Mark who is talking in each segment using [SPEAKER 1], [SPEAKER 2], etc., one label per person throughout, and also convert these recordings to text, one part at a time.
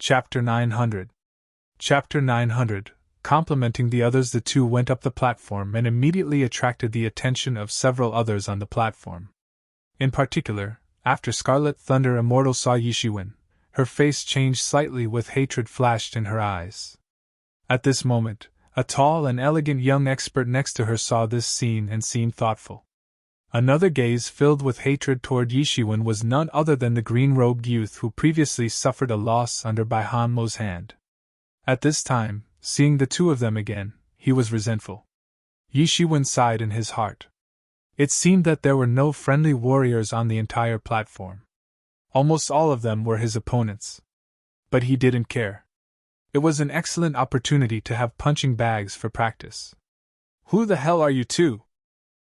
[SPEAKER 1] Chapter 900. Chapter 900. Complimenting the others, the two went up the platform and immediately attracted the attention of several others on the platform. In particular, after Scarlet Thunder Immortal saw Yishiwen, her face changed slightly with hatred flashed in her eyes. At this moment, a tall and elegant young expert next to her saw this scene and seemed thoughtful. Another gaze filled with hatred toward Yishiwen was none other than the green-robed youth who previously suffered a loss under Bai Hanmo's hand. At this time, seeing the two of them again, he was resentful. Yishiwen sighed in his heart. It seemed that there were no friendly warriors on the entire platform. Almost all of them were his opponents. But he didn't care. It was an excellent opportunity to have punching bags for practice. "Who the hell are you two?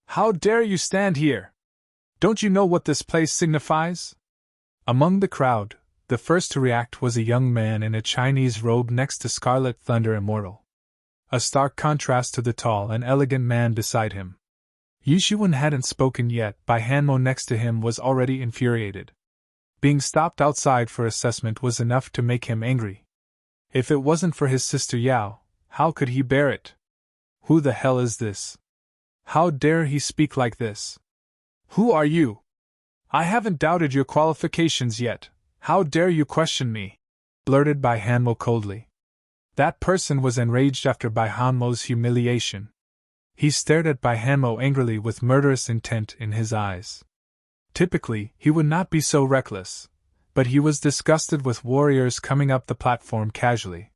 [SPEAKER 1] How dare you stand here? Don't you know what this place signifies?" Among the crowd, the first to react was a young man in a Chinese robe next to Scarlet Thunder Immortal. A stark contrast to the tall and elegant man beside him. Yishiwen hadn't spoken yet, Bai Hanmo next to him was already infuriated. Being stopped outside for assessment was enough to make him angry. If it wasn't for his sister Yao, how could he bear it? Who the hell is this? How dare he speak like this? Who are you? I haven't doubted your qualifications yet. How dare you question me? Blurted Bai Hanmo coldly. That person was enraged after Bai Hanmo's humiliation. He stared at Bai Hanmo angrily with murderous intent in his eyes. Typically, he would not be so reckless, but he was disgusted with warriors coming up the platform casually.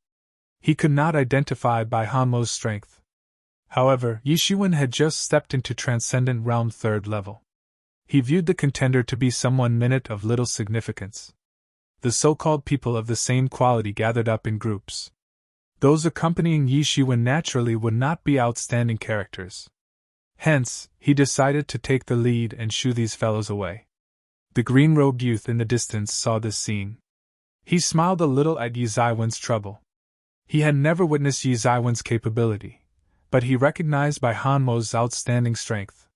[SPEAKER 1] He could not identify Bai Hanmo's strength. However, Yishiwen had just stepped into Transcendent Realm 3rd level. He viewed the contender to be someone minute of little significance. The so-called people of the same quality gathered up in groups. Those accompanying Yishiwen naturally would not be outstanding characters. Hence, he decided to take the lead and shoo these fellows away. The green-robed youth in the distance saw this scene. He smiled a little at Yiziwen's trouble. He had never witnessed Yiziwen's capability, but he recognized Bai Hanmo's outstanding strength.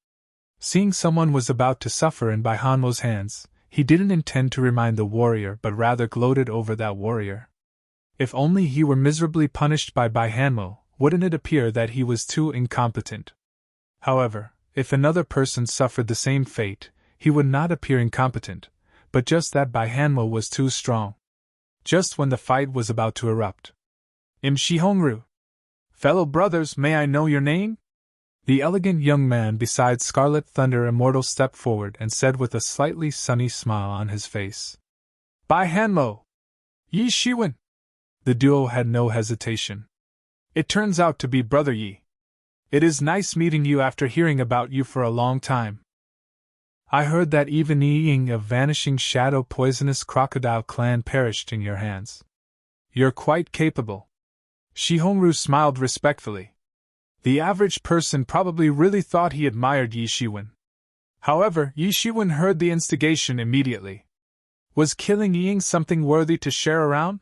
[SPEAKER 1] Seeing someone was about to suffer in Bai Hanmo's hands, he didn't intend to remind the warrior but rather gloated over that warrior. If only he were miserably punished by Bai Hanmo, wouldn't it appear that he was too incompetent? However, if another person suffered the same fate, he would not appear incompetent, but just that Bai Hanmo was too strong. Just when the fight was about to erupt. "Shi Hongru. Fellow brothers, may I know your name?" The elegant young man beside Scarlet Thunder Immortal stepped forward and said with a slightly sunny smile on his face. "Bai Hanmo. Yishiwen." The duo had no hesitation. "It turns out to be Brother Yi. It is nice meeting you after hearing about you for a long time. I heard that even Yi Ying of Vanishing Shadow Poisonous Crocodile Clan perished in your hands. You're quite capable." Shihongru smiled respectfully. The average person probably really thought he admired Yishiwen. However, Yishiwen heard the instigation immediately. Was killing Ying something worthy to share around?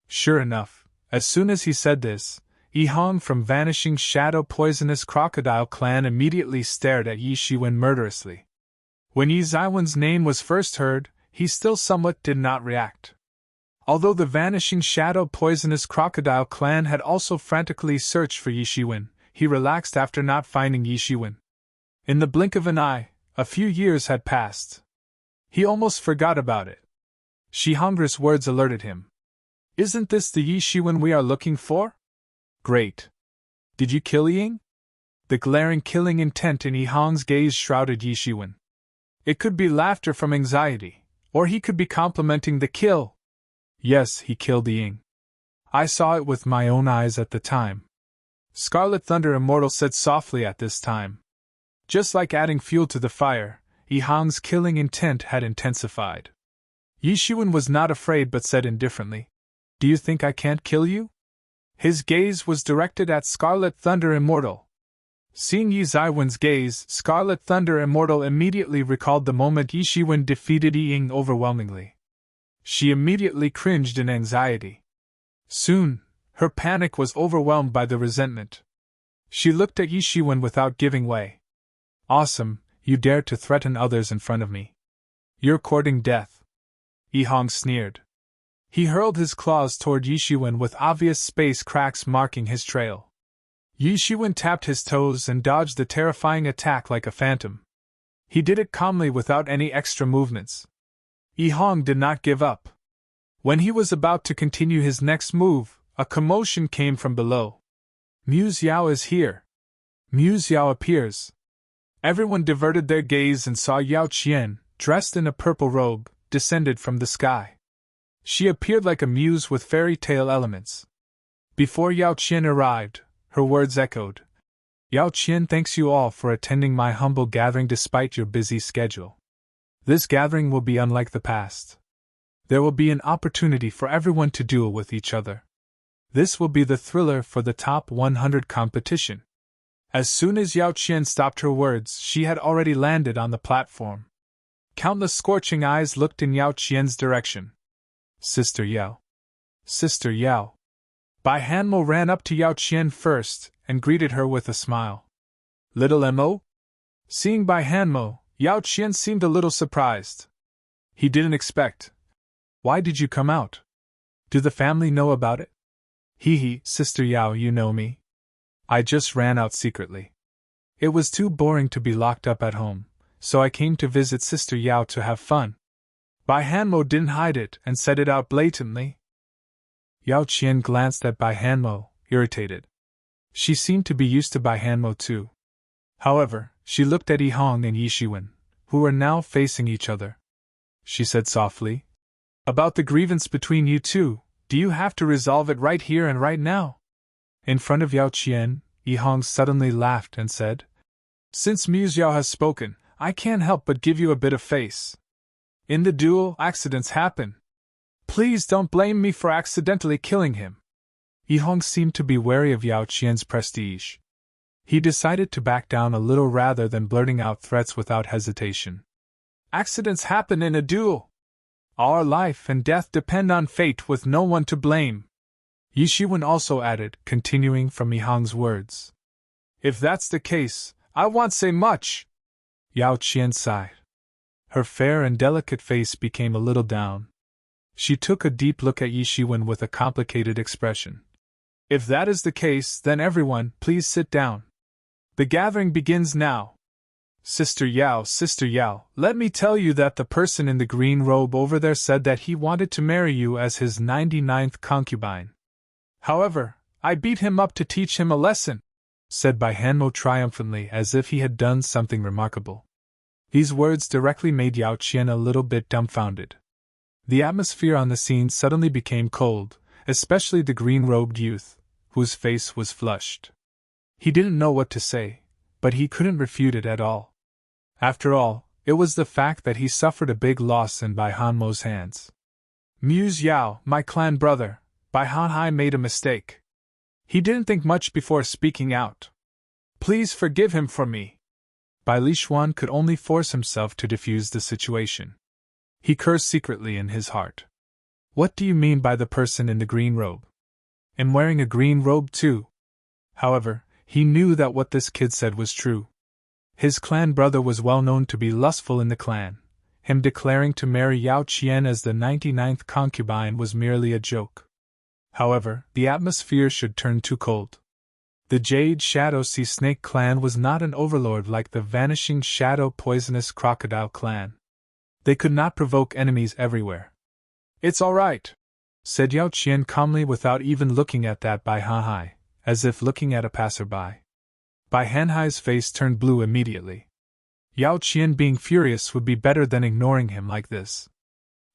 [SPEAKER 1] Sure enough, as soon as he said this, Yi Hong from Vanishing Shadow Poisonous Crocodile Clan immediately stared at Yishiwen murderously. When Yiziwen's name was first heard, he still somewhat did not react. Although the Vanishing Shadow Poisonous Crocodile Clan had also frantically searched for Yishiwen, he relaxed after not finding Yishiwen. In the blink of an eye, a few years had passed. He almost forgot about it. Shihongru's words alerted him. "Isn't this the Yishiwen we are looking for? Great. Did you kill Ying?" The glaring killing intent in Yi Hong's gaze shrouded Yishiwen. It could be laughter from anxiety, or he could be complimenting the kill. "Yes, he killed Ying. I saw it with my own eyes at the time," Scarlet Thunder Immortal said softly at this time. Just like adding fuel to the fire, Yi Hong's killing intent had intensified. Yishiwen was not afraid but said indifferently, "Do you think I can't kill you?" His gaze was directed at Scarlet Thunder Immortal. Seeing Yiziwen's gaze, Scarlet Thunder Immortal immediately recalled the moment Yishiwen defeated Yi Ying overwhelmingly. She immediately cringed in anxiety. Soon, her panic was overwhelmed by the resentment. She looked at Yishiwen without giving way. "Awesome, you dare to threaten others in front of me. You're courting death." Yi Hong sneered. He hurled his claws toward Yishiwen with obvious space cracks marking his trail. Yishiwen tapped his toes and dodged the terrifying attack like a phantom. He did it calmly without any extra movements. Yihong did not give up. When he was about to continue his next move, a commotion came from below. Mu Xiao is here. Mu Xiao appears. Everyone diverted their gaze and saw Yao Qian, dressed in a purple robe, descended from the sky. She appeared like a muse with fairy tale elements. Before Yao Qian arrived, her words echoed. Yao Qian thanks you all for attending my humble gathering despite your busy schedule. This gathering will be unlike the past. There will be an opportunity for everyone to duel with each other. This will be the thriller for the top 100 competition. As soon as Yao Qian stopped her words, she had already landed on the platform. Countless scorching eyes looked in Yao Qian's direction. Sister Yao. Sister Yao. Bai Hanmo ran up to Yao Qian first and greeted her with a smile. Little Mo? Seeing Bai Hanmo, Yao Qian seemed a little surprised. He didn't expect. Why did you come out? Do the family know about it? Hee, Sister Yao, you know me. I just ran out secretly. It was too boring to be locked up at home, so I came to visit Sister Yao to have fun. Bai Hanmo didn't hide it and said it out blatantly. Yao Qian glanced at Bai Hanmo, irritated. She seemed to be used to Bai Hanmo too. However, she looked at Yihong and Yishiwen, who were now facing each other. She said softly, about the grievance between you two, do you have to resolve it right here and right now? In front of Yao Qian, Yihong suddenly laughed and said, Since Mu Xiao has spoken, I can't help but give you a bit of face. In the duel, accidents happen. Please don't blame me for accidentally killing him. Yihong seemed to be wary of Yao Qian's prestige. He decided to back down a little rather than blurting out threats without hesitation. Accidents happen in a duel. Our life and death depend on fate with no one to blame. Yishiwen also added, continuing from Yihong's words. If that's the case, I won't say much. Yao Qian sighed. Her fair and delicate face became a little down. She took a deep look at Yishiwen with a complicated expression. If that is the case, then everyone, please sit down. The gathering begins now. Sister Yao, let me tell you that the person in the green robe over there said that he wanted to marry you as his 99th concubine. However, I beat him up to teach him a lesson, said Bai Hanmo triumphantly as if he had done something remarkable. These words directly made Yao Qian a little bit dumbfounded. The atmosphere on the scene suddenly became cold, especially the green-robed youth, whose face was flushed. He didn't know what to say, but he couldn't refute it at all. After all, it was the fact that he suffered a big loss in Bai Hanmo's hands. Mu Xiao, my clan brother, Bai Hanhai made a mistake. He didn't think much before speaking out. Please forgive him for me. Bai Lishuan could only force himself to defuse the situation. He cursed secretly in his heart. What do you mean by the person in the green robe? I'm wearing a green robe too. However, he knew that what this kid said was true. His clan brother was well known to be lustful in the clan. Him declaring to marry Yao Qian as the 99th concubine was merely a joke. However, the atmosphere should turn too cold. The Jade Shadow Sea Snake clan was not an overlord like the Vanishing Shadow Poisonous Crocodile clan. They could not provoke enemies everywhere. It's all right, said Yao Qian calmly without even looking at that Bai Hanhai, as if looking at a passerby. Bai Hanhai's face turned blue immediately. Yao Qian being furious would be better than ignoring him like this.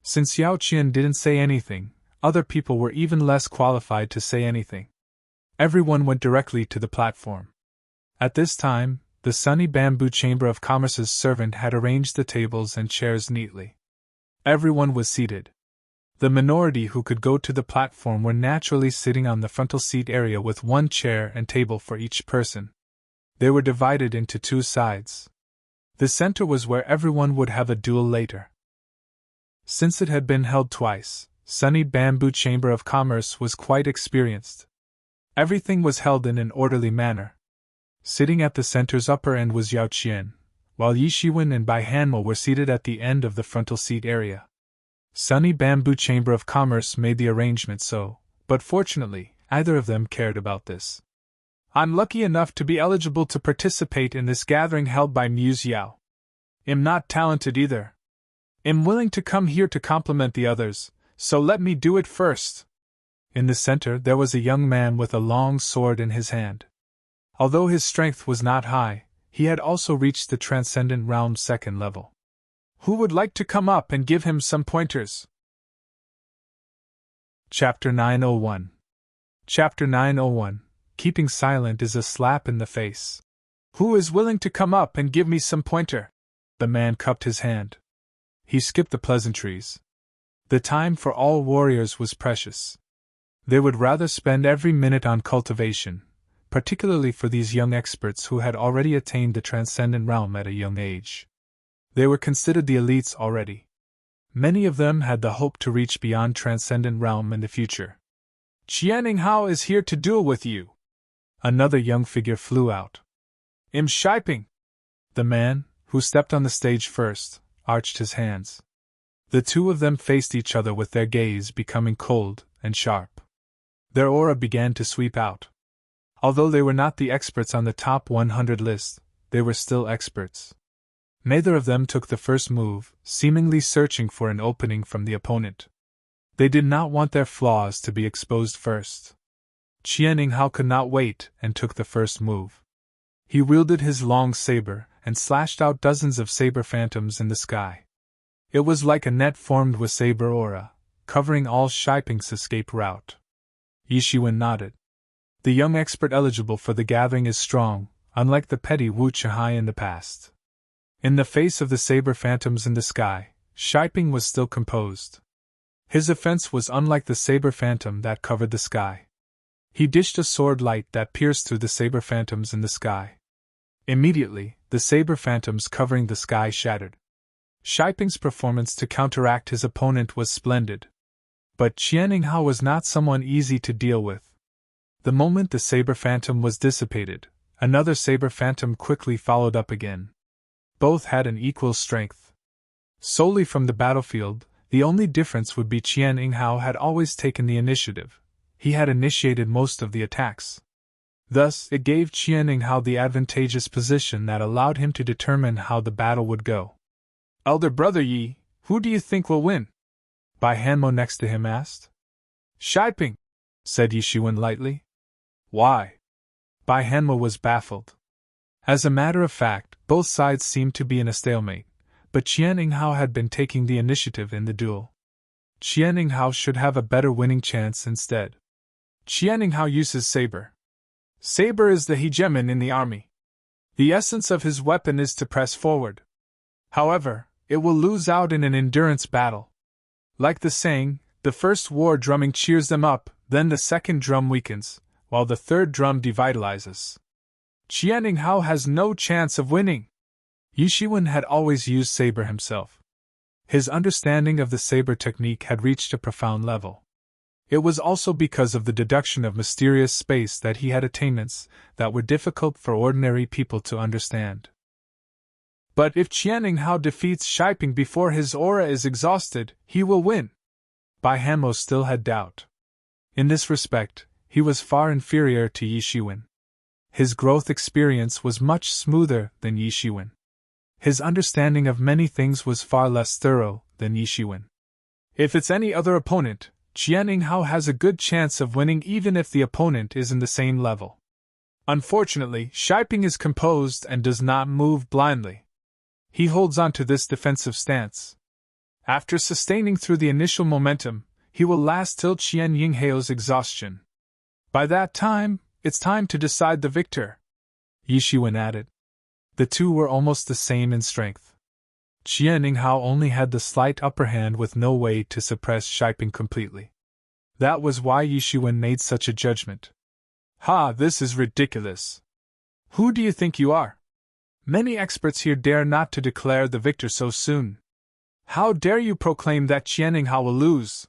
[SPEAKER 1] Since Yao Qian didn't say anything, other people were even less qualified to say anything. Everyone went directly to the platform. At this time, the sunny bamboo chamber of commerce's servant had arranged the tables and chairs neatly. Everyone was seated. The minority who could go to the platform were naturally sitting on the frontal seat area with one chair and table for each person. They were divided into two sides. The center was where everyone would have a duel later. Since it had been held twice, Sunny Bamboo Chamber of Commerce was quite experienced. Everything was held in an orderly manner. Sitting at the center's upper end was Yao Qian, while Yishiwen and Bai Hanmo were seated at the end of the frontal seat area. Sunny Bamboo Chamber of Commerce made the arrangement so, but fortunately, neither of them cared about this. I'm lucky enough to be eligible to participate in this gathering held by Muse Yao. I'm not talented either. I'm willing to come here to compliment the others, so let me do it first. In the center there was a young man with a long sword in his hand. Although his strength was not high, he had also reached the Transcendent Realm's second level. Who would like to come up and give him some pointers? Chapter 901. Chapter 901. Keeping silent is a slap in the face. Who is willing to come up and give me some pointer? The man cupped his hand. He skipped the pleasantries. The time for all warriors was precious. They would rather spend every minute on cultivation, particularly for these young experts who had already attained the Transcendent Realm at a young age. They were considered the elites already. Many of them had the hope to reach beyond Transcendent Realm in the future. Qianing Hao is here to duel with you. Another young figure flew out. I'm Shiping. The man, who stepped on the stage first, arched his hands. The two of them faced each other with their gaze becoming cold and sharp. Their aura began to sweep out. Although they were not the experts on the top 100 list, they were still experts. Neither of them took the first move, seemingly searching for an opening from the opponent. They did not want their flaws to be exposed first. Qianing Hao could not wait and took the first move. He wielded his long saber and slashed out dozens of saber phantoms in the sky. It was like a net formed with saber aura, covering all Shiping's escape route. Yishiwen nodded. The young expert eligible for the gathering is strong, unlike the petty Wu Chihai in the past. In the face of the saber phantoms in the sky, Shiping was still composed. His offense was unlike the saber phantom that covered the sky. He dished a sword light that pierced through the saber phantoms in the sky. Immediately, the saber phantoms covering the sky shattered. Shiping's performance to counteract his opponent was splendid. But Qianing Hao was not someone easy to deal with. The moment the saber phantom was dissipated, another saber phantom quickly followed up again. Both had an equal strength. Solely from the battlefield, the only difference would be Qianing Hao had always taken the initiative. He had initiated most of the attacks. Thus, it gave Qianing Hao the advantageous position that allowed him to determine how the battle would go. Elder Brother Yi, who do you think will win? Bai Hanmo next to him asked. Shiping, said Yishiwen lightly. Why? Bai Hanmo was baffled. As a matter of fact, both sides seemed to be in a stalemate, but Qianing Hao had been taking the initiative in the duel. Qianing Hao should have a better winning chance instead. Qianing Hao uses saber. Saber is the hegemon in the army. The essence of his weapon is to press forward. However, it will lose out in an endurance battle. Like the saying, the first war drumming cheers them up, then the second drum weakens, while the third drum devitalizes. Qianing Hao has no chance of winning. Yishiwen had always used saber himself. His understanding of the saber technique had reached a profound level. It was also because of the deduction of mysterious space that he had attainments that were difficult for ordinary people to understand. But if Qianing Hao defeats Shiping before his aura is exhausted, he will win. Bai Hanmo still had doubt. In this respect, he was far inferior to Yishiwen. His growth experience was much smoother than Yishiwen. His understanding of many things was far less thorough than Yishiwen. If it's any other opponent, Qianing Hao has a good chance of winning even if the opponent is in the same level. Unfortunately, Shiping is composed and does not move blindly. He holds on to this defensive stance. After sustaining through the initial momentum, he will last till Qianing Hao's exhaustion. By that time, it's time to decide the victor, Yishiwen added. The two were almost the same in strength. Qianing Hao only had the slight upper hand with no way to suppress Shiping completely. That was why Yishiwen made such a judgment. Ha, this is ridiculous. Who do you think you are? Many experts here dare not to declare the victor so soon. How dare you proclaim that Qianing Hao will lose?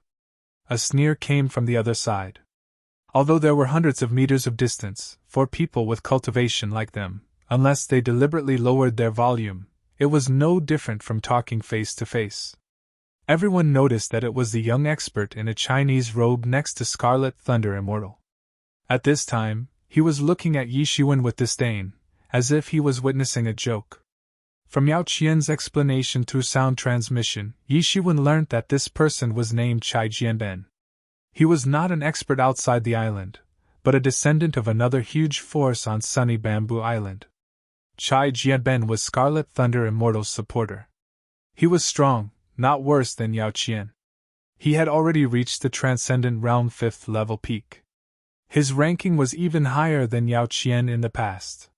[SPEAKER 1] A sneer came from the other side. Although there were hundreds of meters of distance, for people with cultivation like them, unless they deliberately lowered their volume, it was no different from talking face to face. Everyone noticed that it was the young expert in a Chinese robe next to Scarlet Thunder Immortal. At this time, he was looking at Yi Shiwen with disdain, as if he was witnessing a joke. From Yao Qian's explanation through sound transmission, Yi Shiwen learned that this person was named Chai Jianben. He was not an expert outside the island, but a descendant of another huge force on sunny Bamboo Island. Chai Jianben was Scarlet Thunder Immortal's supporter. He was strong, not worse than Yao Qian. He had already reached the Transcendent Realm 5th level peak. His ranking was even higher than Yao Qian in the past.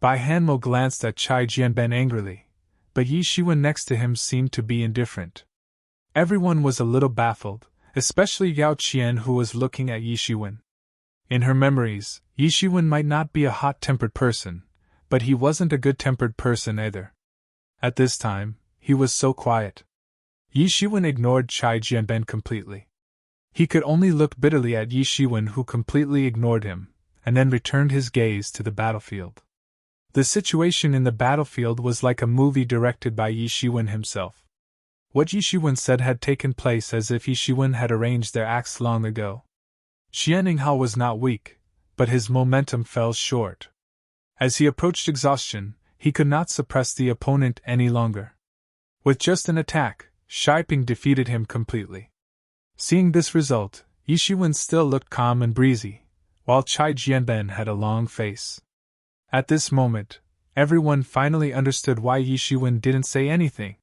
[SPEAKER 1] Bai Hanmo glanced at Chai Jianben angrily, but Yi Shiwen next to him seemed to be indifferent. Everyone was a little baffled, especially Yao Qian, who was looking at Yi Shiwen. In her memories, Yi Shiwen might not be a hot-tempered person, but he wasn't a good-tempered person either. At this time, he was so quiet. Yi Shiwen ignored Chai Jianben completely. He could only look bitterly at Yi Shiwen, who completely ignored him, and then returned his gaze to the battlefield. The situation in the battlefield was like a movie directed by Yi Shiwen himself. What Yi Shiwen said had taken place as if Yi Shiwen had arranged their acts long ago. Xian Hao was not weak, but his momentum fell short. As he approached exhaustion, he could not suppress the opponent any longer. With just an attack, Shiping defeated him completely. Seeing this result, Yi Shiwen still looked calm and breezy, while Chai Jianben had a long face. At this moment, everyone finally understood why Yi Shiwen didn't say anything.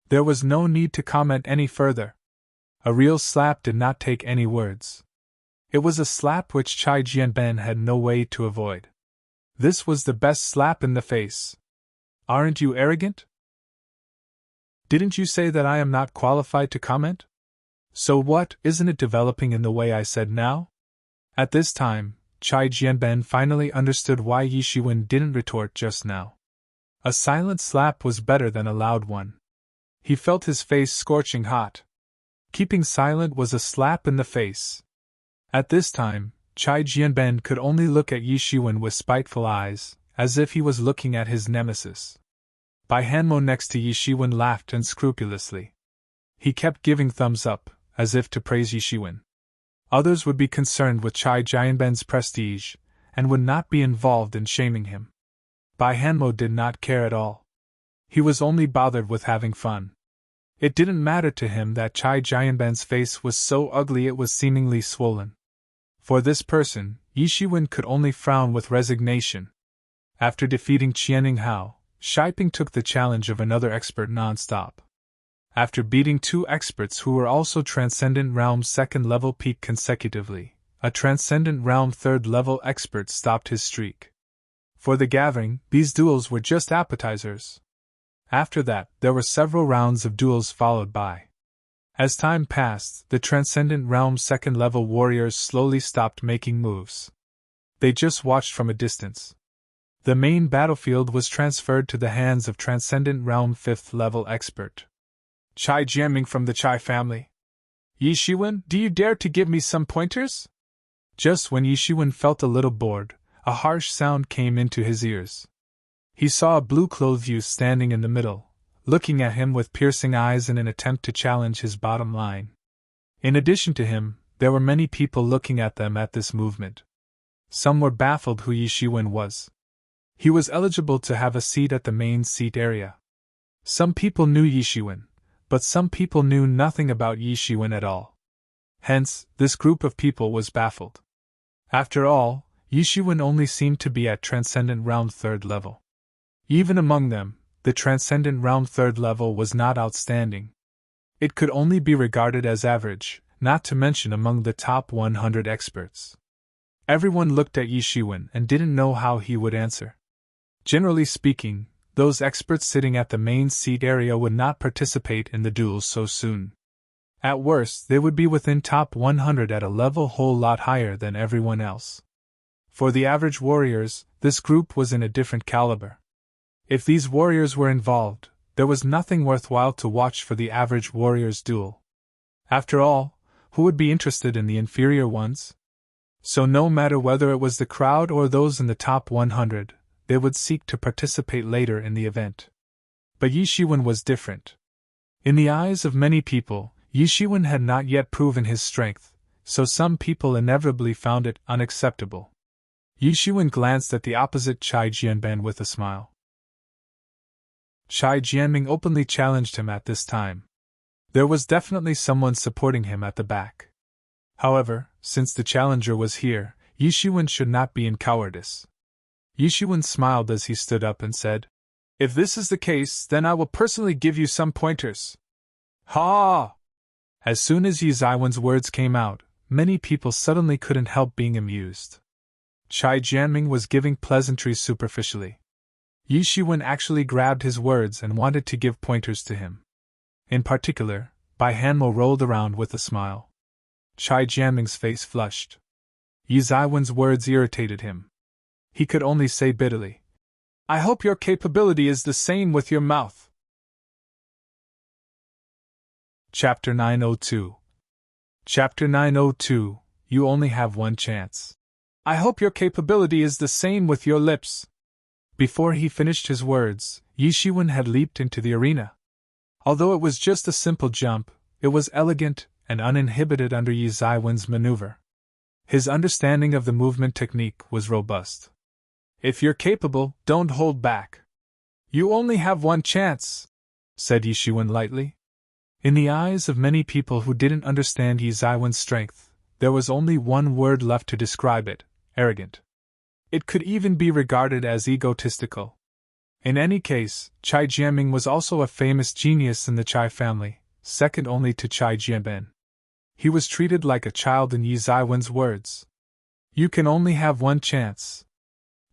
[SPEAKER 1] There was no need to comment any further. A real slap did not take any words. It was a slap which Chai Jianben had no way to avoid. This was the best slap in the face. Aren't you arrogant? Didn't you say that I am not qualified to comment? So what, isn't it developing in the way I said now? At this time, Chai Jianben finally understood why Yi Shiwen didn't retort just now. A silent slap was better than a loud one. He felt his face scorching hot. Keeping silent was a slap in the face. At this time, Chai Jianben could only look at Yi Shiwen with spiteful eyes, as if he was looking at his nemesis. Bai Hanmo next to Yi Shiwen laughed unscrupulously. He kept giving thumbs up, as if to praise Yi Shiwen. Others would be concerned with Chai Jianben's prestige, and would not be involved in shaming him. Bai Hanmo did not care at all. He was only bothered with having fun. It didn't matter to him that Chai Jianben's face was so ugly it was seemingly swollen. For this person, Yi Shiwen could only frown with resignation. After defeating Qianing Hao, Shiping took the challenge of another expert non-stop. After beating two experts who were also Transcendent Realm 2nd level peak consecutively, a Transcendent Realm 3rd level expert stopped his streak. For the gathering, these duels were just appetizers. After that, there were several rounds of duels followed by. As time passed, the Transcendent Realm 2nd level warriors slowly stopped making moves. They just watched from a distance. The main battlefield was transferred to the hands of Transcendent Realm 5th level expert Chai Jianming from the Chai family. Yi Shiwen, do you dare to give me some pointers? Just when Yi Shiwen felt a little bored, a harsh sound came into his ears. He saw a blue-clothed youth standing in the middle, looking at him with piercing eyes in an attempt to challenge his bottom line. In addition to him, there were many people looking at them at this movement. Some were baffled who Yi Shiwen was. He was eligible to have a seat at the main seat area. Some people knew Yi Shiwen, but some people knew nothing about Yi Shiwen at all. Hence, this group of people was baffled. After all, Yi Shiwen only seemed to be at Transcendent Realm 3rd level. Even among them, the Transcendent Realm 3rd level was not outstanding. It could only be regarded as average, not to mention among the top 100 experts. Everyone looked at Yi Shiwen and didn't know how he would answer. Generally speaking, those experts sitting at the main seat area would not participate in the duels so soon. At worst, they would be within top 100 at a level whole lot higher than everyone else. For the average warriors, this group was in a different caliber. If these warriors were involved, there was nothing worthwhile to watch for the average warrior's duel. After all, who would be interested in the inferior ones? So no matter whether it was the crowd or those in the top 100, they would seek to participate later in the event. But Yi Shiwen was different. In the eyes of many people, Yi Shiwen had not yet proven his strength, so some people inevitably found it unacceptable. Yi Shiwen glanced at the opposite Chai Jianben with a smile. Chai Jianming openly challenged him at this time. There was definitely someone supporting him at the back. However, since the challenger was here, Yi Shiwen should not be in cowardice. Yi Shiwen smiled as he stood up and said, "If this is the case, then I will personally give you some pointers." Ha! As soon as Yi Zaiwen's words came out, many people suddenly couldn't help being amused. Chai Jianming was giving pleasantries superficially. Yi Shiwen actually grabbed his words and wanted to give pointers to him. In particular, Bai Hanmo rolled around with a smile. Chai Jianming's face flushed. Yi Zaiwen's words irritated him. He could only say bitterly, "I hope your capability is the same with your mouth." Chapter 902. Chapter 902, You Only Have One Chance. "I hope your capability is the same with your lips." Before he finished his words, Yi Shiwen had leaped into the arena. Although it was just a simple jump, it was elegant and uninhibited under Yi Zaiwen's maneuver. His understanding of the movement technique was robust. "If you're capable, don't hold back. You only have one chance," said Yi Shiwen lightly. In the eyes of many people who didn't understand Yi Zaiwen's strength, there was only one word left to describe it: arrogant. It could even be regarded as egotistical. In any case, Chai Jianming was also a famous genius in the Chai family, second only to Chai Jianben. He was treated like a child in Yi Zaiwen's words. "You can only have one chance."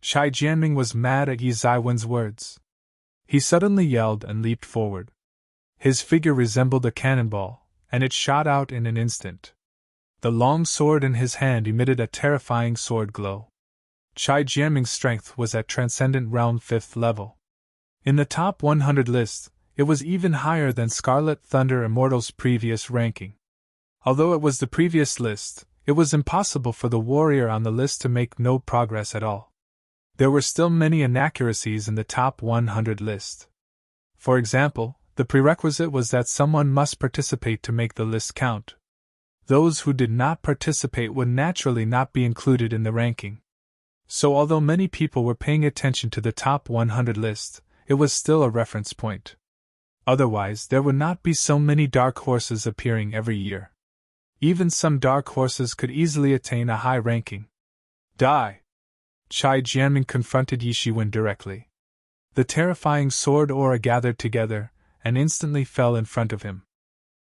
[SPEAKER 1] Chai Jianming was mad at Yi Zaiwen's words. He suddenly yelled and leaped forward. His figure resembled a cannonball, and it shot out in an instant. The long sword in his hand emitted a terrifying sword glow. Chai Jianming's strength was at Transcendent Realm 5th level. In the top 100 list, it was even higher than Scarlet Thunder Immortal's previous ranking. Although it was the previous list, it was impossible for the warrior on the list to make no progress at all. There were still many inaccuracies in the top 100 list. For example, the prerequisite was that someone must participate to make the list count. Those who did not participate would naturally not be included in the ranking. So although many people were paying attention to the top 100 list, it was still a reference point. Otherwise, there would not be so many dark horses appearing every year. Even some dark horses could easily attain a high ranking. "Die!" Chai Jianming confronted Yi Shiwen directly. The terrifying sword aura gathered together and instantly fell in front of him.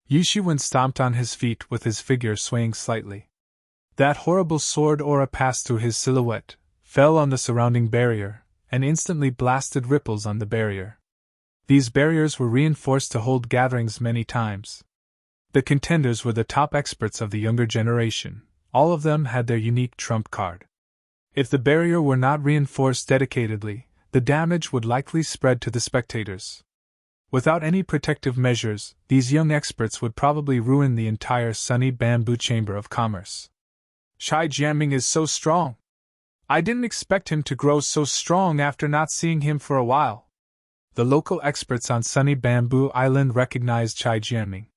[SPEAKER 1] Yi Shiwen stomped on his feet with his figure swaying slightly. That horrible sword aura passed through his silhouette, fell on the surrounding barrier, and instantly blasted ripples on the barrier. These barriers were reinforced to hold gatherings many times. The contenders were the top experts of the younger generation. All of them had their unique trump card. If the barrier were not reinforced dedicatedly, the damage would likely spread to the spectators. Without any protective measures, these young experts would probably ruin the entire Sunny Bamboo Chamber of Commerce. "Chai Jianming is so strong. I didn't expect him to grow so strong after not seeing him for a while." The local experts on Sunny Bamboo Island recognized Chai Jianming.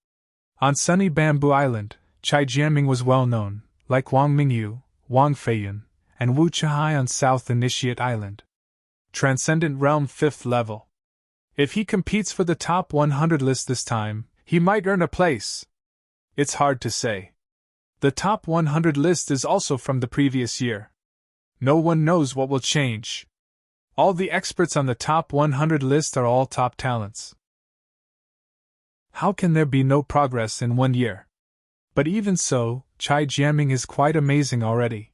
[SPEAKER 1] On Sunny Bamboo Island, Chai Jianming was well known, like Wang Mingyu, Wang Feiyun, and Wu Chihai on South Initiate Island. Transcendent Realm 5th level. If he competes for the top 100 list this time, he might earn a place. It's hard to say. The top 100 list is also from the previous year. No one knows what will change. All the experts on the top 100 list are all top talents. How can there be no progress in 1 year? But even so, Chai Jianming is quite amazing already.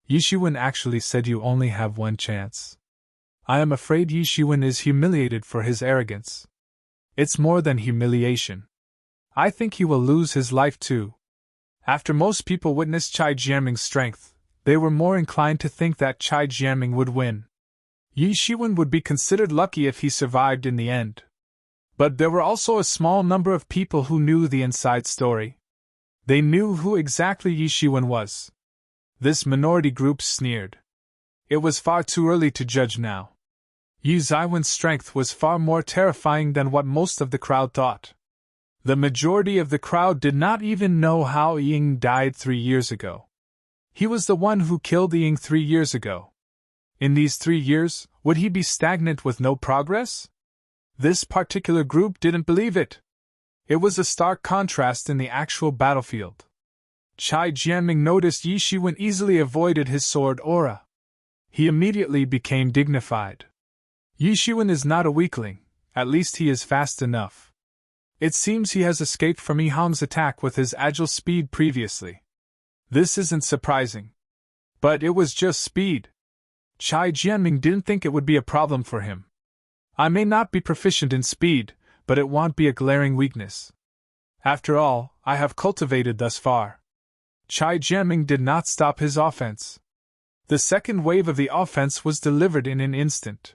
[SPEAKER 1] Yi Shiwen actually said you only have one chance. I am afraid Yi Shiwen is humiliated for his arrogance. It's more than humiliation. I think he will lose his life too. After most people witnessed Chai Jianming's strength, they were more inclined to think that Chai Jianming would win. Yi Shiwen would be considered lucky if he survived in the end. But there were also a small number of people who knew the inside story. They knew who exactly Yi Shiwen was. This minority group sneered. It was far too early to judge now. Yi Zaiwen's strength was far more terrifying than what most of the crowd thought. The majority of the crowd did not even know how Ying died 3 years ago. He was the one who killed Ying 3 years ago. In these 3 years, would he be stagnant with no progress? This particular group didn't believe it. It was a stark contrast in the actual battlefield. Chai Jianming noticed Yi Shiwen easily avoided his sword aura. He immediately became dignified. Yi Shiwen is not a weakling, at least he is fast enough. It seems he has escaped from Yi Hong's attack with his agile speed previously. This isn't surprising. But it was just speed. Chai Jianming didn't think it would be a problem for him. I may not be proficient in speed, but it won't be a glaring weakness. After all, I have cultivated thus far. Chai Jianming did not stop his offense. The second wave of the offense was delivered in an instant.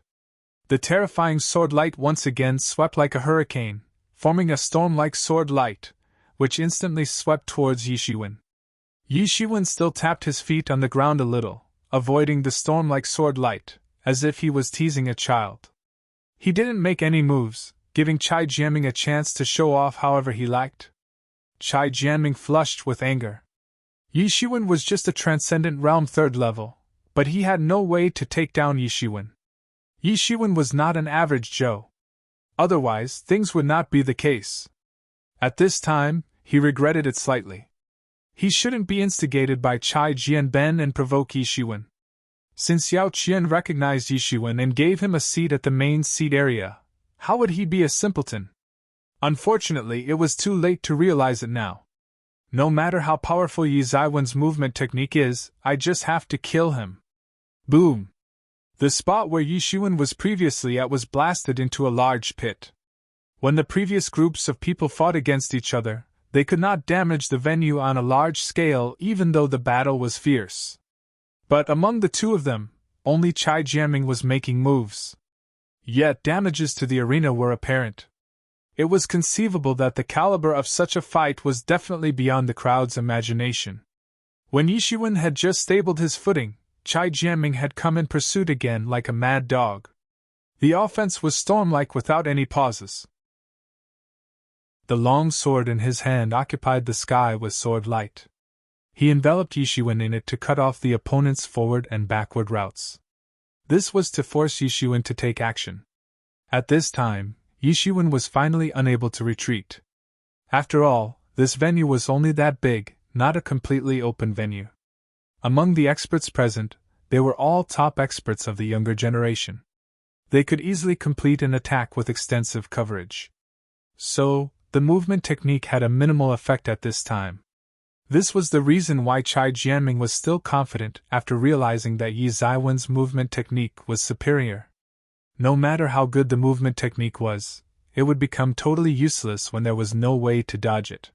[SPEAKER 1] The terrifying sword light once again swept like a hurricane, forming a storm-like sword light, which instantly swept towards Yi Shiwen. Yi Shiwen still tapped his feet on the ground a little, avoiding the storm-like sword light, as if he was teasing a child. He didn't make any moves, giving Chai Jianming a chance to show off however he liked. Chai Jianming flushed with anger. Yi Shiwen was just a transcendent realm 3rd level, but he had no way to take down Yi Shiwen. Yi Shiwen was not an average Joe. Otherwise, things would not be the case. At this time, he regretted it slightly. He shouldn't be instigated by Chai Jianben and provoke Yi Shiwen. Since Yao Qian recognized Yi Shiwen and gave him a seat at the main seat area, how would he be a simpleton? Unfortunately, it was too late to realize it now. No matter how powerful Yi Zaiwen's movement technique is, I just have to kill him. Boom! The spot where Yi Shiwen was previously at was blasted into a large pit. When the previous groups of people fought against each other, they could not damage the venue on a large scale even though the battle was fierce. But among the two of them, only Chai Jianming was making moves. Yet damages to the arena were apparent. It was conceivable that the caliber of such a fight was definitely beyond the crowd's imagination. When Yi Shiwen had just stabled his footing, Chai Jianming had come in pursuit again like a mad dog. The offense was storm-like without any pauses. The long sword in his hand occupied the sky with sword light. He enveloped Yi Shiwen in it to cut off the opponent's forward and backward routes. This was to force Yi Shiwen to take action. At this time, Yi Shiwen was finally unable to retreat. After all, this venue was only that big, not a completely open venue. Among the experts present, they were all top experts of the younger generation. They could easily complete an attack with extensive coverage. So, the movement technique had a minimal effect at this time. This was the reason why Chai Jianming was still confident after realizing that Yi Zaiwen's movement technique was superior. No matter how good the movement technique was, it would become totally useless when there was no way to dodge it.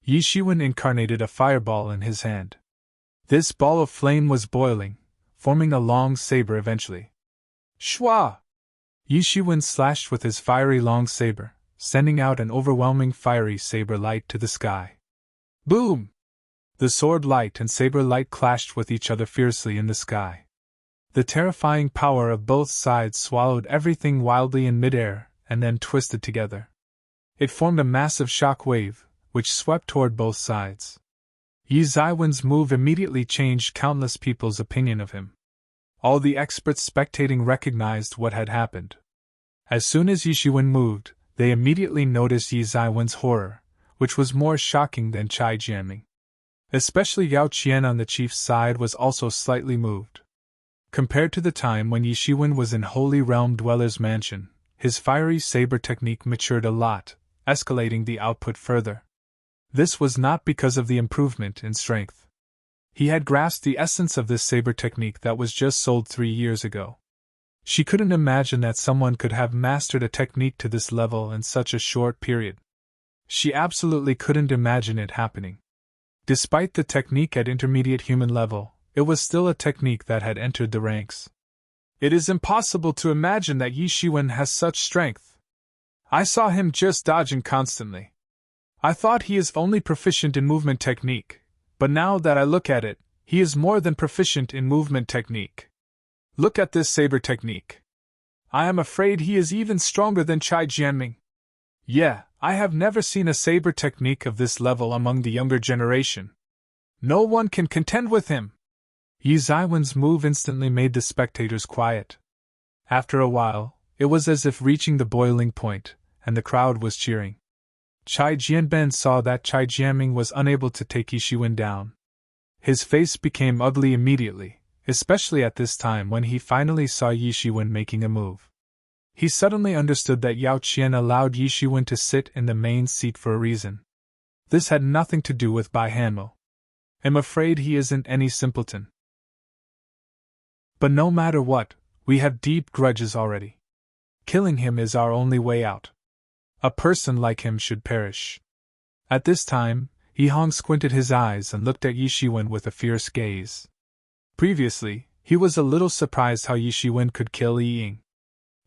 [SPEAKER 1] Yi Shiwen incarnated a fireball in his hand. This ball of flame was boiling, forming a long saber eventually. Shwa! Yi Shiwen slashed with his fiery long saber, sending out an overwhelming fiery saber light to the sky. Boom! The sword light and saber light clashed with each other fiercely in the sky. The terrifying power of both sides swallowed everything wildly in midair and then twisted together. It formed a massive shock wave, which swept toward both sides. Yi Zaiwen's move immediately changed countless people's opinion of him. All the experts spectating recognized what had happened. As soon as Yi Shiwen moved, they immediately noticed Yi Zaiwen's horror, which was more shocking than Chai Jianming. Especially Yao Qian on the chief's side was also slightly moved. Compared to the time when Yi Shiwen was in Holy Realm Dweller's mansion, his fiery saber technique matured a lot, escalating the output further. This was not because of the improvement in strength. He had grasped the essence of this saber technique that was just sold 3 years ago. She couldn't imagine that someone could have mastered a technique to this level in such a short period. She absolutely couldn't imagine it happening. Despite the technique at intermediate human level, it was still a technique that had entered the ranks. It is impossible to imagine that Yi Shiwen has such strength. I saw him just dodging constantly. I thought he is only proficient in movement technique, but now that I look at it, he is more than proficient in movement technique. Look at this saber technique. I am afraid he is even stronger than Chai Jianming. Yeah, I have never seen a saber technique of this level among the younger generation. No one can contend with him. Yi Zaiwen's move instantly made the spectators quiet. After a while, it was as if reaching the boiling point, and the crowd was cheering. Chai Jianben saw that Chai Jiaming was unable to take Yi Shiwen down. His face became ugly immediately, especially at this time when he finally saw Yi Shiwen making a move. He suddenly understood that Yao Qian allowed Yi Shiwen to sit in the main seat for a reason. This had nothing to do with Bai Hanmo. I'm afraid he isn't any simpleton. But no matter what, we have deep grudges already. Killing him is our only way out. A person like him should perish. At this time, Yi Hong squinted his eyes and looked at Yi Shiwen with a fierce gaze. Previously, he was a little surprised how Yi Shiwen could kill Yi Ying.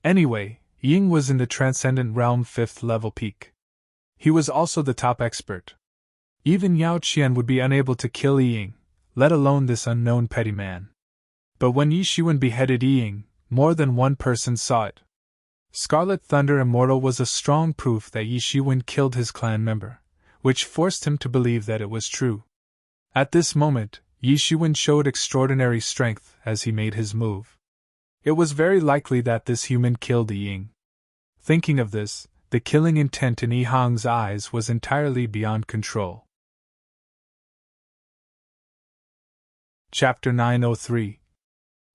[SPEAKER 1] Anyway, Ying was in the Transcendent Realm 5th level peak. He was also the top expert. Even Yao Qian would be unable to kill Yi Ying, let alone this unknown petty man. But when Yi Shiwen beheaded Yi Ying, more than one person saw it. Scarlet Thunder Immortal was a strong proof that Yi Shiwen killed his clan member, which forced him to believe that it was true. At this moment, Yi Shiwen showed extraordinary strength as he made his move. It was very likely that this human killed Yi Ying. Thinking of this, the killing intent in Yi Hong's eyes was entirely beyond control. Chapter 903.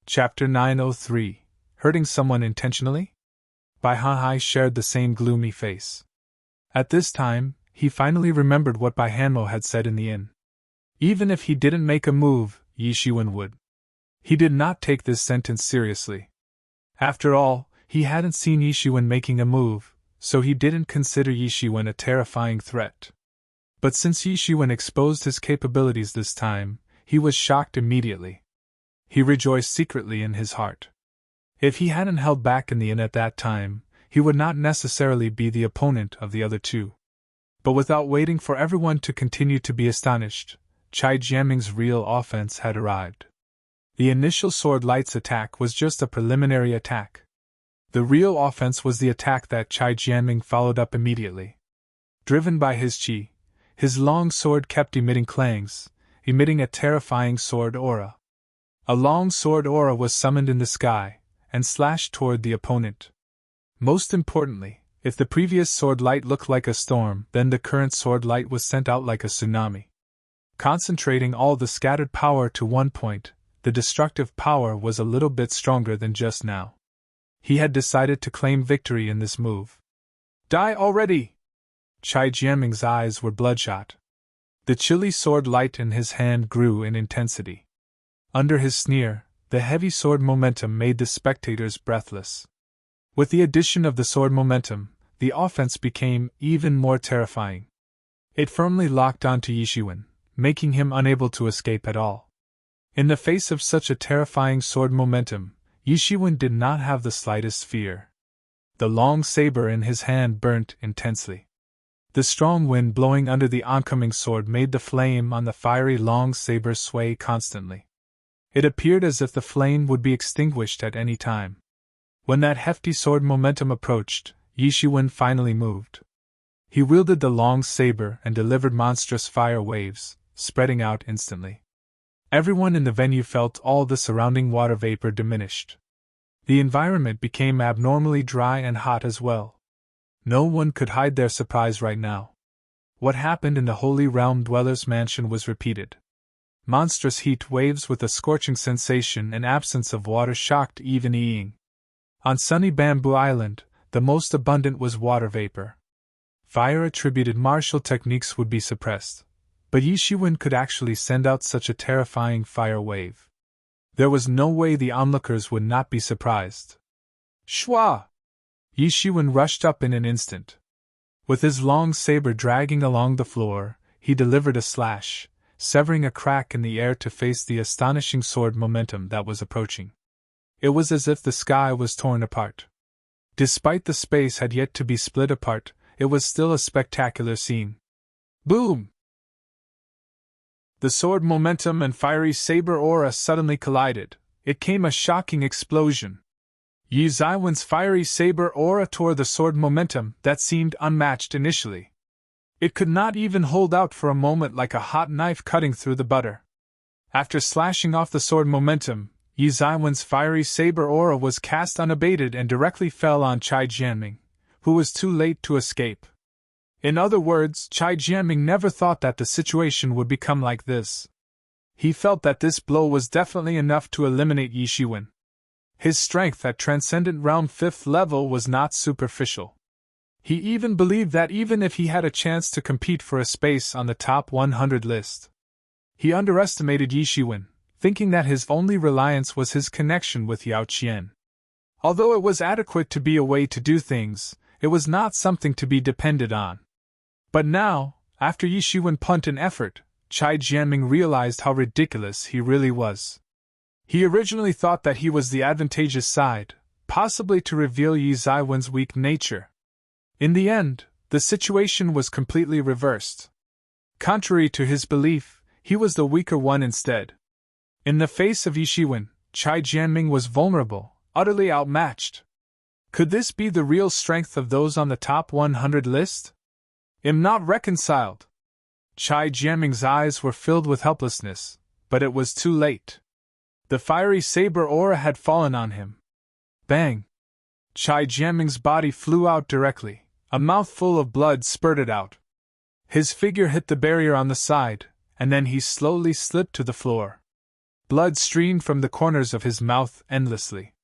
[SPEAKER 1] Chapter 903. Hurting someone intentionally? Bai Hanhai shared the same gloomy face. At this time, he finally remembered what Bai Hanmo had said in the inn. Even if he didn't make a move, Yi Shiwen would. He did not take this sentence seriously. After all, he hadn't seen Yi Shiwen making a move, so he didn't consider Yi Shiwen a terrifying threat. But since Yi Shiwen exposed his capabilities this time, he was shocked immediately. He rejoiced secretly in his heart. If he hadn't held back in the inn at that time, he would not necessarily be the opponent of the other two. But without waiting for everyone to continue to be astonished, Chai Jiaming's real offense had arrived. The initial Sword Light's attack was just a preliminary attack. The real offense was the attack that Chai Jiaming followed up immediately. Driven by his qi, his long sword kept emitting clangs, emitting a terrifying sword aura. A long sword aura was summoned in the sky, and slashed toward the opponent. Most importantly, if the previous Sword Light looked like a storm, then the current Sword Light was sent out like a tsunami. Concentrating all the scattered power to one point, the destructive power was a little bit stronger than just now. He had decided to claim victory in this move. Die already! Chai Jiaming's eyes were bloodshot. The chilly sword light in his hand grew in intensity. Under his sneer, the heavy sword momentum made the spectators breathless. With the addition of the sword momentum, the offense became even more terrifying. It firmly locked onto Yi Shiwen, making him unable to escape at all. In the face of such a terrifying sword momentum, Yi Shiwen did not have the slightest fear. The long saber in his hand burnt intensely. The strong wind blowing under the oncoming sword made the flame on the fiery long saber sway constantly. It appeared as if the flame would be extinguished at any time. When that hefty sword momentum approached, Yi Shiwen finally moved. He wielded the long saber and delivered monstrous fire waves, spreading out instantly. Everyone in the venue felt all the surrounding water vapor diminished. The environment became abnormally dry and hot as well. No one could hide their surprise right now. What happened in the Holy Realm Dweller's mansion was repeated. Monstrous heat waves with a scorching sensation and absence of water shocked even Yi Ying. On sunny Bamboo Island, the most abundant was water vapor. Fire-attributed martial techniques would be suppressed, but Yi Shiwen could actually send out such a terrifying fire wave. There was no way the onlookers would not be surprised. Shua! Yi Shiwen rushed up in an instant. With his long saber dragging along the floor, he delivered a slash, severing a crack in the air to face the astonishing sword momentum that was approaching. It was as if the sky was torn apart. Despite the space had yet to be split apart, it was still a spectacular scene. Boom! The sword momentum and fiery saber aura suddenly collided. It came a shocking explosion. Yi Zaiwen's fiery saber aura tore the sword momentum that seemed unmatched initially. It could not even hold out for a moment like a hot knife cutting through the butter. After slashing off the sword momentum, Yi Zaiwen's fiery saber aura was cast unabated and directly fell on Chai Jianming, who was too late to escape. In other words, Chai Jianming never thought that the situation would become like this. He felt that this blow was definitely enough to eliminate Yi Shiwen. His strength at Transcendent Realm 5th level was not superficial. He even believed that even if he had a chance to compete for a space on the top 100 list, he underestimated Yi Shiwen, thinking that his only reliance was his connection with Yao Qian. Although it was adequate to be a way to do things, it was not something to be depended on. But now, after Yi Shiwen put an effort, Chai Jianming realized how ridiculous he really was. He originally thought that he was the advantageous side, possibly to reveal Yi Zaiwen's weak nature. In the end, the situation was completely reversed. Contrary to his belief, he was the weaker one instead. In the face of Yi Shiwen, Chai Jianming was vulnerable, utterly outmatched. Could this be the real strength of those on the top 100 list? I'm not reconciled. Chai Jianming's eyes were filled with helplessness, but it was too late. The fiery saber aura had fallen on him. Bang! Chai Jianming's body flew out directly, a mouthful of blood spurted out. His figure hit the barrier on the side, and then he slowly slipped to the floor. Blood streamed from the corners of his mouth endlessly.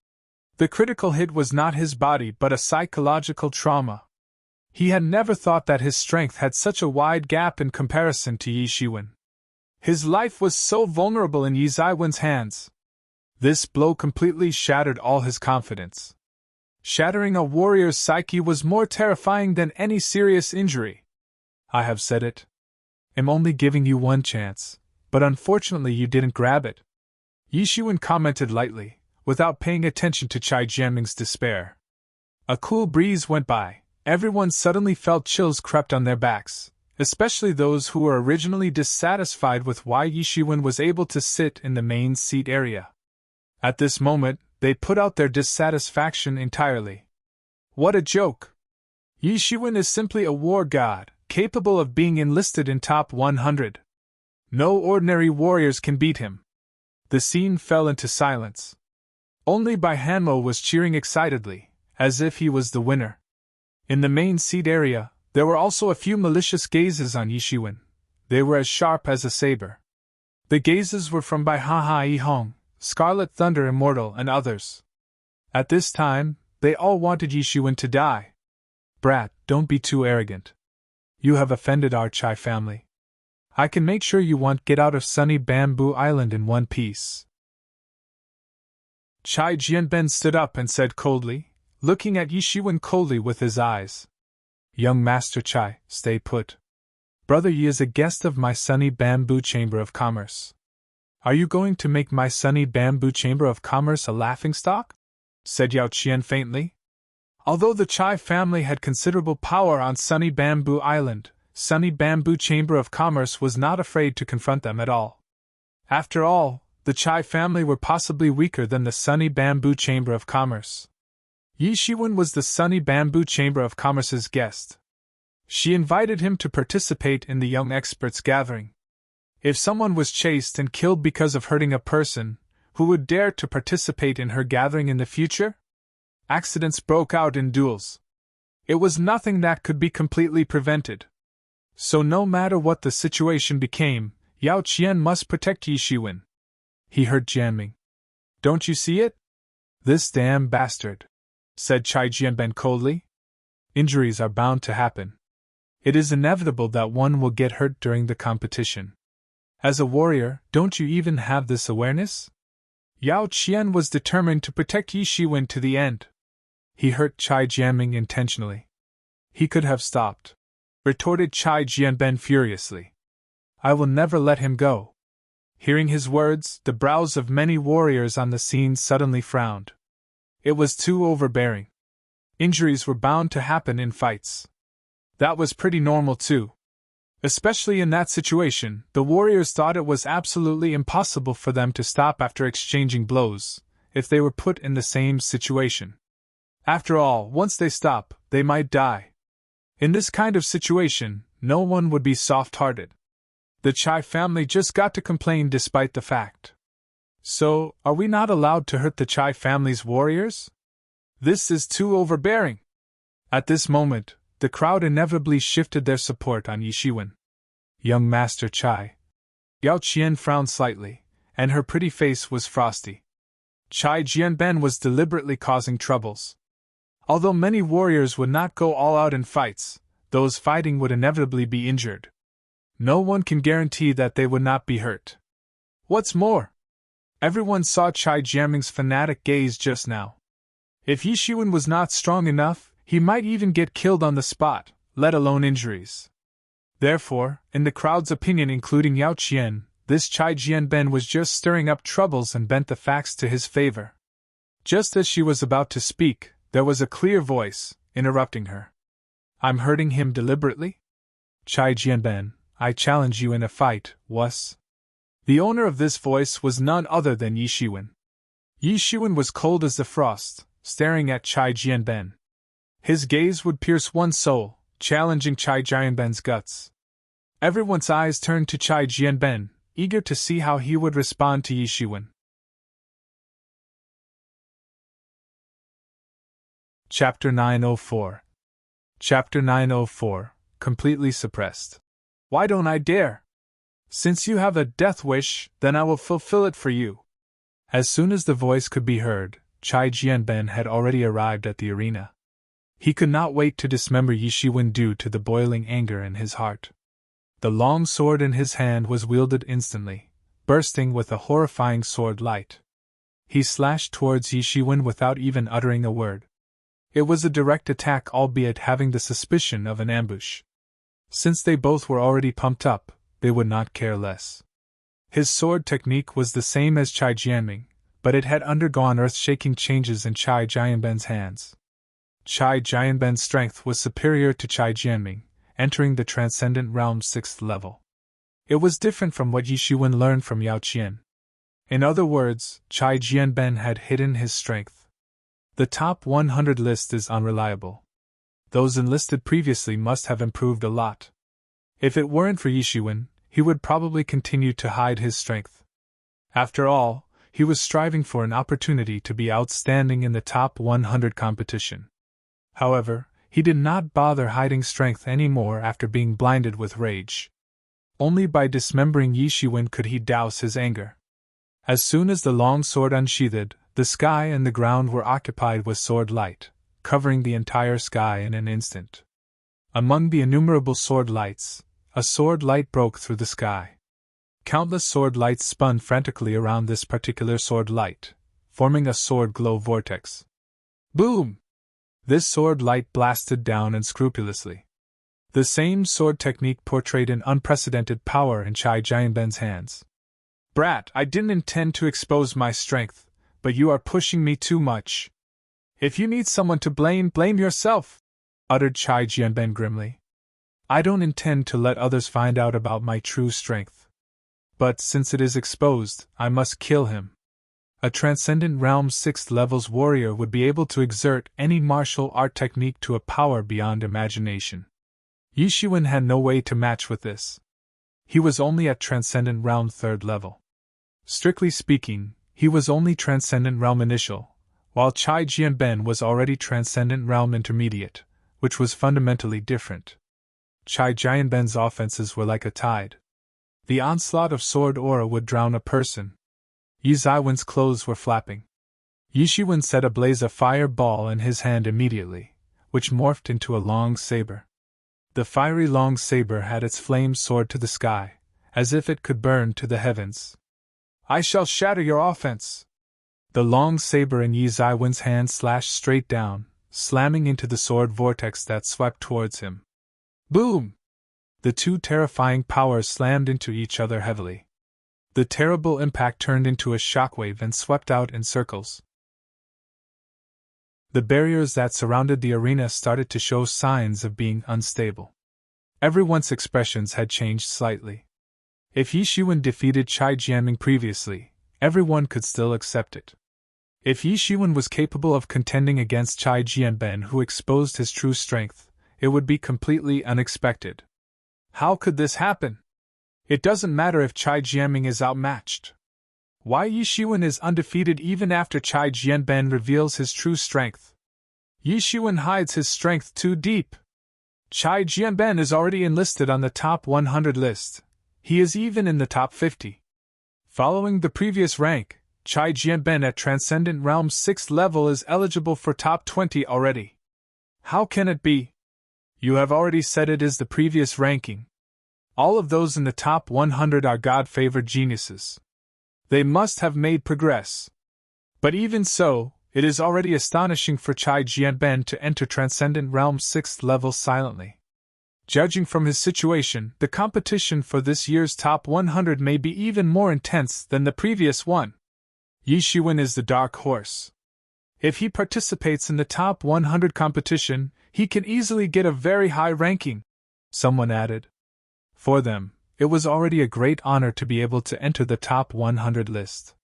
[SPEAKER 1] The critical hit was not his body but a psychological trauma. He had never thought that his strength had such a wide gap in comparison to Yi Shiwen. His life was so vulnerable in Yi Zaiwen's hands. This blow completely shattered all his confidence. Shattering a warrior's psyche was more terrifying than any serious injury. I have said it. I'm only giving you one chance, but unfortunately you didn't grab it. Yi Shiwen commented lightly, without paying attention to Chai Jianming's despair. A cool breeze went by. Everyone suddenly felt chills crept on their backs, especially those who were originally dissatisfied with why Yi Shiwen was able to sit in the main seat area. At this moment, they put out their dissatisfaction entirely. What a joke! Yi Shiwen is simply a war god, capable of being enlisted in top 100. No ordinary warriors can beat him. The scene fell into silence. Only Bai Hanmo was cheering excitedly, as if he was the winner. In the main seat area, there were also a few malicious gazes on Yi Shiwen. They were as sharp as a saber. The gazes were from Bai Ha Yi Hong, Scarlet Thunder Immortal, and others. At this time, they all wanted Yi Shiwen to die. Brat, don't be too arrogant. You have offended our Chai family. I can make sure you won't get out of sunny Bamboo Island in one piece. Chai Jianben stood up and said coldly, looking at Yi Shiwen coldly with his eyes. Young Master Chai, stay put. Brother Yi is a guest of my sunny Bamboo Chamber of Commerce. Are you going to make my sunny Bamboo Chamber of Commerce a laughingstock? Said Yao Qian faintly. Although the Chai family had considerable power on sunny Bamboo Island, sunny Bamboo Chamber of Commerce was not afraid to confront them at all. After all, the Chai family were possibly weaker than the sunny Bamboo Chamber of Commerce. Yi Shiwen was the sunny Bamboo Chamber of Commerce's guest. She invited him to participate in the young experts gathering. If someone was chased and killed because of hurting a person, who would dare to participate in her gathering in the future? Accidents broke out in duels. It was nothing that could be completely prevented. So no matter what the situation became, Yao Qian must protect Yi Shiwen. He heard Jianming. Don't you see it? This damn bastard, said Chai Jianben coldly. Injuries are bound to happen. It is inevitable that one will get hurt during the competition. As a warrior, don't you even have this awareness? Yao Qian was determined to protect Yi Shiwen to the end. He hurt Chai Jianming intentionally. He could have stopped, retorted Chai Jianben furiously. I will never let him go. Hearing his words, the brows of many warriors on the scene suddenly frowned. It was too overbearing. Injuries were bound to happen in fights. That was pretty normal too. Especially in that situation, the warriors thought it was absolutely impossible for them to stop after exchanging blows, if they were put in the same situation. After all, once they stop, they might die. In this kind of situation, no one would be soft-hearted. The Chai family just got to complain despite the fact. So, are we not allowed to hurt the Chai family's warriors? This is too overbearing. At this moment, the crowd inevitably shifted their support on Yishiwen. Young Master Chai. Yao Qian frowned slightly, and her pretty face was frosty. Chai Jianben was deliberately causing troubles. Although many warriors would not go all out in fights, those fighting would inevitably be injured. No one can guarantee that they would not be hurt. What's more, everyone saw Chai Jianming's fanatic gaze just now. If Yishiwen was not strong enough, he might even get killed on the spot, let alone injuries. Therefore, in the crowd's opinion including Yao Qian, this Chai Jianben was just stirring up troubles and bent the facts to his favor. Just as she was about to speak, there was a clear voice, interrupting her. I'm hurting him deliberately? Chai Jianben, I challenge you in a fight, wuss. The owner of this voice was none other than Yishiwen. Yishiwen was cold as the frost, staring at Chai Jianben. His gaze would pierce one's soul, challenging Chai Jianben's guts. Everyone's eyes turned to Chai Jianben, eager to see how he would respond to Yishiwen. Chapter 904. Chapter 904, completely suppressed. Why don't I dare? Since you have a death wish, then I will fulfill it for you. As soon as the voice could be heard, Chai Jianben had already arrived at the arena. He could not wait to dismember Yishiwen due to the boiling anger in his heart. The long sword in his hand was wielded instantly, bursting with a horrifying sword light. He slashed towards Yishiwen without even uttering a word. It was a direct attack, albeit having the suspicion of an ambush. Since they both were already pumped up, they would not care less. His sword technique was the same as Chai Jianming, but it had undergone earth-shaking changes in Chai Jianben's hands. Chai Jianben's strength was superior to Chai Jianming, entering the Transcendent Realm's 6th level. It was different from what Yishiwen learned from Yao Qian. In other words, Chai Jianben had hidden his strength. The top 100 list is unreliable. Those enlisted previously must have improved a lot. If it weren't for Yishiwen, he would probably continue to hide his strength. After all, he was striving for an opportunity to be outstanding in the top 100 competition. However, he did not bother hiding strength anymore after being blinded with rage. Only by dismembering Yishiwen could he douse his anger. As soon as the long sword unsheathed, the sky and the ground were occupied with sword light, covering the entire sky in an instant. Among the innumerable sword lights, a sword light broke through the sky. Countless sword lights spun frantically around this particular sword light, forming a sword glow vortex. Boom! This sword light blasted down unscrupulously. The same sword technique portrayed an unprecedented power in Chai Jianben's hands. Brat, I didn't intend to expose my strength, but you are pushing me too much. If you need someone to blame, blame yourself, uttered Chai Jianben grimly. I don't intend to let others find out about my true strength. But since it is exposed, I must kill him. A Transcendent Realm's 6th level's warrior would be able to exert any martial art technique to a power beyond imagination. Yishiwen had no way to match with this. He was only at Transcendent Realm 3rd level. Strictly speaking, he was only Transcendent Realm Initial, while Chai Jianben was already Transcendent Realm Intermediate, which was fundamentally different. Chai Jianben's offenses were like a tide. The onslaught of sword aura would drown a person. Yi Zaiwen's clothes were flapping. Yishiwen set ablaze a fire ball in his hand immediately, which morphed into a long saber. The fiery long saber had its flame soared to the sky, as if it could burn to the heavens. I shall shatter your offense! The long saber in Yi Zaiwen's hand slashed straight down, slamming into the sword vortex that swept towards him. Boom! The two terrifying powers slammed into each other heavily. The terrible impact turned into a shockwave and swept out in circles. The barriers that surrounded the arena started to show signs of being unstable. Everyone's expressions had changed slightly. If Yishiwen defeated Chai Jianming previously, everyone could still accept it. If Yi Shiwen was capable of contending against Chai Jianben, who exposed his true strength, it would be completely unexpected. How could this happen? It doesn't matter if Chai Jianming is outmatched. Why Yi Shiwen is undefeated even after Chai Jianben reveals his true strength? Yi Shiwen hides his strength too deep. Chai Jianben is already enlisted on the top 100 list. He is even in the top 50. Following the previous rank, Chai Jianben at Transcendent Realm's 6th level is eligible for top 20 already. How can it be? You have already said it is the previous ranking. All of those in the top 100 are God-favored geniuses. They must have made progress. But even so, it is already astonishing for Chai Jianben to enter Transcendent Realm's 6th level silently. Judging from his situation, the competition for this year's top 100 may be even more intense than the previous one. Yi Shiwen is the dark horse. If he participates in the top 100 competition, he can easily get a very high ranking, someone added. For them, it was already a great honor to be able to enter the top 100 list.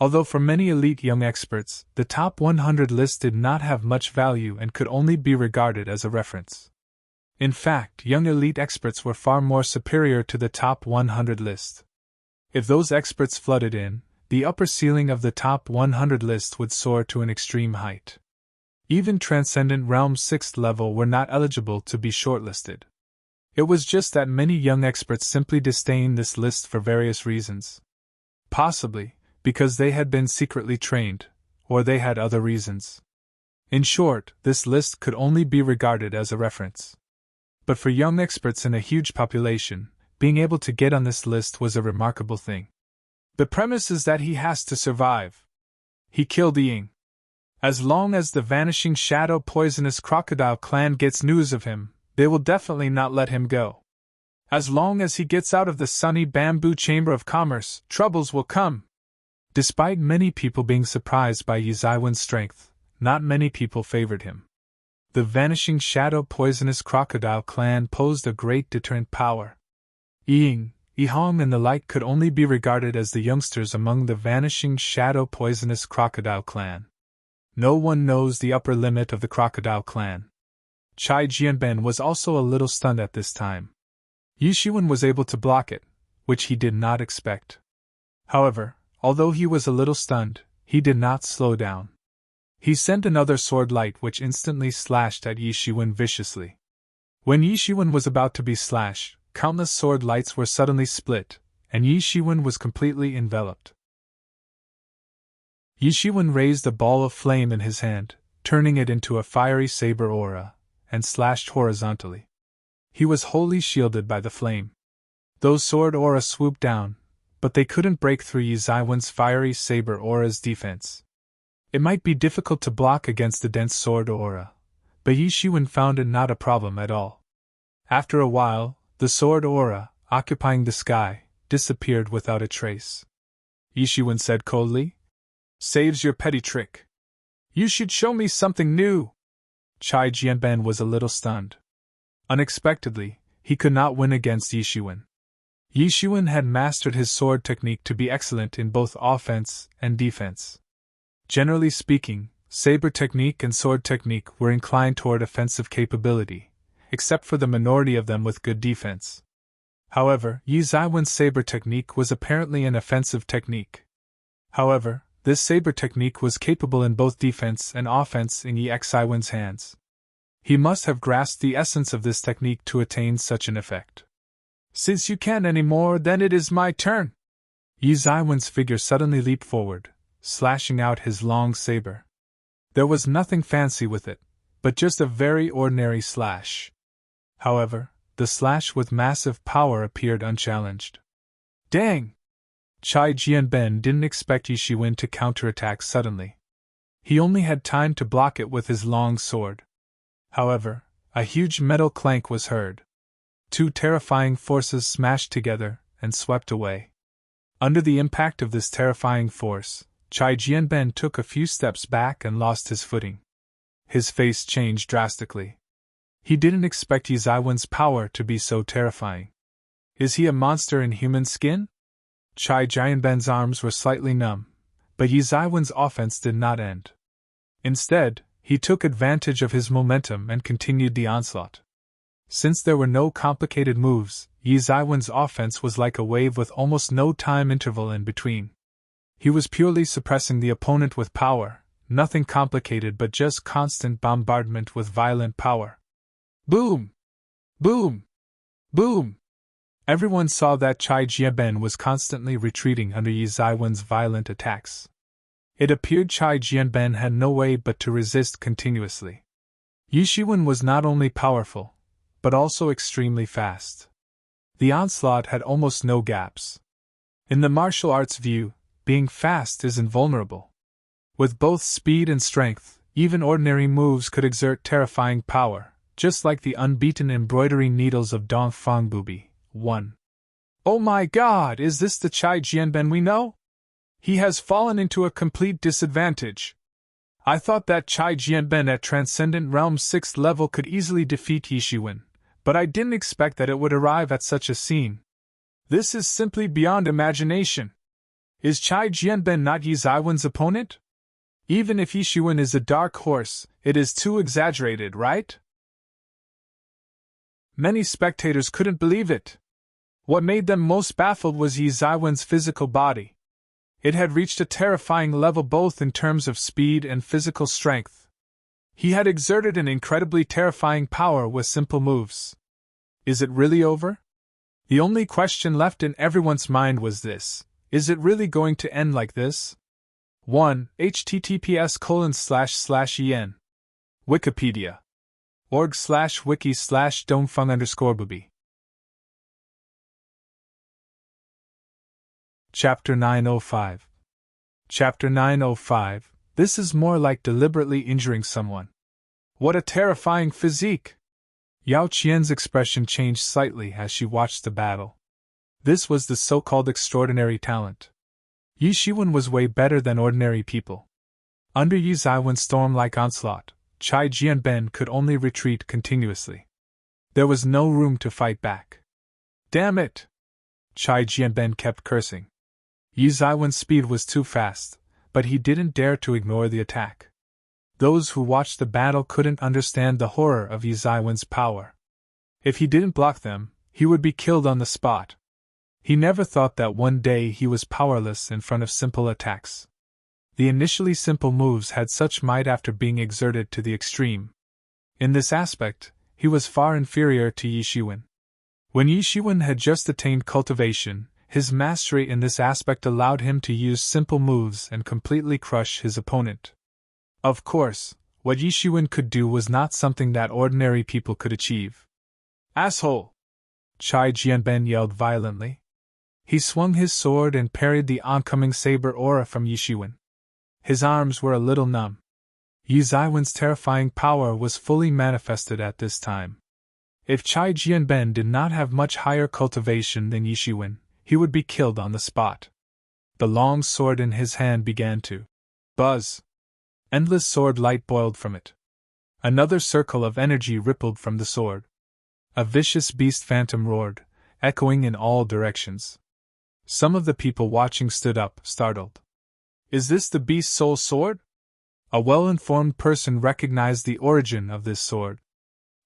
[SPEAKER 1] Although for many elite young experts, the top 100 list did not have much value and could only be regarded as a reference. In fact, young elite experts were far more superior to the top 100 list. If those experts flooded in, the upper ceiling of the top 100 list would soar to an extreme height. Even Transcendent Realm's 6th level were not eligible to be shortlisted. It was just that many young experts simply disdained this list for various reasons. Possibly because they had been secretly trained, or they had other reasons. In short, this list could only be regarded as a reference. But for young experts in a huge population, being able to get on this list was a remarkable thing. The premise is that he has to survive. He killed Ying. As long as the Vanishing Shadow Poisonous Crocodile clan gets news of him, they will definitely not let him go. As long as he gets out of the sunny bamboo chamber of commerce, troubles will come. Despite many people being surprised by Yi Ziwen's strength, not many people favored him. The Vanishing Shadow Poisonous Crocodile clan posed a great deterrent power. Ying, Yihong and the like could only be regarded as the youngsters among the Vanishing Shadow Poisonous Crocodile clan. No one knows the upper limit of the Crocodile clan. Chai Jianben was also a little stunned at this time. Yi Shiwen was able to block it, which he did not expect. However, although he was a little stunned, he did not slow down. He sent another sword light which instantly slashed at Yi Shiwen viciously. When Yi Shiwen was about to be slashed, countless sword lights were suddenly split, and Yi Shiwen was completely enveloped. Yi Shiwen raised a ball of flame in his hand, turning it into a fiery saber aura, and slashed horizontally. He was wholly shielded by the flame. Those sword aura swooped down, but they couldn't break through Yi Ziwen's fiery saber aura's defense. It might be difficult to block against the dense sword aura, but Yi Shiwen found it not a problem at all. After a while, the sword aura, occupying the sky, disappeared without a trace. Yi Shiwen said coldly, "Saves your petty trick. You should show me something new." Chai Jianben was a little stunned. Unexpectedly, he could not win against Yi Shiwen. Yi Shiwen had mastered his sword technique to be excellent in both offense and defense. Generally speaking, saber technique and sword technique were inclined toward offensive capability, except for the minority of them with good defense. However, Yi Ziwen's saber technique was apparently an offensive technique. However, this saber technique was capable in both defense and offense in Yi Ziwen's hands. He must have grasped the essence of this technique to attain such an effect. "Since you can't anymore, then it is my turn." Yi Ziwen's figure suddenly leaped forward, slashing out his long saber. There was nothing fancy with it, but just a very ordinary slash. However, the slash with massive power appeared unchallenged. Dang! Chai Jianben didn't expect Yi Shiwen to counterattack suddenly. He only had time to block it with his long sword. However, a huge metal clank was heard. Two terrifying forces smashed together and swept away. Under the impact of this terrifying force, Chai Jianben took a few steps back and lost his footing. His face changed drastically. He didn't expect Yi Ziwen's power to be so terrifying. Is he a monster in human skin? Chai Jianben's arms were slightly numb, But Yi Zaiwen's offense did not end. Instead, he took advantage of his momentum and continued the onslaught. Since there were no complicated moves, Yi Zaiwen's offense was like a wave with almost no time interval in between. He was purely suppressing the opponent with power, nothing complicated but just constant bombardment with violent power. Boom! Boom! Boom! Everyone saw that Chai Jianben was constantly retreating under Yi Zaiwen's violent attacks. It appeared Chai Jianben had no way but to resist continuously. Yi Shiwen was not only powerful, but also extremely fast. The onslaught had almost no gaps. In the martial arts view, being fast is invulnerable. With both speed and strength, even ordinary moves could exert terrifying power, just like the unbeaten embroidery needles of Dong Fang Bubi. 1. Oh my god, is this the Chai Jianben we know? He has fallen into a complete disadvantage. I thought that Chai Jianben at Transcendent Realm 6th level could easily defeat Yi Shiwen, but I didn't expect that it would arrive at such a scene. This is simply beyond imagination. Is Chai Jianben not Yi Zaiwen's opponent? Even if Yi Shiwen is a dark horse, it is too exaggerated, right? Many spectators couldn't believe it. What made them most baffled was Yi Zaiwen's physical body. It had reached a terrifying level both in terms of speed and physical strength. He had exerted an incredibly terrifying power with simple moves. Is it really over? The only question left in everyone's mind was this: is it really going to end like this? 1. https://en. Wikipedia. org/wiki/dongfeng_bubi. Chapter 905. Chapter 905. This is more like deliberately injuring someone. What a terrifying physique! Yao Qian's expression changed slightly as she watched the battle. This was the so-called extraordinary talent. Yi Shiwen was way better than ordinary people. Under Yi Zaiwen's storm-like onslaught, Chai Jianben could only retreat continuously. There was no room to fight back. Damn it! Chai Jianben kept cursing. Yi Zaiwen's speed was too fast, but he didn't dare to ignore the attack. Those who watched the battle couldn't understand the horror of Yi Zaiwen's power. If he didn't block them, he would be killed on the spot. He never thought that one day he was powerless in front of simple attacks. The initially simple moves had such might after being exerted to the extreme. In this aspect, he was far inferior to Yi Shiwen. When Yi Shiwen had just attained cultivation, his mastery in this aspect allowed him to use simple moves and completely crush his opponent. Of course, what Yi Shiwen could do was not something that ordinary people could achieve. Asshole! Chai Jianben yelled violently. He swung his sword and parried the oncoming saber aura from Yi Shiwen. His arms were a little numb. Yi Zaiwen's terrifying power was fully manifested at this time. If Chai Jianben did not have much higher cultivation than Yi Shiwen, he would be killed on the spot. The long sword in his hand began to buzz. Endless sword light boiled from it. Another circle of energy rippled from the sword. A vicious beast phantom roared, echoing in all directions. Some of the people watching stood up, startled. Is this the beast soul sword? A well-informed person recognized the origin of this sword.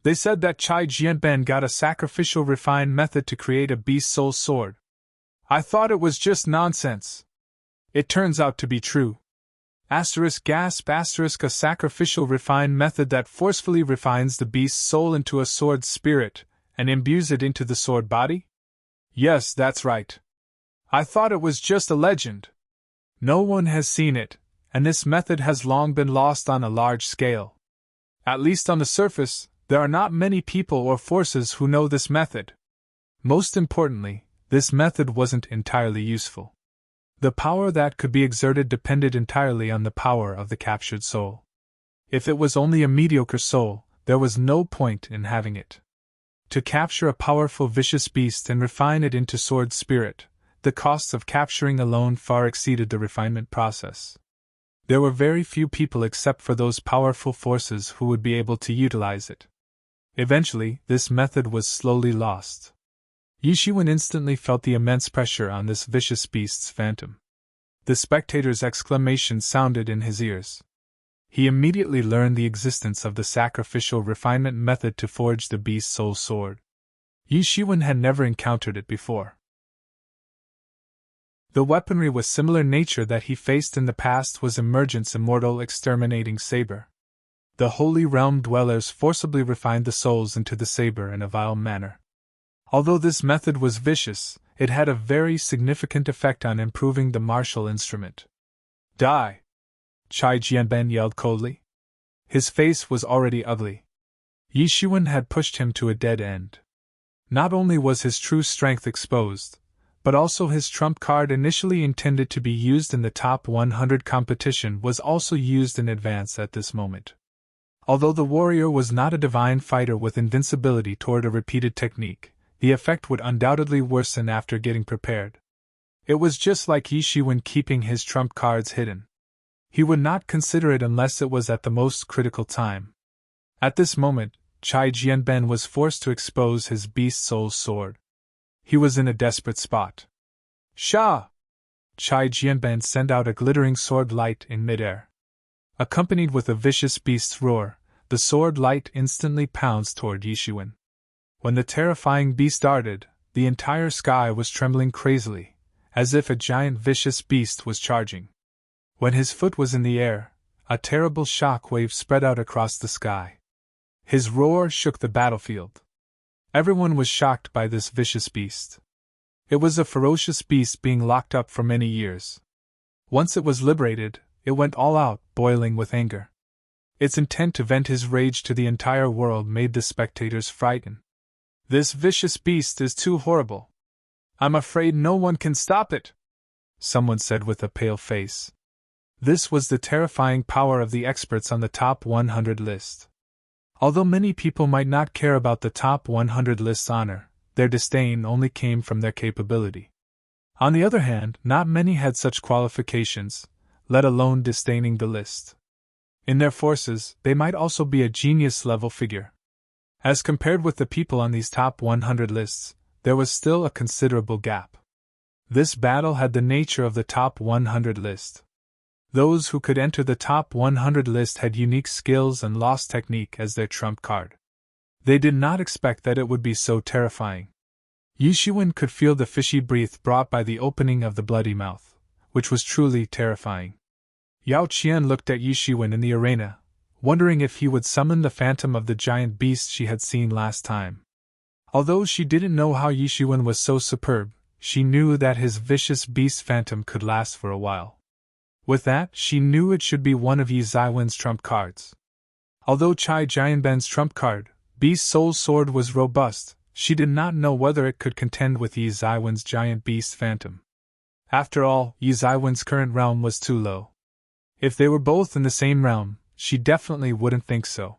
[SPEAKER 1] They said that Chai Jianben got a sacrificial refined method to create a beast soul sword. I thought it was just nonsense. It turns out to be true. Gasp *** a sacrificial refined method that forcefully refines the beast's soul into a sword spirit, and imbues it into the sword body? Yes, that's right. I thought it was just a legend. No one has seen it, and this method has long been lost on a large scale. At least on the surface, there are not many people or forces who know this method. Most importantly, this method wasn't entirely useful. The power that could be exerted depended entirely on the power of the captured soul. If it was only a mediocre soul, there was no point in having it. To capture a powerful vicious beast and refine it into sword spirit, the costs of capturing alone far exceeded the refinement process. There were very few people except for those powerful forces who would be able to utilize it. Eventually, this method was slowly lost. Yi Shiwen instantly felt the immense pressure on this vicious beast's phantom. The spectator's exclamation sounded in his ears. He immediately learned the existence of the sacrificial refinement method to forge the beast's soul sword. Yi Shiwen had never encountered it before. The weaponry with similar nature that he faced in the past was Emergent's immortal exterminating saber. The Holy Realm dwellers forcibly refined the souls into the saber in a vile manner. Although this method was vicious, it had a very significant effect on improving the martial instrument. Die! Chai Jianben yelled coldly. His face was already ugly. Yi Shiwen had pushed him to a dead end. Not only was his true strength exposed, but also his trump card initially intended to be used in the top 100 competition was also used in advance at this moment. Although the warrior was not a divine fighter with invincibility toward a repeated technique, the effect would undoubtedly worsen after getting prepared. It was just like Yi Shiwen keeping his trump cards hidden. He would not consider it unless it was at the most critical time. At this moment, Chai Jianben was forced to expose his beast soul sword. He was in a desperate spot. Sha! Chai Jianben sent out a glittering sword light in midair. Accompanied with a vicious beast's roar, the sword light instantly pounced toward Yi Shiwen. When the terrifying beast darted, the entire sky was trembling crazily, as if a giant vicious beast was charging. When his foot was in the air, a terrible shock wave spread out across the sky. His roar shook the battlefield. Everyone was shocked by this vicious beast. It was a ferocious beast being locked up for many years. Once it was liberated, it went all out, boiling with anger. Its intent to vent his rage to the entire world made the spectators frightened. This vicious beast is too horrible. I'm afraid no one can stop it, someone said with a pale face. This was the terrifying power of the experts on the top 100 list. Although many people might not care about the top 100 list's honor, their disdain only came from their capability. On the other hand, not many had such qualifications, let alone disdaining the list. In their forces, they might also be a genius-level figure. As compared with the people on these top 100 lists, there was still a considerable gap. This battle had the nature of the top 100 list. Those who could enter the top 100 list had unique skills and lost technique as their trump card. They did not expect that it would be so terrifying. Yi Shiwen could feel the fishy breath brought by the opening of the bloody mouth, which was truly terrifying. Yao Qian looked at Yi Shiwen in the arena, wondering if he would summon the phantom of the giant beast she had seen last time. Although she didn't know how Yi Shiwen was so superb, she knew that his vicious beast phantom could last for a while. With that, she knew it should be one of Yi Ziwen's trump cards. Although Chai Jianben's trump card, Beast Soul Sword, was robust, she did not know whether it could contend with Yi Ziwen's giant beast phantom. After all, Yi Ziwen's current realm was too low. If they were both in the same realm, she definitely wouldn't think so.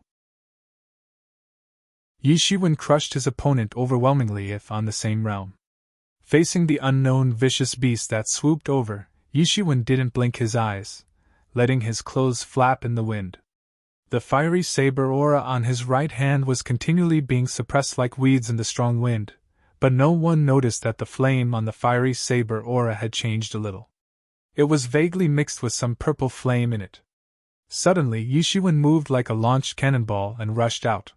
[SPEAKER 1] Yi Shiwen crushed his opponent overwhelmingly if on the same realm. Facing the unknown vicious beast that swooped over, Yi Shiwen didn't blink his eyes, letting his clothes flap in the wind. The fiery saber aura on his right hand was continually being suppressed like weeds in the strong wind, but no one noticed that the flame on the fiery saber aura had changed a little. It was vaguely mixed with some purple flame in it. Suddenly, Yi Shiwen moved like a launched cannonball and rushed out.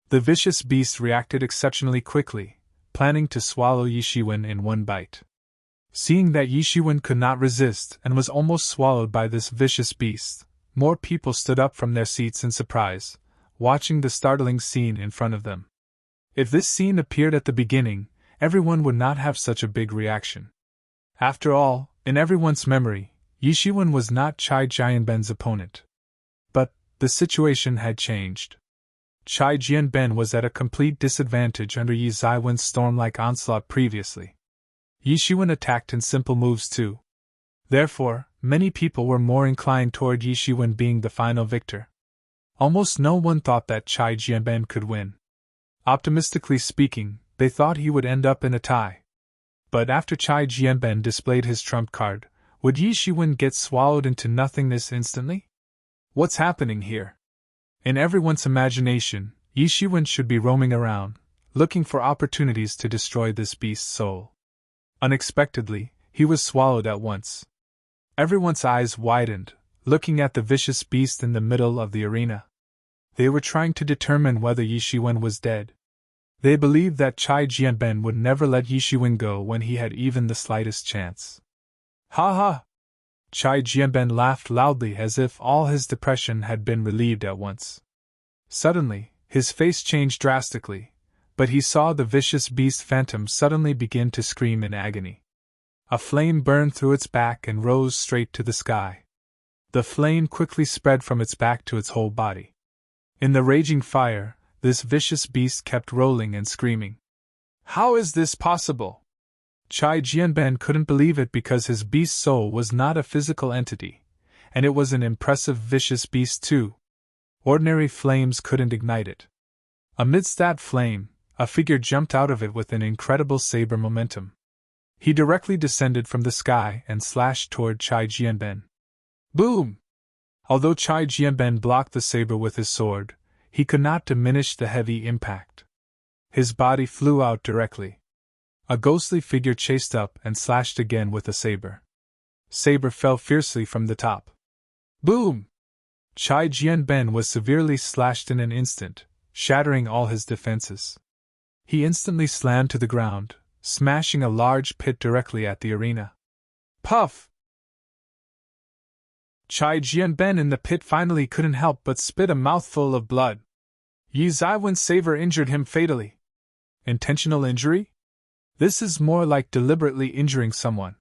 [SPEAKER 1] The vicious beast reacted exceptionally quickly, planning to swallow Yi Shiwen in one bite. Seeing that Yi Shiwen could not resist and was almost swallowed by this vicious beast, more people stood up from their seats in surprise, watching the startling scene in front of them. If this scene appeared at the beginning, everyone would not have such a big reaction. After all, in everyone's memory, Yi Shiwen was not Chai Jianben's opponent. But the situation had changed. Chai Jianben was at a complete disadvantage under Yi Ziwen's storm-like onslaught previously. Yi Shiwen attacked in simple moves too. Therefore, many people were more inclined toward Yi Shiwen being the final victor. Almost no one thought that Chai Jianben could win. Optimistically speaking, they thought he would end up in a tie. But after Chai Jianben displayed his trump card, would Yi Shiwen get swallowed into nothingness instantly? What's happening here? In everyone's imagination, Yi Shiwen should be roaming around, looking for opportunities to destroy this beast's soul. Unexpectedly, he was swallowed at once. Everyone's eyes widened, looking at the vicious beast in the middle of the arena. They were trying to determine whether Yi Shiwen was dead. They believed that Chai Jianben would never let Yi Shiwen go when he had even the slightest chance. Ha ha! Chai Jianben laughed loudly as if all his depression had been relieved at once. Suddenly, his face changed drastically, but he saw the vicious beast phantom suddenly begin to scream in agony. A flame burned through its back and rose straight to the sky. The flame quickly spread from its back to its whole body. In the raging fire, this vicious beast kept rolling and screaming. How is this possible? Chai Jianben couldn't believe it because his beast soul was not a physical entity, and it was an impressive vicious beast too. Ordinary flames couldn't ignite it. Amidst that flame, a figure jumped out of it with an incredible saber momentum. He directly descended from the sky and slashed toward Chai Jianben. Boom! Although Chai Jianben blocked the saber with his sword, he could not diminish the heavy impact. His body flew out directly. A ghostly figure chased up and slashed again with a saber. Saber fell fiercely from the top. Boom! Chai Jianben was severely slashed in an instant, shattering all his defenses. He instantly slammed to the ground, smashing a large pit directly at the arena. Puff! Chai Jianben in the pit finally couldn't help but spit a mouthful of blood. Yi Zaiwen's saber injured him fatally. Intentional injury? This is more like deliberately injuring someone.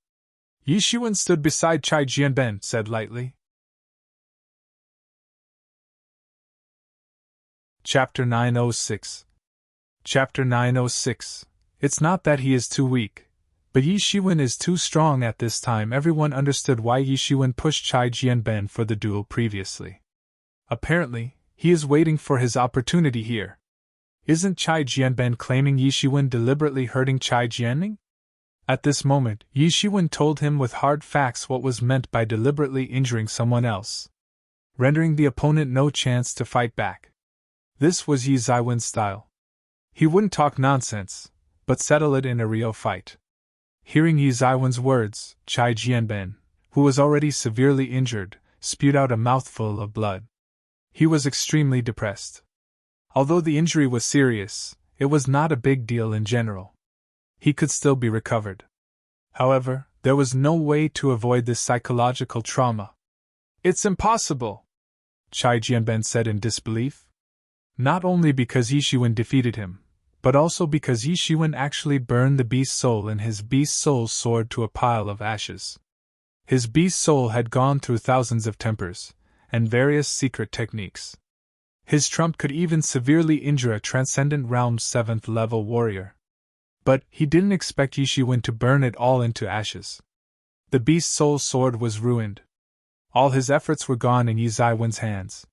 [SPEAKER 1] Yi Shiwen stood beside Chai Jianben, said lightly. Chapter 906. Chapter 906. It's not that he is too weak, but Yi Shiwen is too strong at this time. Everyone understood why Yi Shiwen pushed Chai Jianben for the duel previously. Apparently, he is waiting for his opportunity here. Isn't Chai Jianben claiming Yi Shiwen deliberately hurting Chai Jianning? At this moment, Yi Shiwen told him with hard facts what was meant by deliberately injuring someone else, rendering the opponent no chance to fight back. This was Yi Zaiwen's style. He wouldn't talk nonsense, but settle it in a real fight. Hearing Yi Zaiwen's words, Chai Jianben, who was already severely injured, spewed out a mouthful of blood. He was extremely depressed. Although the injury was serious, it was not a big deal in general. He could still be recovered. However, there was no way to avoid this psychological trauma. It's impossible, Chai Jianben said in disbelief. Not only because Yi Shiwen defeated him, but also because Yi Shiwen actually burned the beast soul in his beast soul sword to a pile of ashes. His beast soul had gone through thousands of tempers, and various secret techniques. His trump could even severely injure a transcendent round 7th level warrior. But he didn't expect Yi Shiwen to burn it all into ashes. The beast soul sword was ruined. All his efforts were gone in Yi Zaiwen's hands.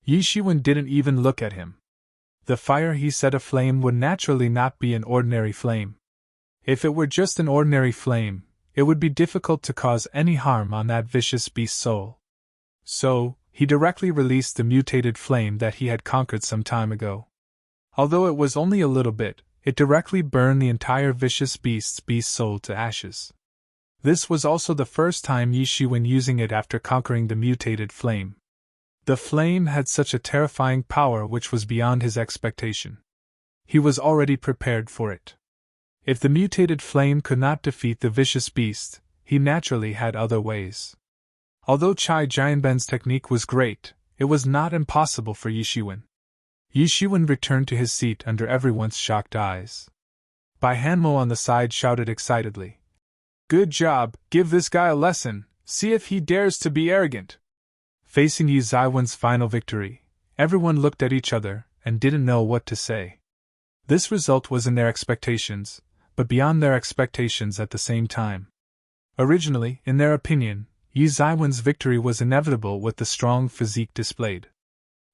[SPEAKER 1] Yi Shiwen didn't even look at him. The fire he set aflame would naturally not be an ordinary flame. If it were just an ordinary flame, it would be difficult to cause any harm on that vicious beast soul. So, he directly released the mutated flame that he had conquered some time ago. Although it was only a little bit, it directly burned the entire vicious beast's beast soul to ashes. This was also the first time Yi Shiwen using it after conquering the mutated flame. The flame had such a terrifying power which was beyond his expectation. He was already prepared for it. If the mutated flame could not defeat the vicious beast, he naturally had other ways. Although Chai Jianben's technique was great, it was not impossible for Yi Shiwen. Yi Shiwen returned to his seat under everyone's shocked eyes. Bai Hanmo on the side shouted excitedly. Good job, give this guy a lesson, see if he dares to be arrogant. Facing Yi Zaiwen's final victory, everyone looked at each other and didn't know what to say. This result was in their expectations, but beyond their expectations at the same time. Originally, in their opinion, Yi Zaiwen's victory was inevitable with the strong physique displayed.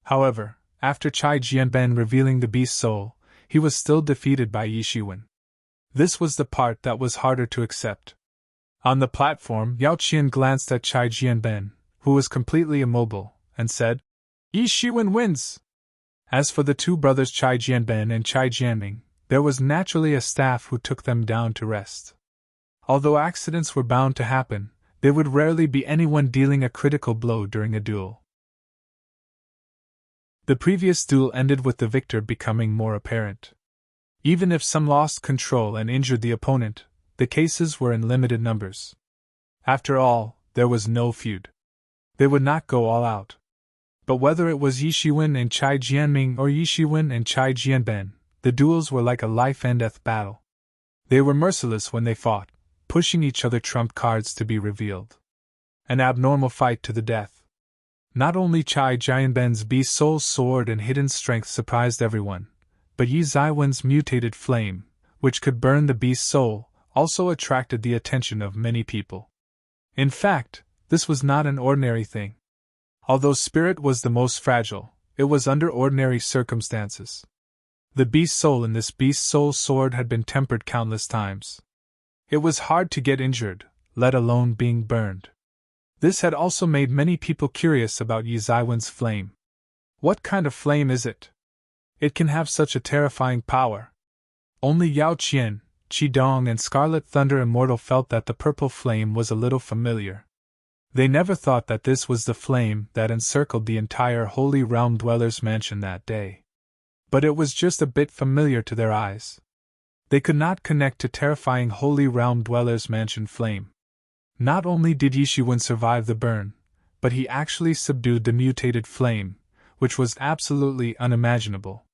[SPEAKER 1] However, after Chai Jianben revealing the beast soul, he was still defeated by Yi Shiwen. This was the part that was harder to accept. On the platform, Yao Qian glanced at Chai Jianben, who was completely immobile, and said, Yi Shiwen wins! As for the two brothers Chai Jianben and Chai Jianming, there was naturally a staff who took them down to rest. Although accidents were bound to happen, There would rarely be anyone dealing a critical blow during a duel. The previous duel ended with the victor becoming more apparent. Even if some lost control and injured the opponent, the cases were in limited numbers. After all, there was no feud. They would not go all out. But whether it was Yi Shiwen and Chai Jianming or Yi Shiwen and Chai Jianben, the duels were like a life-and-death battle. They were merciless when they fought, pushing each other trump cards to be revealed. An abnormal fight to the death. Not only Chai Jianben's Beast Soul sword and hidden strength surprised everyone, but Yi Zaiwen's mutated flame, which could burn the Beast Soul, also attracted the attention of many people. In fact, this was not an ordinary thing. Although spirit was the most fragile, it was under ordinary circumstances. The Beast Soul in this Beast Soul sword had been tempered countless times. It was hard to get injured, let alone being burned. This had also made many people curious about Yi Zaiwen's flame. What kind of flame is it? It can have such a terrifying power. Only Yao Qian, Qidong, and Scarlet Thunder Immortal felt that the purple flame was a little familiar. They never thought that this was the flame that encircled the entire Holy Realm Dweller's mansion that day. But it was just a bit familiar to their eyes. They could not connect to terrifying Holy Realm Dweller's mansion flame. Not only did Yi Shiwen survive the burn, but he actually subdued the mutated flame, which was absolutely unimaginable.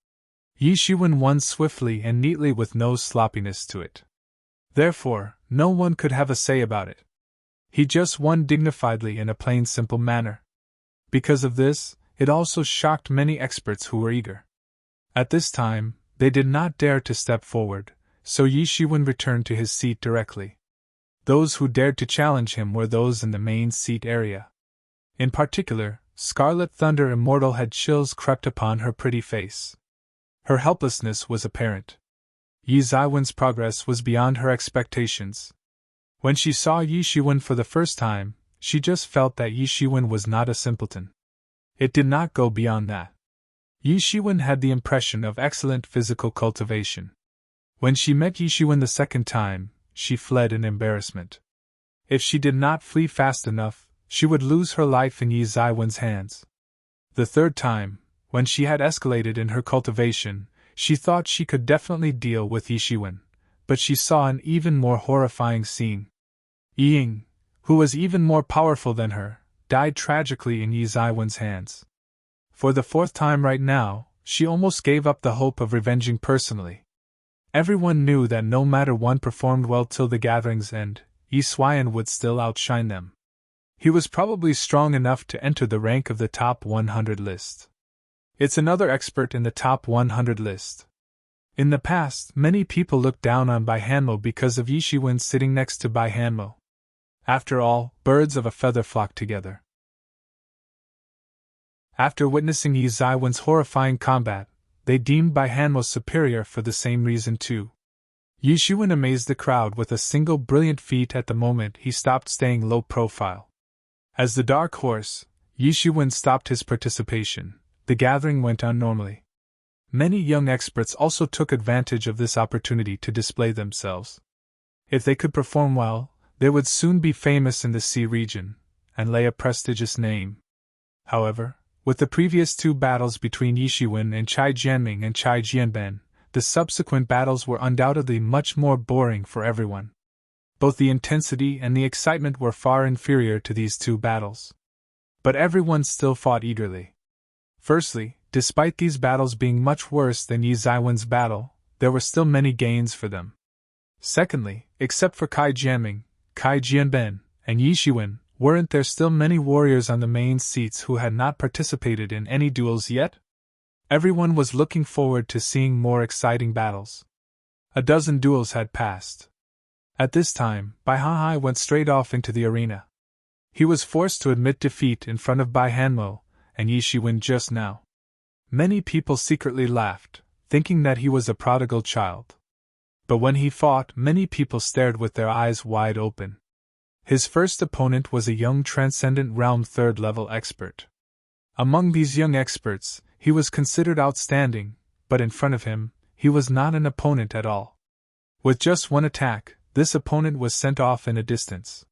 [SPEAKER 1] Yi Shiwen won swiftly and neatly with no sloppiness to it. Therefore, no one could have a say about it. He just won dignifiedly in a plain simple manner. Because of this, it also shocked many experts who were eager. At this time, they did not dare to step forward, so Yi Shiwen returned to his seat directly. Those who dared to challenge him were those in the main seat area. In particular, Scarlet Thunder Immortal had chills crept upon her pretty face. Her helplessness was apparent. Yi Zaiwen's progress was beyond her expectations. When she saw Yi Shiwen for the first time, she just felt that Yi Shiwen was not a simpleton. It did not go beyond that. Yi Shiwen had the impression of excellent physical cultivation. When she met Yi Shiwen the second time, she fled in embarrassment. If she did not flee fast enough, she would lose her life in Yi Zaiwen's hands. The third time, when she had escalated in her cultivation, she thought she could definitely deal with Yi Shiwen, but she saw an even more horrifying scene. Ying, who was even more powerful than her, died tragically in Yi Zaiwen's hands. For the fourth time right now, she almost gave up the hope of revenging personally. Everyone knew that no matter one performed well till the gathering's end, Yi Xuan would still outshine them. He was probably strong enough to enter the rank of the top 100 list. It's another expert in the top 100 list. In the past, many people looked down on Bai Hanmo because of Yi Shiwen sitting next to Bai Hanmo. After all, birds of a feather flock together. After witnessing Yi Zaiwen's horrifying combat, they deemed Bai Hanmo superior for the same reason too. Yi Shiwen amazed the crowd with a single brilliant feat at the moment he stopped staying low profile. As the dark horse, Yi Shiwen stopped his participation. The gathering went on normally. Many young experts also took advantage of this opportunity to display themselves. If they could perform well, they would soon be famous in the Sea region, and lay a prestigious name. However, with the previous two battles between Yi Shiwen and Chai Jianming and Chai Jianben, the subsequent battles were undoubtedly much more boring for everyone. Both the intensity and the excitement were far inferior to these two battles. But everyone still fought eagerly. Firstly, despite these battles being much worse than Yi Zaiwen's battle, there were still many gains for them. Secondly, except for Kai Jianming, Kai Jianben, and Yi Shiwen, weren't there still many warriors on the main seats who had not participated in any duels yet? Everyone was looking forward to seeing more exciting battles. A dozen duels had passed. At this time, Bai Hanhai went straight off into the arena. He was forced to admit defeat in front of Bai Hanmo and Yi Shiwen just now. Many people secretly laughed, thinking that he was a prodigal child. But when he fought, many people stared with their eyes wide open. His first opponent was a young Transcendent Realm 3rd level expert. Among these young experts, he was considered outstanding, but in front of him, he was not an opponent at all. With just one attack, this opponent was sent off in a distance.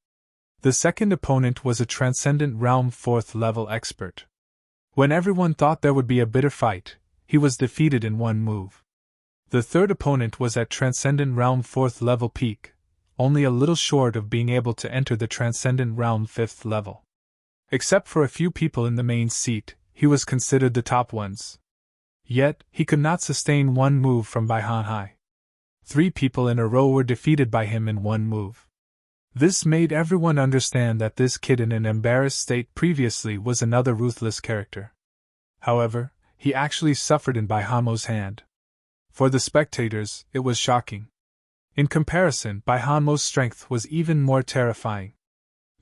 [SPEAKER 1] The second opponent was a Transcendent Realm 4th level expert. When everyone thought there would be a bitter fight, he was defeated in one move. The third opponent was at Transcendent Realm 4th level peak, only a little short of being able to enter the Transcendent Realm 5th level. Except for a few people in the main seat, he was considered the top ones. Yet, he could not sustain one move from Baihanhai. 3 people in a row were defeated by him in one move. This made everyone understand that this kid in an embarrassed state previously was another ruthless character. However, he actually suffered in Baihanmo's hand. For the spectators, it was shocking. In comparison, Baihanmo's strength was even more terrifying.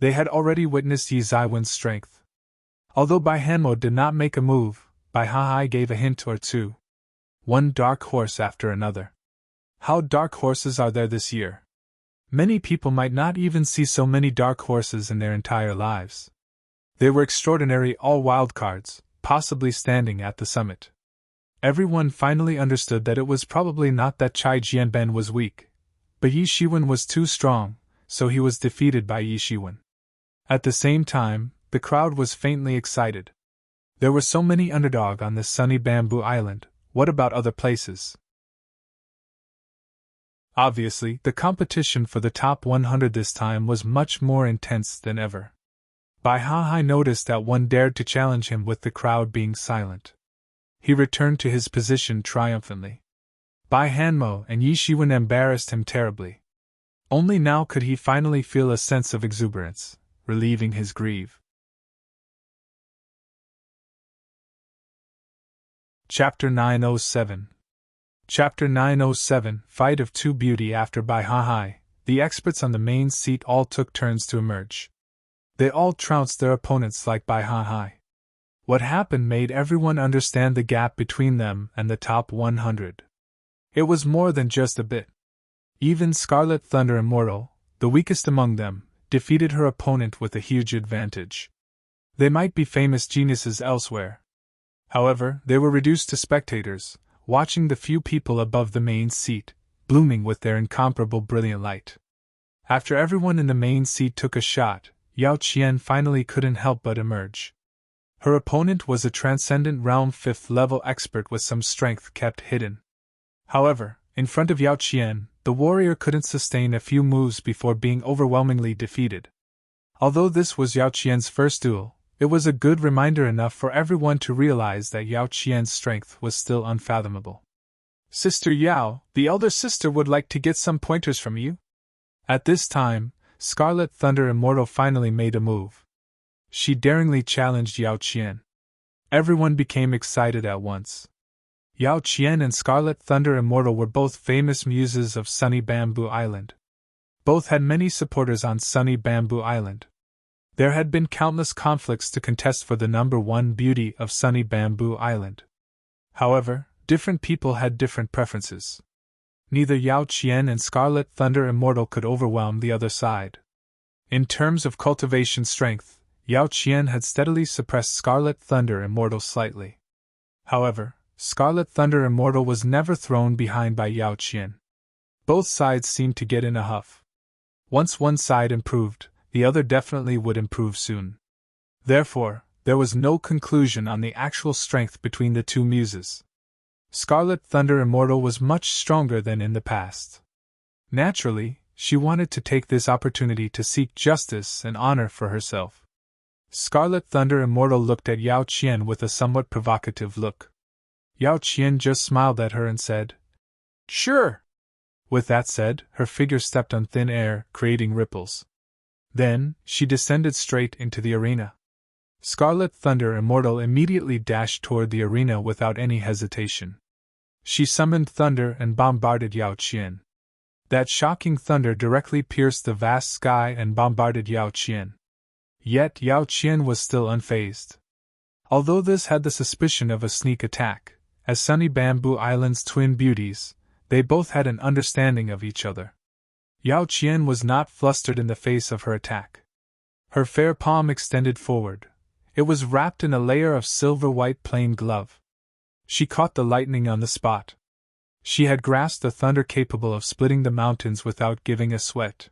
[SPEAKER 1] They had already witnessed Yi Zaiwen's strength. Although Baihanmo did not make a move, Baihanhai gave a hint or two. One dark horse after another. How dark horses are there this year? Many people might not even see so many dark horses in their entire lives. They were extraordinary all wildcards, possibly standing at the summit. Everyone finally understood that it was probably not that Chai Jianben was weak, but Yi Shiwen was too strong, so he was defeated by Yi Shiwen. At the same time, the crowd was faintly excited. There were so many underdog on this sunny bamboo island, what about other places? Obviously, the competition for the top 100 this time was much more intense than ever. Baihanhai noticed that one dared to challenge him with the crowd being silent. He returned to his position triumphantly. Baihanmo and Yi Shiwen embarrassed him terribly. Only now could he finally feel a sense of exuberance, relieving his grief. Chapter 907. Chapter 907, Fight of Two Beauty. After Baihanhai, the experts on the main seat all took turns to emerge. They all trounced their opponents like Baihanhai. What happened made everyone understand the gap between them and the top 100. It was more than just a bit. Even Scarlet Thunder Immortal, the weakest among them, defeated her opponent with a huge advantage. They might be famous geniuses elsewhere. However, they were reduced to spectators, watching the few people above the main seat, blooming with their incomparable brilliant light. After everyone in the main seat took a shot, Yao Qian finally couldn't help but emerge. Her opponent was a Transcendent Realm 5th level expert with some strength kept hidden. However, in front of Yao Qian, the warrior couldn't sustain a few moves before being overwhelmingly defeated. Although this was Yao Qian's first duel, it was a good reminder enough for everyone to realize that Yao Qian's strength was still unfathomable. Sister Yao, the elder sister would like to get some pointers from you. At this time, Scarlet Thunder Immortal finally made a move. She daringly challenged Yao Qian. Everyone became excited at once. Yao Qian and Scarlet Thunder Immortal were both famous muses of Sunny Bamboo Island. Both had many supporters on Sunny Bamboo Island. There had been countless conflicts to contest for the number 1 beauty of Sunny Bamboo Island. However, different people had different preferences. Neither Yao Qian and Scarlet Thunder Immortal could overwhelm the other side. In terms of cultivation strength, Yao Qian had steadily suppressed Scarlet Thunder Immortal slightly. However, Scarlet Thunder Immortal was never thrown behind by Yao Qian. Both sides seemed to get in a huff. Once one side improved, the other definitely would improve soon. Therefore, there was no conclusion on the actual strength between the two muses. Scarlet Thunder Immortal was much stronger than in the past. Naturally, she wanted to take this opportunity to seek justice and honor for herself. Scarlet Thunder Immortal looked at Yao Qian with a somewhat provocative look. Yao Qian just smiled at her and said, "Sure." With that said, her figure stepped on thin air, creating ripples. Then, she descended straight into the arena. Scarlet Thunder Immortal immediately dashed toward the arena without any hesitation. She summoned thunder and bombarded Yao Qian. That shocking thunder directly pierced the vast sky and bombarded Yao Qian. Yet Yao Qian was still unfazed. Although this had the suspicion of a sneak attack, as Sunny Bamboo Island's twin beauties, they both had an understanding of each other. Yao Qian was not flustered in the face of her attack. Her fair palm extended forward. It was wrapped in a layer of silver-white plain glove. She caught the lightning on the spot. She had grasped a thunder capable of splitting the mountains without giving a sweat.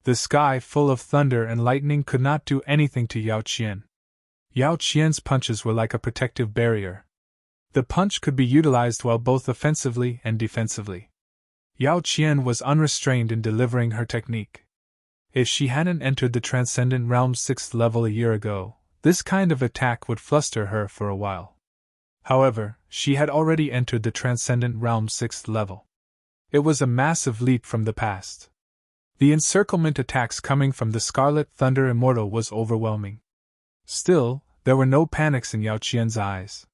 [SPEAKER 1] The sky full of thunder and lightning could not do anything to Yao Qian. Yao Qian's punches were like a protective barrier. The punch could be utilized well both offensively and defensively. Yao Qian was unrestrained in delivering her technique. If she hadn't entered the Transcendent Realm's 6th level a year ago, this kind of attack would fluster her for a while. However, she had already entered the Transcendent Realm's 6th level. It was a massive leap from the past. The encirclement attacks coming from the Scarlet Thunder Immortal was overwhelming. Still, there were no panics in Yao Qian's eyes.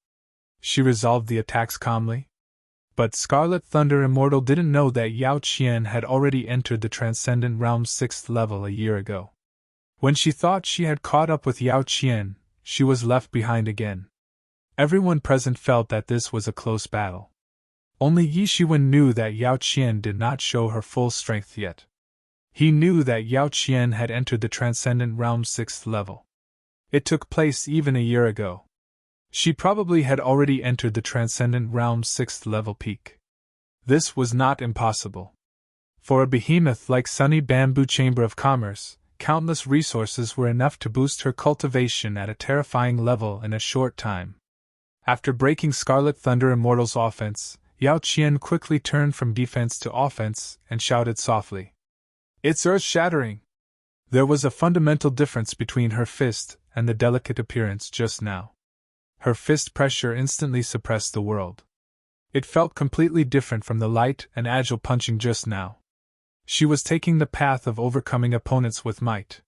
[SPEAKER 1] She resolved the attacks calmly. But Scarlet Thunder Immortal didn't know that Yao Qian had already entered the Transcendent Realm's 6th level a year ago. When she thought she had caught up with Yao Qian, she was left behind again. Everyone present felt that this was a close battle. Only Yi Shiwen knew that Yao Qian did not show her full strength yet. He knew that Yao Qian had entered the Transcendent Realm's 6th level. It took place even a year ago. She probably had already entered the Transcendent Realm's 6th level peak. This was not impossible. For a behemoth like Sunny Bamboo Chamber of Commerce, countless resources were enough to boost her cultivation at a terrifying level in a short time. After breaking Scarlet Thunder Immortal's offense, Yao Qian quickly turned from defense to offense and shouted softly, "It's earth-shattering!" There was a fundamental difference between her fist and the delicate appearance just now. Her fist pressure instantly suppressed the world. It felt completely different from the light and agile punching just now. She was taking the path of overcoming opponents with might.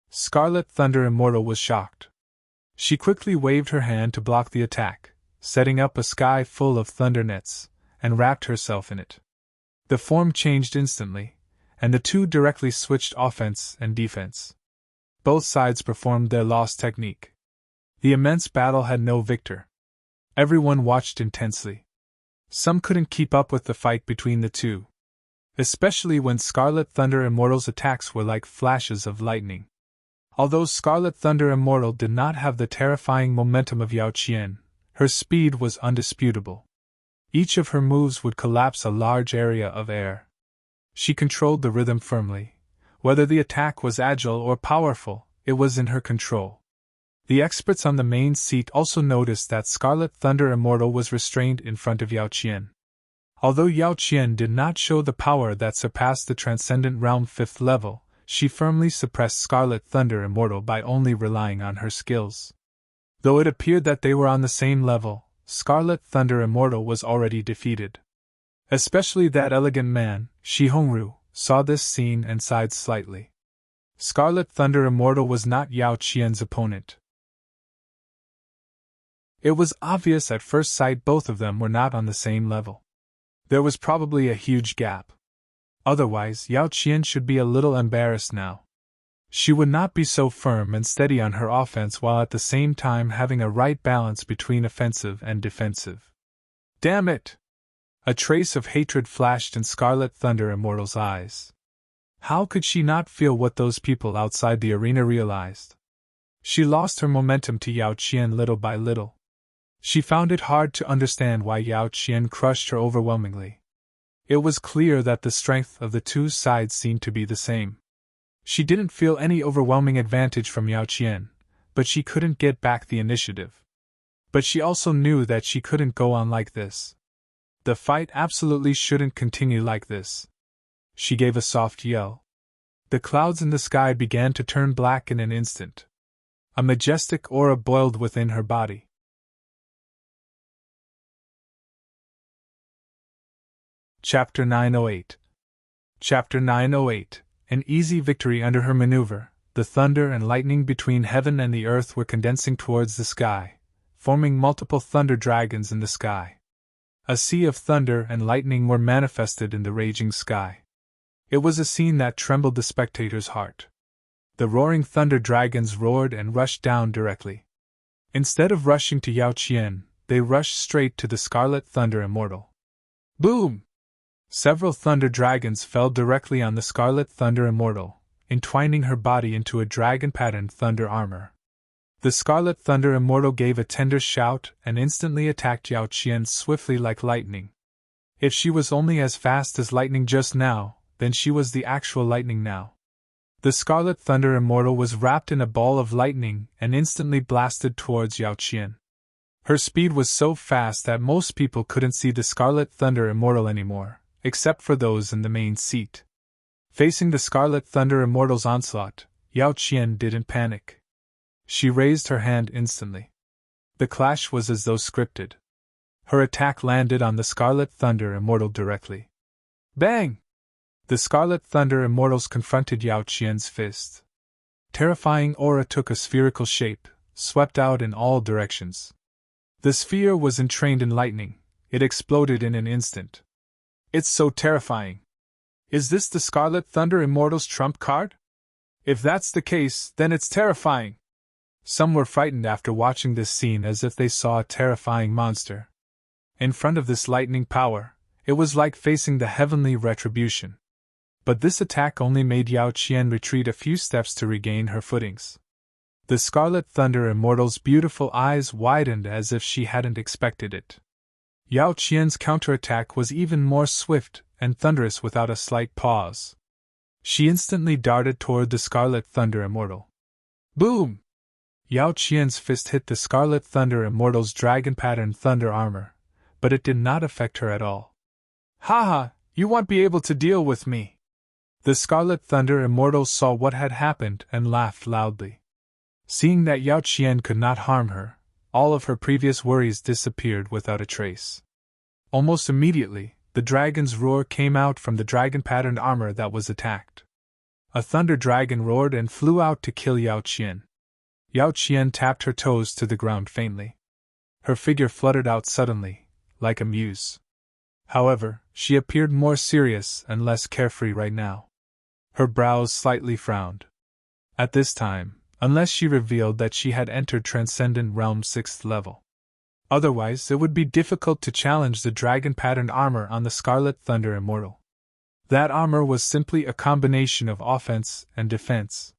[SPEAKER 1] Scarlet Thunder Immortal was shocked. She quickly waved her hand to block the attack, setting up a sky full of thunder nets, and wrapped herself in it. The form changed instantly, and the two directly switched offense and defense. Both sides performed their lost technique. The immense battle had no victor. Everyone watched intensely. Some couldn't keep up with the fight between the two, especially when Scarlet Thunder Immortal's attacks were like flashes of lightning. Although Scarlet Thunder Immortal did not have the terrifying momentum of Yao Qian, her speed was undisputable. Each of her moves would collapse a large area of air. She controlled the rhythm firmly. Whether the attack was agile or powerful, it was in her control. The experts on the main seat also noticed that Scarlet Thunder Immortal was restrained in front of Yao Qian. Although Yao Qian did not show the power that surpassed the Transcendent Realm 5th level, she firmly suppressed Scarlet Thunder Immortal by only relying on her skills. Though it appeared that they were on the same level, Scarlet Thunder Immortal was already defeated. Especially that elegant man, Shi Hongru, saw this scene and sighed slightly. Scarlet Thunder Immortal was not Yao Qian's opponent. It was obvious at first sight both of them were not on the same level. There was probably a huge gap. Otherwise, Yao Qian should be a little embarrassed now. She would not be so firm and steady on her offense while at the same time having a right balance between offensive and defensive. Damn it! A trace of hatred flashed in Scarlet Thunder Immortal's eyes. How could she not feel what those people outside the arena realized? She lost her momentum to Yao Qian little by little. She found it hard to understand why Yao Qian crushed her overwhelmingly. It was clear that the strength of the two sides seemed to be the same. She didn't feel any overwhelming advantage from Yao Qian, but she couldn't get back the initiative. But she also knew that she couldn't go on like this. The fight absolutely shouldn't continue like this. She gave a soft yell. The clouds in the sky began to turn black in an instant. A majestic aura boiled within her body. Chapter 908. Chapter 908. An easy victory. Under her maneuver, the thunder and lightning between heaven and the earth were condensing towards the sky, forming multiple thunder dragons in the sky. A sea of thunder and lightning were manifested in the raging sky. It was a scene that trembled the spectator's heart. The roaring thunder dragons roared and rushed down directly. Instead of rushing to Yao Qian, they rushed straight to the Scarlet Thunder Immortal. Boom! Several thunder dragons fell directly on the Scarlet Thunder Immortal, entwining her body into a dragon-patterned thunder armor. The Scarlet Thunder Immortal gave a tender shout and instantly attacked Yao Qian swiftly like lightning. If she was only as fast as lightning just now, then she was the actual lightning now. The Scarlet Thunder Immortal was wrapped in a ball of lightning and instantly blasted towards Yao Qian. Her speed was so fast that most people couldn't see the Scarlet Thunder Immortal anymore, except for those in the main seat. Facing the Scarlet Thunder Immortal's onslaught, Yao Qian didn't panic. She raised her hand instantly. The clash was as though scripted. Her attack landed on the Scarlet Thunder Immortal directly. Bang! The Scarlet Thunder Immortals confronted Yao Qian's fist. Terrifying aura took a spherical shape, swept out in all directions. The sphere was entrained in lightning. It exploded in an instant. It's so terrifying. Is this the Scarlet Thunder Immortal's trump card? If that's the case, then it's terrifying. Some were frightened after watching this scene as if they saw a terrifying monster. In front of this lightning power, it was like facing the heavenly retribution. But this attack only made Yao Qian retreat a few steps to regain her footings. The Scarlet Thunder Immortal's beautiful eyes widened as if she hadn't expected it. Yao Qian's counterattack was even more swift and thunderous without a slight pause. She instantly darted toward the Scarlet Thunder Immortal. Boom! Yao Qian's fist hit the Scarlet Thunder Immortal's dragon-patterned thunder armor, but it did not affect her at all. Haha, you won't be able to deal with me! The Scarlet Thunder Immortal saw what had happened and laughed loudly. Seeing that Yao Qian could not harm her, all of her previous worries disappeared without a trace. Almost immediately, the dragon's roar came out from the dragon-patterned armor that was attacked. A thunder dragon roared and flew out to kill Yao Qian. Yao Qian tapped her toes to the ground faintly. Her figure fluttered out suddenly, like a muse. However, she appeared more serious and less carefree right now. Her brows slightly frowned. At this time, unless she revealed that she had entered Transcendent Realm 6th level. Otherwise, it would be difficult to challenge the dragon-patterned armor on the Scarlet Thunder Immortal. That armor was simply a combination of offense and defense.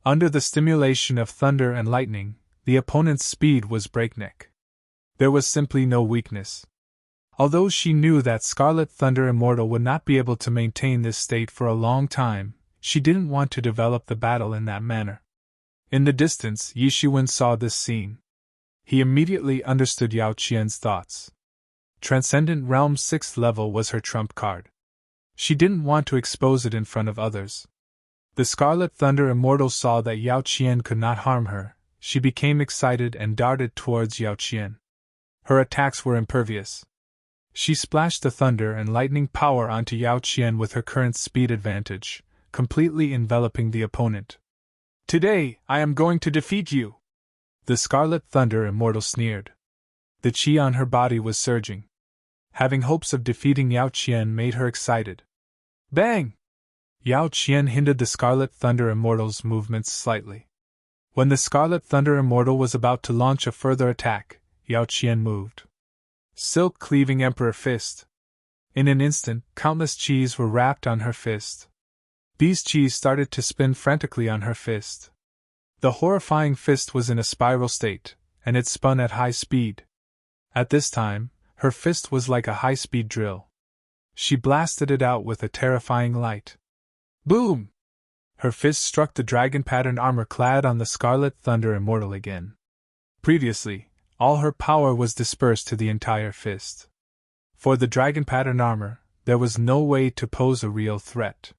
[SPEAKER 1] Under the stimulation of thunder and lightning, the opponent's speed was breakneck. There was simply no weakness. Although she knew that Scarlet Thunder Immortal would not be able to maintain this state for a long time, she didn't want to develop the battle in that manner. In the distance, Yi Shiwen saw this scene. He immediately understood Yao Qian's thoughts. Transcendent Realm 6th level was her trump card. She didn't want to expose it in front of others. The Scarlet Thunder Immortal saw that Yao Qian could not harm her. She became excited and darted towards Yao Qian. Her attacks were impervious. She splashed the thunder and lightning power onto Yao Qian with her current speed advantage, completely enveloping the opponent. Today, I am going to defeat you! The Scarlet Thunder Immortal sneered. The chi on her body was surging. Having hopes of defeating Yao Qian made her excited. Bang! Yao Qian hindered the Scarlet Thunder Immortal's movements slightly. When the Scarlet Thunder Immortal was about to launch a further attack, Yao Qian moved. Silk-cleaving Emperor Fist. In an instant, countless chis were wrapped on her fist. These chis started to spin frantically on her fist. The horrifying fist was in a spiral state, and it spun at high speed. At this time, her fist was like a high-speed drill. She blasted it out with a terrifying light. Boom! Her fist struck the dragon-patterned armor clad on the Scarlet Thunder Immortal again. Previously, all her power was dispersed to the entire fist. For the dragon-patterned armor, there was no way to pose a real threat.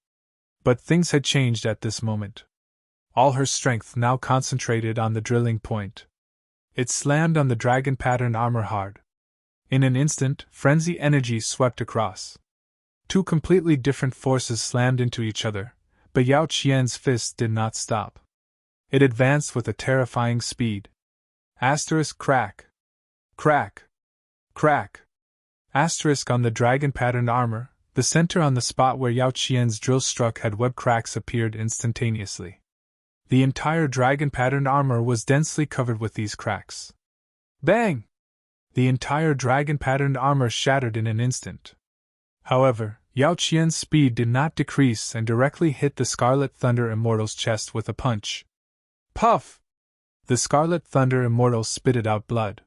[SPEAKER 1] But things had changed at this moment. All her strength now concentrated on the drilling point. It slammed on the dragon-patterned armor hard. In an instant, frenzy energy swept across. Two completely different forces slammed into each other, but Yao Qian's fist did not stop. It advanced with a terrifying speed. Asterisk crack. Crack. Crack. Asterisk on the dragon-patterned armor, the center on the spot where Yao Qian's drill struck had web cracks appeared instantaneously. The entire dragon-patterned armor was densely covered with these cracks. Bang! The entire dragon-patterned armor shattered in an instant. However, Yao Qian's speed did not decrease and directly hit the Scarlet Thunder Immortal's chest with a punch. Puff! The Scarlet Thunder Immortal spitted out blood.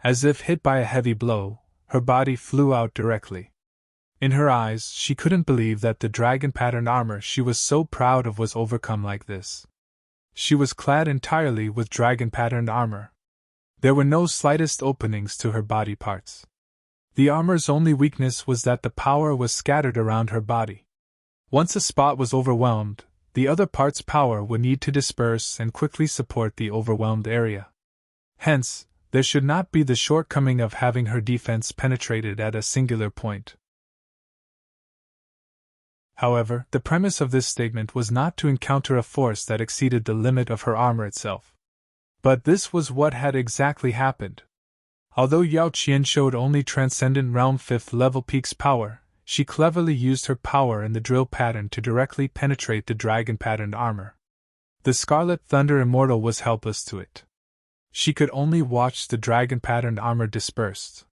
[SPEAKER 1] As if hit by a heavy blow, her body flew out directly. In her eyes, she couldn't believe that the dragon-patterned armor she was so proud of was overcome like this. She was clad entirely with dragon-patterned armor. There were no slightest openings to her body parts. The armor's only weakness was that the power was scattered around her body. Once a spot was overwhelmed, the other part's power would need to disperse and quickly support the overwhelmed area. Hence, there should not be the shortcoming of having her defense penetrated at a singular point. However, the premise of this statement was not to encounter a force that exceeded the limit of her armor itself. But this was what had exactly happened. Although Yao Qian showed only Transcendent Realm 5th level peak's power, she cleverly used her power in the drill pattern to directly penetrate the dragon-patterned armor. The Scarlet Thunder Immortal was helpless to it. She could only watch the dragon-patterned armor dispersed.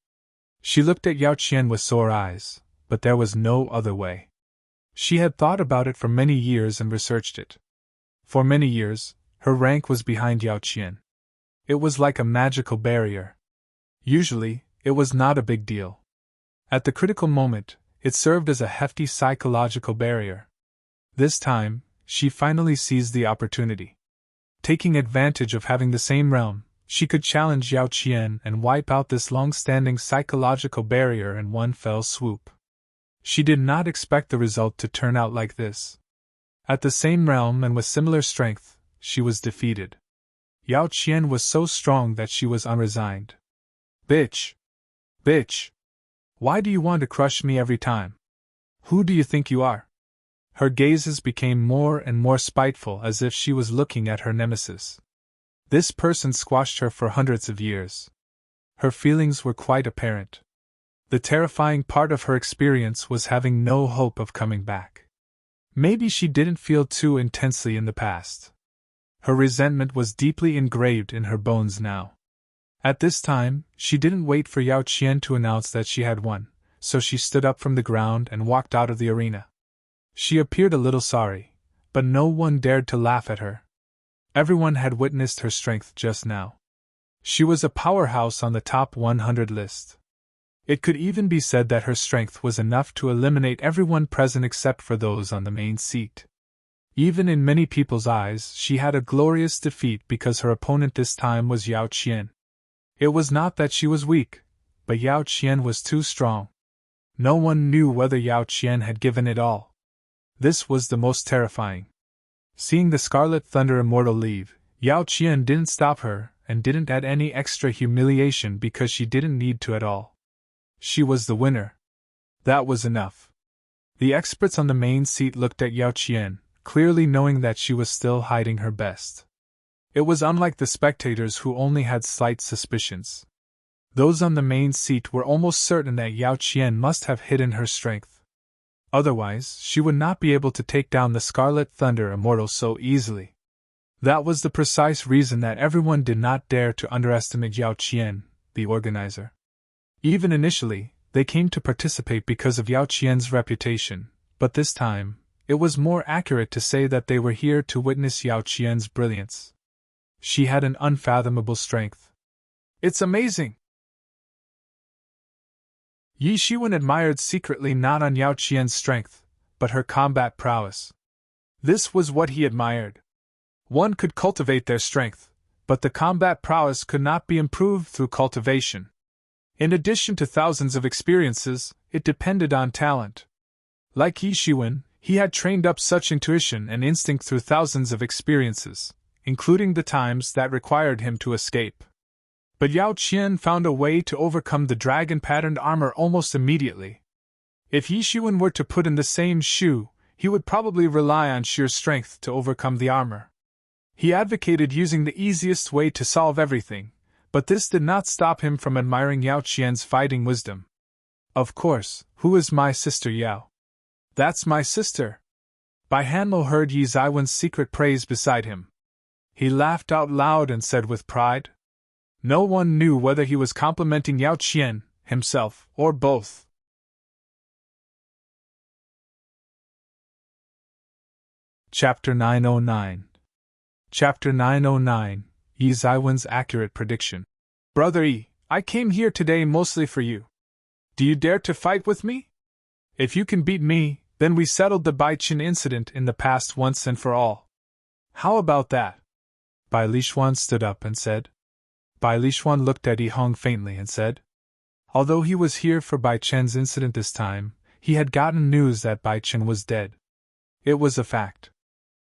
[SPEAKER 1] She looked at Yao Qian with sore eyes, but there was no other way. She had thought about it for many years and researched it. For many years, her rank was behind Yao Qian. It was like a magical barrier. Usually, it was not a big deal. At the critical moment, it served as a hefty psychological barrier. This time, she finally seized the opportunity. Taking advantage of having the same realm, she could challenge Yao Qian and wipe out this long-standing psychological barrier in one fell swoop. She did not expect the result to turn out like this. At the same realm and with similar strength, she was defeated. Yao Qian was so strong that she was unresigned. Bitch! Bitch! Why do you want to crush me every time? Who do you think you are? Her gazes became more and more spiteful as if she was looking at her nemesis. This person squashed her for hundreds of years. Her feelings were quite apparent. The terrifying part of her experience was having no hope of coming back. Maybe she didn't feel too intensely in the past. Her resentment was deeply engraved in her bones now. At this time, she didn't wait for Yao Qian to announce that she had won, so she stood up from the ground and walked out of the arena. She appeared a little sorry, but no one dared to laugh at her. Everyone had witnessed her strength just now. She was a powerhouse on the top 100 list. It could even be said that her strength was enough to eliminate everyone present except for those on the main seat. Even in many people's eyes, she had a glorious defeat because her opponent this time was Yao Qian. It was not that she was weak, but Yao Qian was too strong. No one knew whether Yao Qian had given it all. This was the most terrifying. Seeing the Scarlet Thunder Immortal leave, Yao Qian didn't stop her and didn't add any extra humiliation because she didn't need to at all. She was the winner. That was enough. The experts on the main seat looked at Yao Qian, clearly knowing that she was still hiding her best. It was unlike the spectators who only had slight suspicions. Those on the main seat were almost certain that Yao Qian must have hidden her strength. Otherwise, she would not be able to take down the Scarlet Thunder Immortal so easily. That was the precise reason that everyone did not dare to underestimate Yao Qian, the organizer. Even initially, they came to participate because of Yao Qian's reputation, but this time, it was more accurate to say that they were here to witness Yao Qian's brilliance. She had an unfathomable strength. It's amazing! Yi Shiwen admired secretly not on Yao Qian's strength, but her combat prowess. This was what he admired. One could cultivate their strength, but the combat prowess could not be improved through cultivation. In addition to thousands of experiences, it depended on talent. Like Yi Shiwen, he had trained up such intuition and instinct through thousands of experiences, including the times that required him to escape. But Yao Qian found a way to overcome the dragon-patterned armor almost immediately. If Yi Shiwen were to put in the same shoe, he would probably rely on sheer strength to overcome the armor. He advocated using the easiest way to solve everything, but this did not stop him from admiring Yao Qian's fighting wisdom. Of course, who is my sister Yao? That's my sister! Bai Hanmo heard Yi Zaiwen's secret praise beside him. He laughed out loud and said with pride. No one knew whether he was complimenting Yao Qian, himself, or both. Chapter 909. Chapter 909, Yi Zaiwen's accurate prediction. Brother Yi, I came here today mostly for you. Do you dare to fight with me? If you can beat me, then we settled the Baichin incident in the past once and for all. How about that? Bai Lixuan stood up and said. Bai Lixuan looked at Yi Hong faintly and said. Although he was here for Bai Chen's incident this time, he had gotten news that Bai Chen was dead. It was a fact.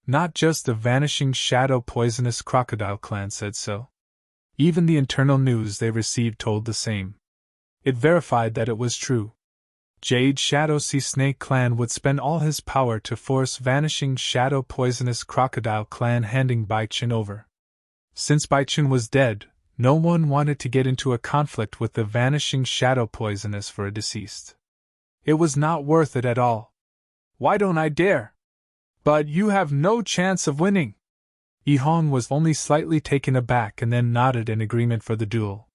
[SPEAKER 1] Not just the vanishing shadow poisonous crocodile clan said so. Even the internal news they received told the same. It verified that it was true. Jade Shadow Sea Snake clan would spend all his power to force vanishing shadow poisonous crocodile clan handing Bai Chen over. Since Bai Chen was dead, no one wanted to get into a conflict with the vanishing shadow poisonous for a deceased. It was not worth it at all. Why don't I dare? But you have no chance of winning. Yi Hong was only slightly taken aback and then nodded in agreement for the duel.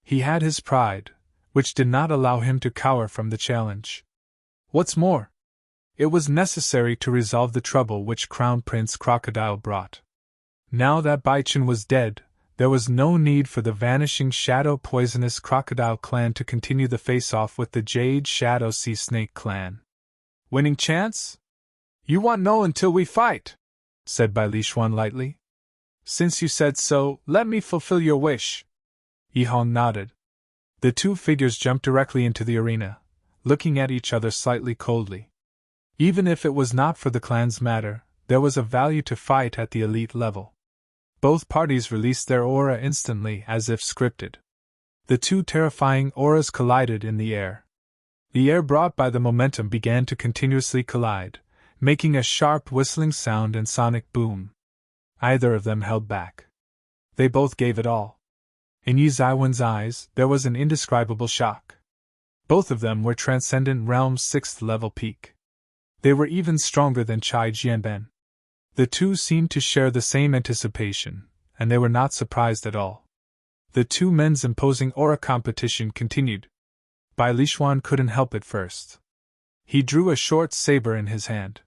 [SPEAKER 1] He had his pride, which did not allow him to cower from the challenge. What's more, it was necessary to resolve the trouble which Crown Prince Crocodile brought. Now that Bai Chen was dead, there was no need for the vanishing shadow poisonous crocodile clan to continue the face-off with the Jade Shadow Sea Snake clan. Winning chance? You want no until we fight, said Bai Lixuan lightly. Since you said so, let me fulfill your wish. Yi Hong nodded. The two figures jumped directly into the arena, looking at each other slightly coldly. Even if it was not for the clan's matter, there was a value to fight at the elite level. Both parties released their aura instantly as if scripted. The two terrifying auras collided in the air. The air brought by the momentum began to continuously collide, making a sharp whistling sound and sonic boom. Either of them held back. They both gave it all. In Yi Zaiwen's eyes, there was an indescribable shock. Both of them were Transcendent Realm's 6th level peak. They were even stronger than Chai Jianben. The two seemed to share the same anticipation, and they were not surprised at all. The two men's imposing aura competition continued. Bai Lixuan couldn't help it first. He drew a short saber in his hand.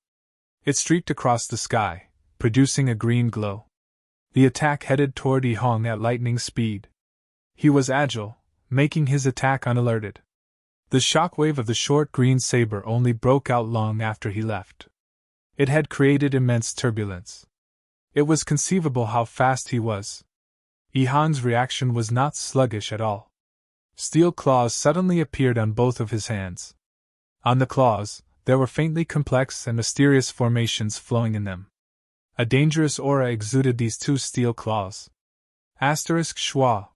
[SPEAKER 1] It streaked across the sky, producing a green glow. The attack headed toward Yi Hong at lightning speed. He was agile, making his attack unalerted. The shockwave of the short green saber only broke out long after he left. It had created immense turbulence. It was conceivable how fast he was. Yi Hong's reaction was not sluggish at all. Steel claws suddenly appeared on both of his hands. On the claws, there were faintly complex and mysterious formations flowing in them. A dangerous aura exuded these two steel claws. Schwa.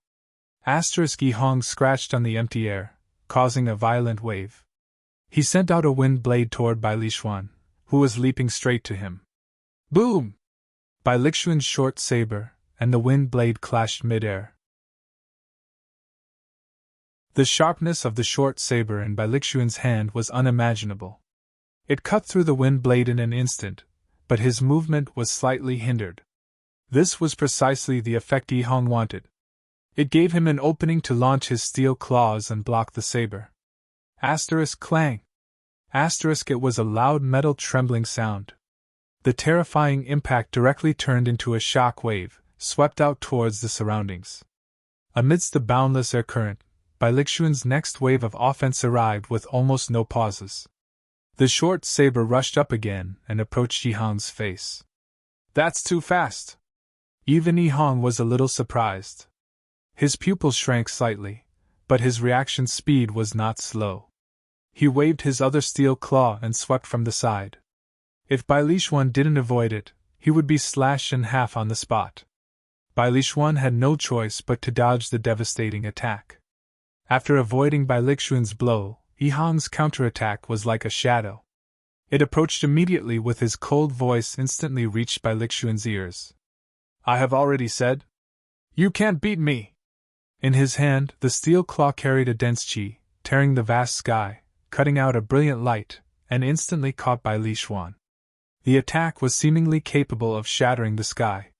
[SPEAKER 1] Yi Hong scratched on the empty air, causing a violent wave. He sent out a wind blade toward Bai Lixuan, who was leaping straight to him. Boom! Bai Lixuan's short saber and the wind blade clashed mid-air. The sharpness of the short saber in Bai Lixuan's hand was unimaginable. It cut through the wind blade in an instant, but his movement was slightly hindered. This was precisely the effect Yi Hong wanted. It gave him an opening to launch his steel claws and block the saber. Clang! It was a loud metal trembling sound. The terrifying impact directly turned into a shock wave, swept out towards the surroundings. Amidst the boundless air current, Bai Lixuan's next wave of offense arrived with almost no pauses. The short saber rushed up again and approached Yi Hong's face. That's too fast! Even Yi Hong was a little surprised. His pupils shrank slightly, but his reaction speed was not slow. He waved his other steel claw and swept from the side. If Bai Lixuan didn't avoid it, he would be slashed in half on the spot. Bai Lixuan had no choice but to dodge the devastating attack. After avoiding Bai Lixuan's blow, Yi Hong's counterattack was like a shadow. It approached immediately with his cold voice instantly reached Bai Lixuan's ears. I have already said. You can't beat me! In his hand, the steel claw carried a dense qi, tearing the vast sky, cutting out a brilliant light, and instantly caught Bai Lixuan. The attack was seemingly capable of shattering the sky.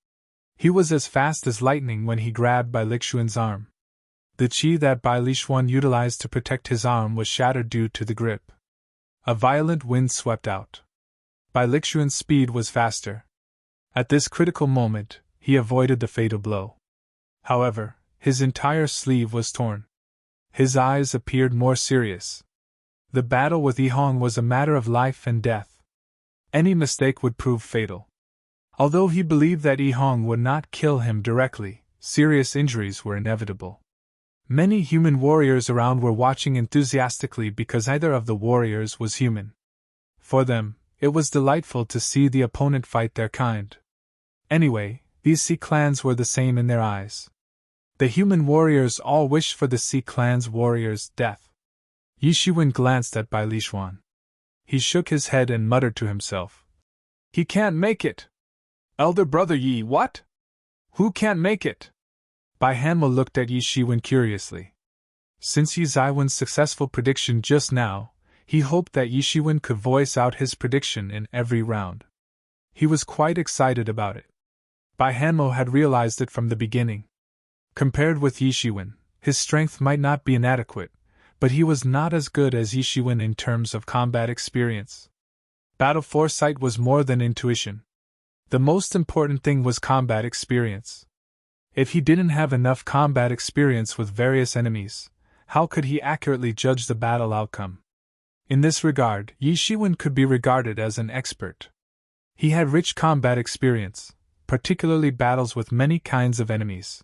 [SPEAKER 1] He was as fast as lightning when he grabbed Bai Lixuan's arm. The qi that Bai Lixuan utilized to protect his arm was shattered due to the grip. A violent wind swept out. Bai Lixuan's speed was faster. At this critical moment, he avoided the fatal blow. However, his entire sleeve was torn. His eyes appeared more serious. The battle with Yi Hong was a matter of life and death. Any mistake would prove fatal. Although he believed that Yi Hong would not kill him directly, serious injuries were inevitable. Many human warriors around were watching enthusiastically because neither of the warriors was human. For them, it was delightful to see the opponent fight their kind. Anyway, these Sea clans were the same in their eyes. The human warriors all wished for the Sea clan's warrior's death. Yi Shiwen glanced at Bai Lishuan. He shook his head and muttered to himself. He can't make it! Elder brother Yi, what? Who can't make it? Bai Hanmo looked at Yi Shiwen curiously. Since Yi Zaiwen's successful prediction just now, he hoped that Yi Shiwen could voice out his prediction in every round. He was quite excited about it. Bai Hanmo had realized it from the beginning. Compared with Yi Shiwen, his strength might not be inadequate, but he was not as good as Yi Shiwen in terms of combat experience. Battle foresight was more than intuition. The most important thing was combat experience. If he didn't have enough combat experience with various enemies, how could he accurately judge the battle outcome? In this regard, Yi Shiwen could be regarded as an expert. He had rich combat experience, particularly battles with many kinds of enemies.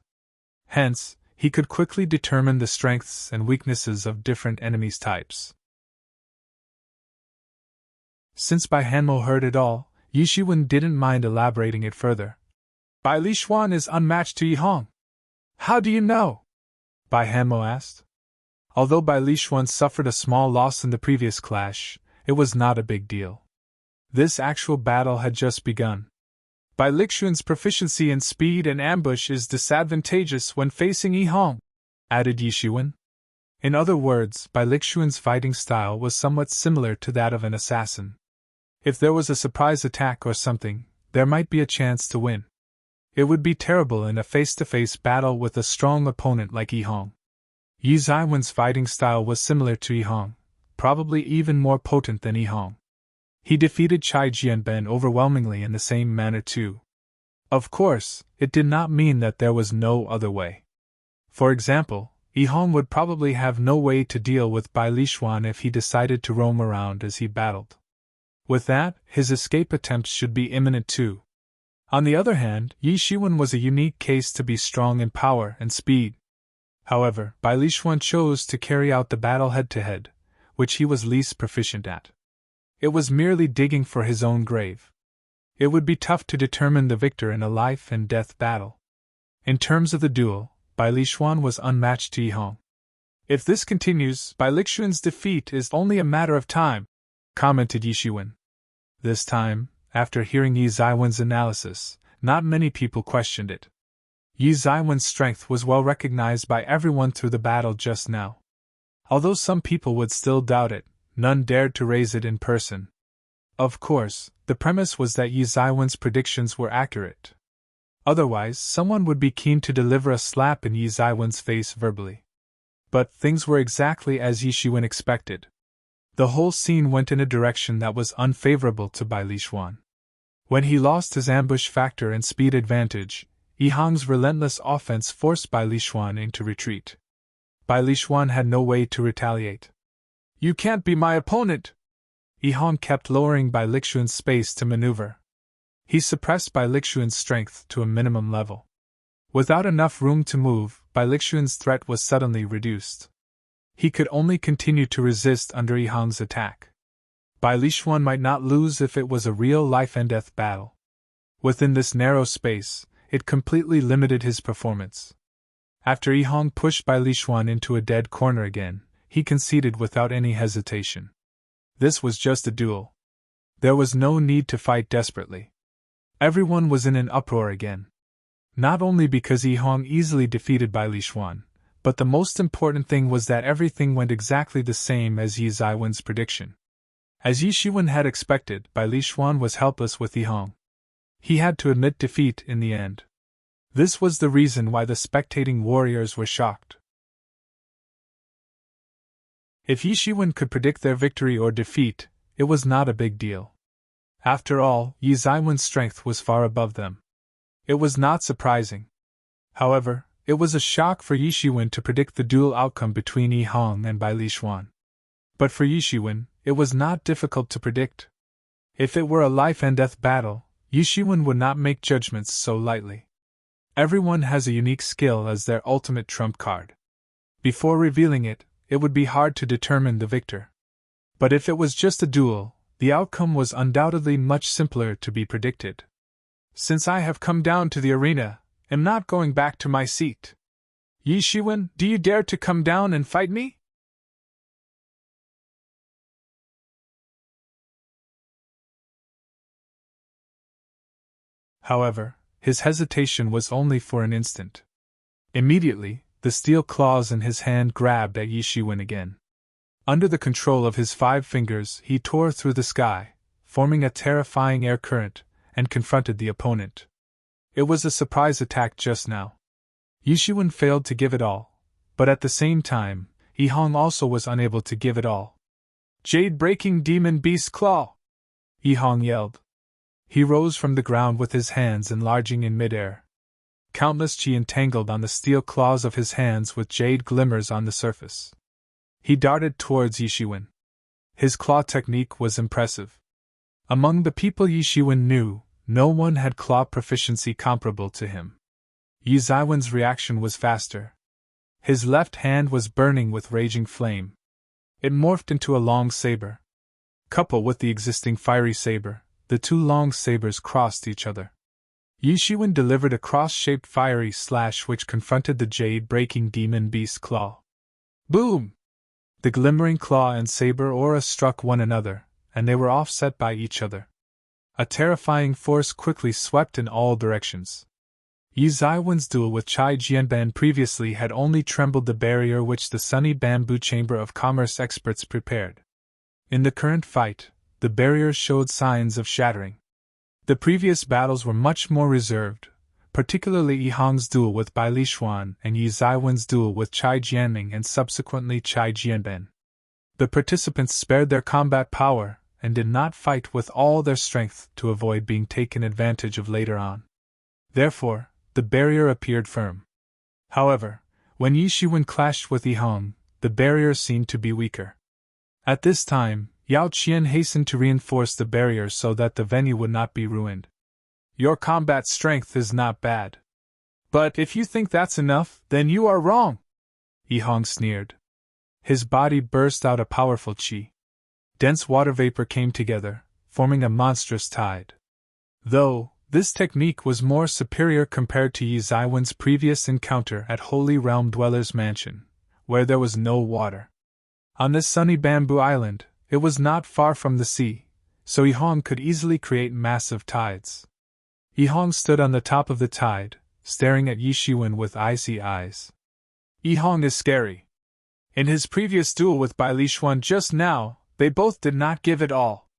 [SPEAKER 1] Hence, he could quickly determine the strengths and weaknesses of different enemies types. Since Bai Hanmo heard it all, Yi Shiwen didn't mind elaborating it further. Bai Lishuan is unmatched to Yi Hong. How do you know? Bai Hanmo asked. Although Bai Lishuan suffered a small loss in the previous clash, it was not a big deal. This actual battle had just begun. Bai Lishuan's proficiency in speed and ambush is disadvantageous when facing Yi Hong, added Yi Shiwen. In other words, Bai Lishuan's fighting style was somewhat similar to that of an assassin. If there was a surprise attack or something, there might be a chance to win. It would be terrible in a face-to-face battle with a strong opponent like Yi Hong. Yi Zaiwen's fighting style was similar to Yi Hong, probably even more potent than Yi Hong. He defeated Chai Jianben overwhelmingly in the same manner too. Of course, it did not mean that there was no other way. For example, Yi Hong would probably have no way to deal with Bai Lishuan if he decided to roam around as he battled. With that, his escape attempts should be imminent too. On the other hand, Yi Shiwen was a unique case to be strong in power and speed. However, Bai Lishuan chose to carry out the battle head-to-head, which he was least proficient at. It was merely digging for his own grave. It would be tough to determine the victor in a life-and-death battle. In terms of the duel, Bai Lishuan was unmatched to Yi Hong. If this continues, Bai Lishuan's defeat is only a matter of time, commented Yi Shiwen. This time, after hearing Yi Zaiwen's analysis, not many people questioned it. Yi Zaiwen's strength was well recognized by everyone through the battle just now. Although some people would still doubt it, none dared to raise it in person. Of course, the premise was that Yi Zaiwen's predictions were accurate. Otherwise, someone would be keen to deliver a slap in Yi Zaiwen's face verbally. But things were exactly as Yi Shiwen expected. The whole scene went in a direction that was unfavorable to Bai Lishuan. When he lost his ambush factor and speed advantage, Yi Hong's relentless offense forced Bai Lishuan into retreat. Bai Lishuan had no way to retaliate. You can't be my opponent! Yi Hong kept lowering Bai Lishuan's space to maneuver. He suppressed Bai Lishuan's strength to a minimum level. Without enough room to move, Bai Lishuan's threat was suddenly reduced. He could only continue to resist under Yi Hong's attack. Bai Lishuan might not lose if it was a real life-and-death battle. Within this narrow space, it completely limited his performance. After Yi Hong pushed Bai Lishuan into a dead corner again, he conceded without any hesitation. This was just a duel. There was no need to fight desperately. Everyone was in an uproar again. Not only because Yi Hong easily defeated Bai Lishuan, but the most important thing was that everything went exactly the same as Yi Zaiwen's prediction. As Yi Shiwen had expected, Bai Lishuan was helpless with Yi Hong. He had to admit defeat in the end. This was the reason why the spectating warriors were shocked. If Yi Shiwen could predict their victory or defeat, it was not a big deal. After all, Yi Zaiwen's strength was far above them. It was not surprising. However, it was a shock for Yi Shiwen to predict the duel outcome between Yi Hong and Bai Lishuan. But for Yishiwen, it was not difficult to predict. If it were a life-and-death battle, Yishiwen would not make judgments so lightly. Everyone has a unique skill as their ultimate trump card. Before revealing it, it would be hard to determine the victor. But if it was just a duel, the outcome was undoubtedly much simpler to be predicted. Since I have come down to the arena, am not going back to my seat. Yishiwen, do you dare to come down and fight me? However, his hesitation was only for an instant. Immediately, the steel claws in his hand grabbed at Yishiwen again. Under the control of his 5 fingers, he tore through the sky, forming a terrifying air current, and confronted the opponent. It was a surprise attack just now. Yishiwen failed to give it all, but at the same time, Yihong also was unable to give it all. Jade-breaking demon beast claw! Yihong yelled. He rose from the ground with his hands enlarging in midair. Countless chi entangled on the steel claws of his hands with jade glimmers on the surface. He darted towards Yishiwen. His claw technique was impressive. Among the people Yishiwen knew, no one had claw proficiency comparable to him. Yiziwen's reaction was faster. His left hand was burning with raging flame. It morphed into a long saber. Coupled with the existing fiery saber, the 2 long sabers crossed each other. Yishiwen delivered a cross-shaped fiery slash which confronted the jade-breaking demon beast claw. Boom! The glimmering claw and saber aura struck one another, and they were offset by each other. A terrifying force quickly swept in all directions. Yiziwen's duel with Chai Jianben previously had only trembled the barrier which the Sunny Bamboo Chamber of Commerce experts prepared. In the current fight, the barrier showed signs of shattering. The previous battles were much more reserved, particularly Yihong's duel with Bai Lishuan and Yiziwen's duel with Chai Jianming and subsequently Chai Jianben. The participants spared their combat power and did not fight with all their strength to avoid being taken advantage of later on. Therefore, the barrier appeared firm. However, when Yishiwen clashed with Yihong, the barrier seemed to be weaker. At this time, Yao Qian hastened to reinforce the barrier so that the venue would not be ruined. Your combat strength is not bad. But if you think that's enough, then you are wrong, Yihong sneered. His body burst out a powerful qi. Dense water vapor came together, forming a monstrous tide. Though, this technique was more superior compared to Yiziwen's previous encounter at Holy Realm Dweller's Mansion, where there was no water. On this sunny bamboo island, it was not far from the sea, so Yihong could easily create massive tides. Yihong stood on the top of the tide, staring at Yishiwen with icy eyes. Yihong is scary. In his previous duel with Bai Lishuan just now, they both did not give it all.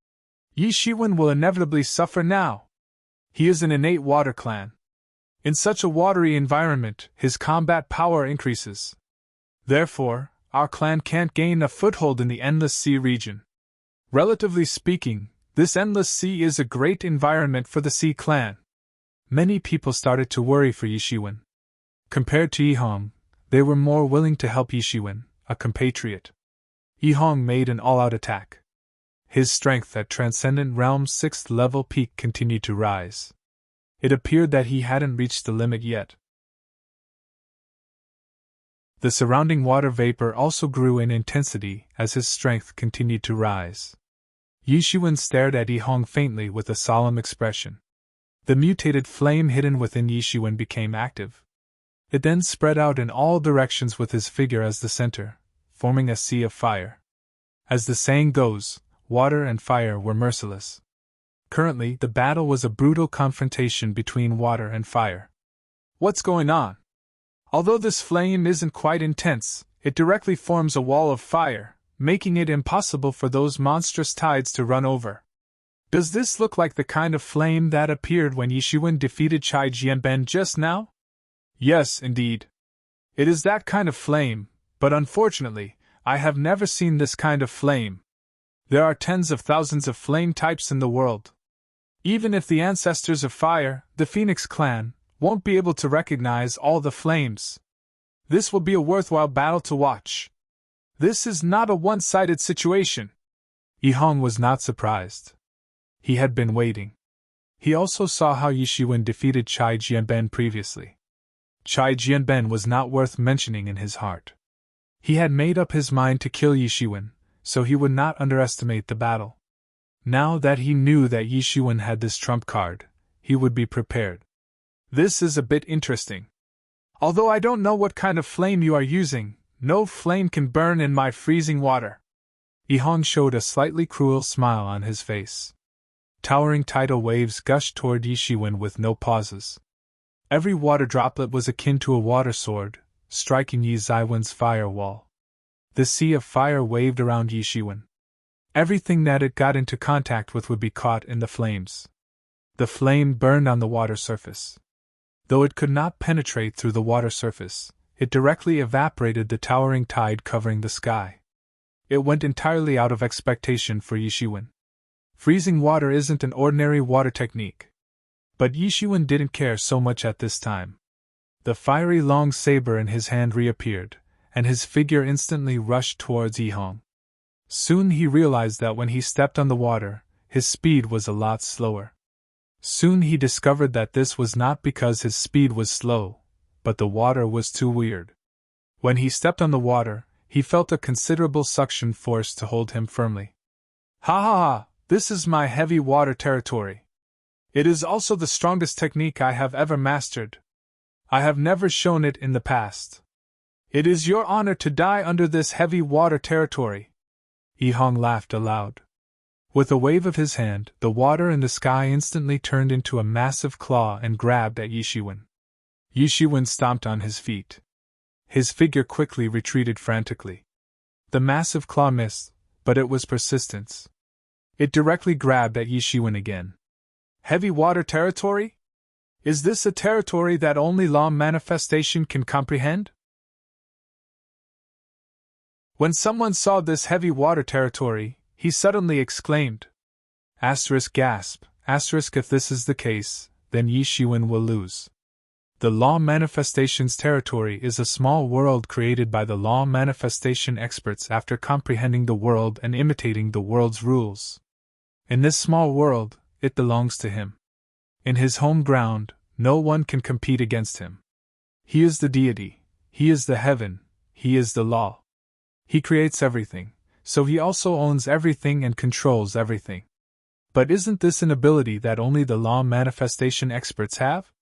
[SPEAKER 1] Yishiwen will inevitably suffer now. He is an innate water clan. In such a watery environment, his combat power increases. Therefore, our clan can't gain a foothold in the Endless Sea region. Relatively speaking, this Endless Sea is a great environment for the Sea clan. Many people started to worry for Yishiwen. Compared to Yihong, they were more willing to help Yishiwen, a compatriot. Yihong made an all-out attack. His strength at Transcendent Realm's 6th level peak continued to rise. It appeared that he hadn't reached the limit yet. The surrounding water vapor also grew in intensity as his strength continued to rise. Yishiwen stared at Yihong faintly with a solemn expression. The mutated flame hidden within Yishiwen became active. It then spread out in all directions with his figure as the center, forming a sea of fire. As the saying goes, water and fire were merciless. Currently, the battle was a brutal confrontation between water and fire. What's going on? Although this flame isn't quite intense, it directly forms a wall of fire, making it impossible for those monstrous tides to run over. Does this look like the kind of flame that appeared when Yishiwen defeated Chai Jianben just now? Yes, indeed. It is that kind of flame, but unfortunately, I have never seen this kind of flame. There are tens of thousands of flame types in the world. Even if the ancestors of fire, the Phoenix clan, won't be able to recognize all the flames. This will be a worthwhile battle to watch. This is not a one-sided situation. Yihong was not surprised. He had been waiting. He also saw how Yishiwen defeated Chai Jianben previously. Chai Jianben was not worth mentioning in his heart. He had made up his mind to kill Yishiwen, so he would not underestimate the battle. Now that he knew that Yishiwen had this trump card, he would be prepared. This is a bit interesting. Although I don't know what kind of flame you are using, no flame can burn in my freezing water. Yihong showed a slightly cruel smile on his face. Towering tidal waves gushed toward Yishiwen with no pauses. Every water droplet was akin to a water sword, striking Yi Zaiwen's fire wall. The sea of fire waved around Yishiwen. Everything that it got into contact with would be caught in the flames. The flame burned on the water surface. Though it could not penetrate through the water surface, it directly evaporated the towering tide covering the sky. It went entirely out of expectation for Yishiwen. Freezing water isn't an ordinary water technique. But Yishiwen didn't care so much at this time. The fiery long saber in his hand reappeared, and his figure instantly rushed towards Yihong. Soon he realized that when he stepped on the water, his speed was a lot slower. Soon he discovered that this was not because his speed was slow, but the water was too weird. When he stepped on the water, he felt a considerable suction force to hold him firmly. Ha ha ha! This is my heavy water territory. It is also the strongest technique I have ever mastered. I have never shown it in the past. It is your honor to die under this heavy water territory. Yihong laughed aloud. With a wave of his hand, the water in the sky instantly turned into a massive claw and grabbed at Yishiwen. Yishiwen stomped on his feet. His figure quickly retreated frantically. The massive claw missed, but it was persistence. It directly grabbed at Yishiwen again. Heavy water territory? Is this a territory that only law manifestation can comprehend? When someone saw this heavy water territory, he suddenly exclaimed. Gasp. If this is the case, then Yishiwen will lose. The law manifestation's territory is a small world created by the law manifestation experts after comprehending the world and imitating the world's rules. In this small world, it belongs to him. In his home ground, no one can compete against him. He is the deity, he is the heaven, he is the law. He creates everything, so he also owns everything and controls everything. But isn't this an ability that only the law manifestation experts have?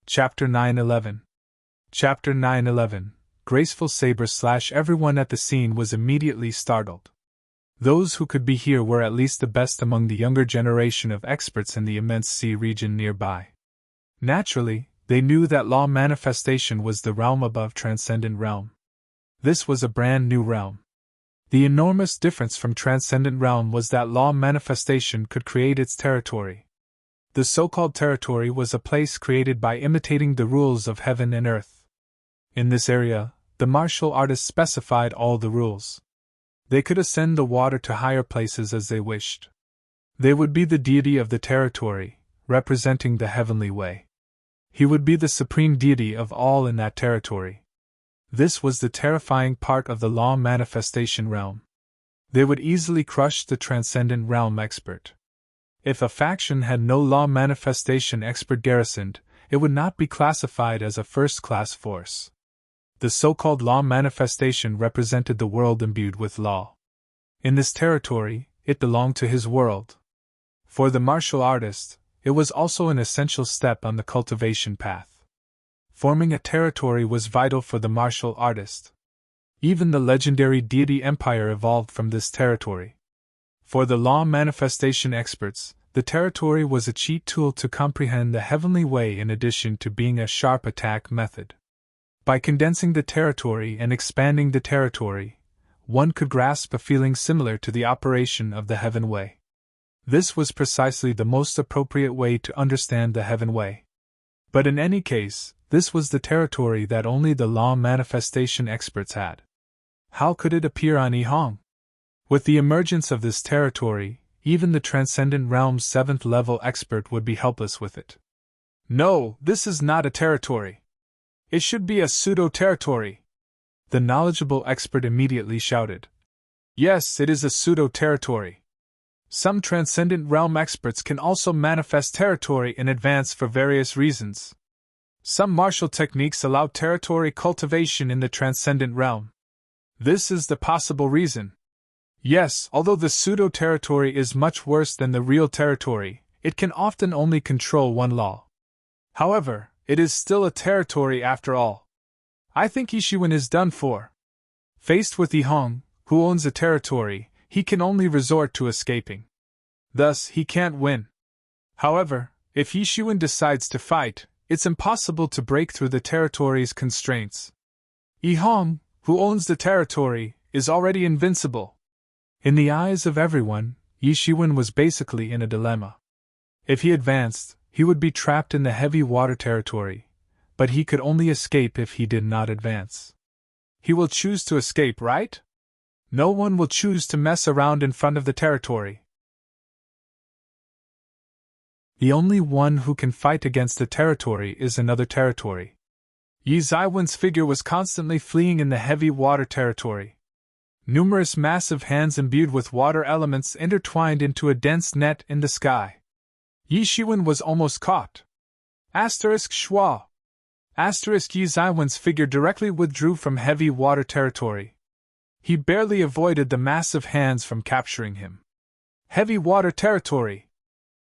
[SPEAKER 1] Chapter 911. Chapter 911. Graceful saber slash. Everyone at the scene was immediately startled. Those who could be here were at least the best among the younger generation of experts in the immense sea region nearby. Naturally, they knew that law manifestation was the realm above transcendent realm. This was a brand new realm. The enormous difference from transcendent realm was that law manifestation could create its territory. The so-called territory was a place created by imitating the rules of heaven and earth. In this area, the martial artists specified all the rules. They could ascend the water to higher places as they wished. They would be the deity of the territory, representing the heavenly way. He would be the supreme deity of all in that territory. This was the terrifying part of the law manifestation realm. They would easily crush the transcendent realm expert. If a faction had no law manifestation expert garrisoned, it would not be classified as a first-class force. The so-called law manifestation represented the world imbued with law. In this territory, it belonged to his world. For the martial artist, it was also an essential step on the cultivation path. Forming a territory was vital for the martial artist. Even the legendary deity empire evolved from this territory. For the law manifestation experts, the territory was a cheat tool to comprehend the heavenly way in addition to being a sharp attack method. By condensing the territory and expanding the territory, one could grasp a feeling similar to the operation of the heaven way. This was precisely the most appropriate way to understand the heaven way. But in any case, this was the territory that only the law manifestation experts had. How could it appear on Yihong? With the emergence of this territory, even the transcendent realm's 7th level expert would be helpless with it. No, this is not a territory. It should be a pseudo-territory. The knowledgeable expert immediately shouted. Yes, it is a pseudo-territory. Some transcendent realm experts can also manifest territory in advance for various reasons. Some martial techniques allow territory cultivation in the transcendent realm. This is the possible reason. Yes, although the pseudo-territory is much worse than the real territory, it can often only control one law. However, it is still a territory after all. I think Yishiwen is done for. Faced with Yihong, who owns a territory, he can only resort to escaping. Thus, he can't win. However, if Yishiwen decides to fight, it's impossible to break through the territory's constraints. Yihong, who owns the territory, is already invincible. In the eyes of everyone, Yishiwen was basically in a dilemma. If he advanced, he would be trapped in the heavy water territory, but he could only escape if he did not advance. He will choose to escape, right? No one will choose to mess around in front of the territory. The only one who can fight against the territory is another territory. Yi Zaiwen's figure was constantly fleeing in the heavy water territory. Numerous massive hands imbued with water elements intertwined into a dense net in the sky. Yishiwen was almost caught. Schwa. Yi Zaiwen's figure directly withdrew from heavy water territory. He barely avoided the massive hands from capturing him. Heavy water territory.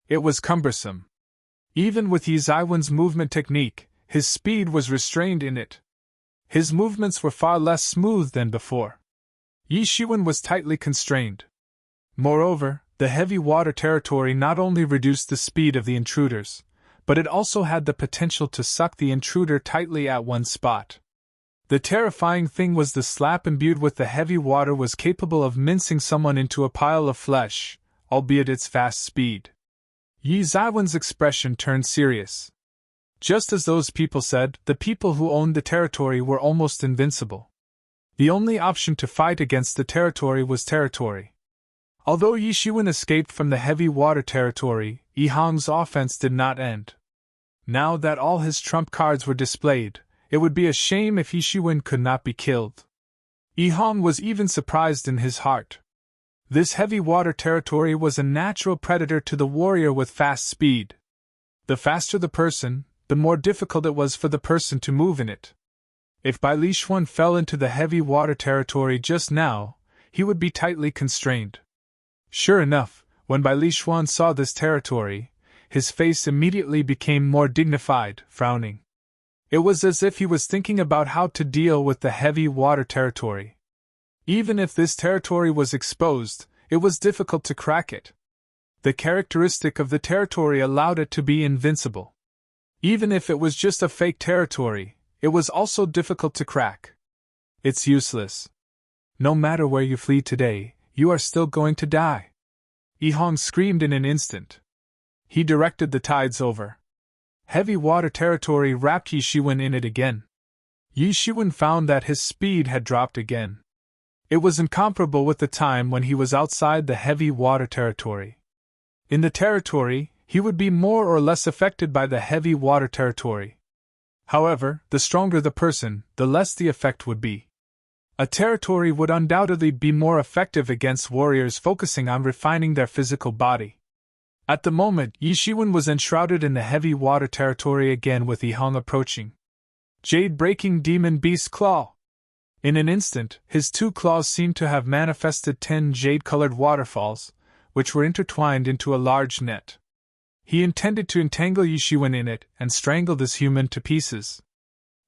[SPEAKER 1] It was cumbersome. Even with Yi Zaiwen's movement technique, his speed was restrained in it. His movements were far less smooth than before. Yishiwen was tightly constrained. Moreover, the heavy water territory not only reduced the speed of the intruders, but it also had the potential to suck the intruder tightly at one spot. The terrifying thing was the slap imbued with the heavy water was capable of mincing someone into a pile of flesh, albeit its fast speed. Yi Zaiwen's expression turned serious. Just as those people said, the people who owned the territory were almost invincible. The only option to fight against the territory was territory. Although Yishiwen escaped from the heavy water territory, Yihong's offense did not end. Now that all his trump cards were displayed, it would be a shame if Yishiwen could not be killed. Yihong was even surprised in his heart. This heavy water territory was a natural predator to the warrior with fast speed. The faster the person, the more difficult it was for the person to move in it. If Bai Lishuan fell into the heavy water territory just now, he would be tightly constrained. Sure enough, when Bai Lishuan saw this territory, his face immediately became more dignified, frowning. It was as if he was thinking about how to deal with the heavy water territory. Even if this territory was exposed, it was difficult to crack it. The characteristic of the territory allowed it to be invincible. Even if it was just a fake territory, it was also difficult to crack. It's useless. No matter where you flee today, you are still going to die. Yihong screamed in an instant. He directed the tides over. Heavy water territory wrapped Yishiwen in it again. Yishiwen found that his speed had dropped again. It was incomparable with the time when he was outside the heavy water territory. In the territory, he would be more or less affected by the heavy water territory. However, the stronger the person, the less the effect would be. A territory would undoubtedly be more effective against warriors focusing on refining their physical body. At the moment, Yishiwen was enshrouded in the heavy water territory again with Yihong approaching. Jade-breaking demon beast claw! In an instant, his two claws seemed to have manifested 10 jade-colored waterfalls, which were intertwined into a large net. He intended to entangle Yishiwen in it and strangle this human to pieces.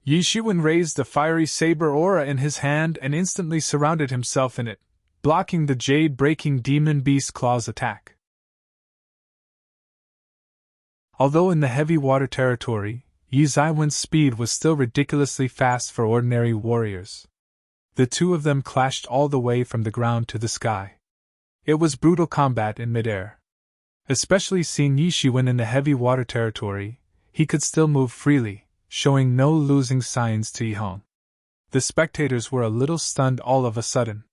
[SPEAKER 1] Yishiwen raised the fiery saber aura in his hand and instantly surrounded himself in it, blocking the jade-breaking demon beast claw's attack. Although in the heavy water territory, Yi Zaiwen's speed was still ridiculously fast for ordinary warriors. The two of them clashed all the way from the ground to the sky. It was brutal combat in midair. Especially seeing Yishiwen in the heavy water territory, he could still move freely, showing no losing signs to Yihong. The spectators were a little stunned all of a sudden.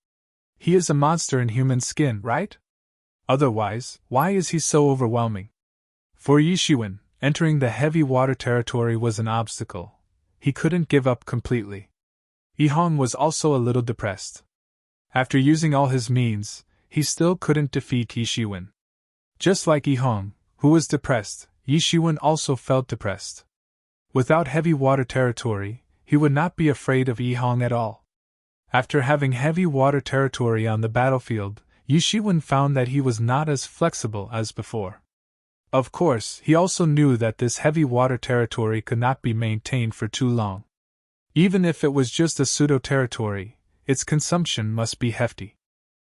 [SPEAKER 1] He is a monster in human skin, right? Otherwise, why is he so overwhelming? For Yishiwen, entering the heavy water territory was an obstacle. he couldn't give up completely. Yi Hong was also a little depressed. After using all his means, he still couldn't defeat Yi Shiwen. Just like Yi Hong, who was depressed, Yi Shiwen also felt depressed. Without heavy water territory, he would not be afraid of Yi Hong at all. After having heavy water territory on the battlefield, Yi Shiwen found that he was not as flexible as before. Of course, he also knew that this heavy water territory could not be maintained for too long. Even if it was just a pseudo-territory, its consumption must be hefty.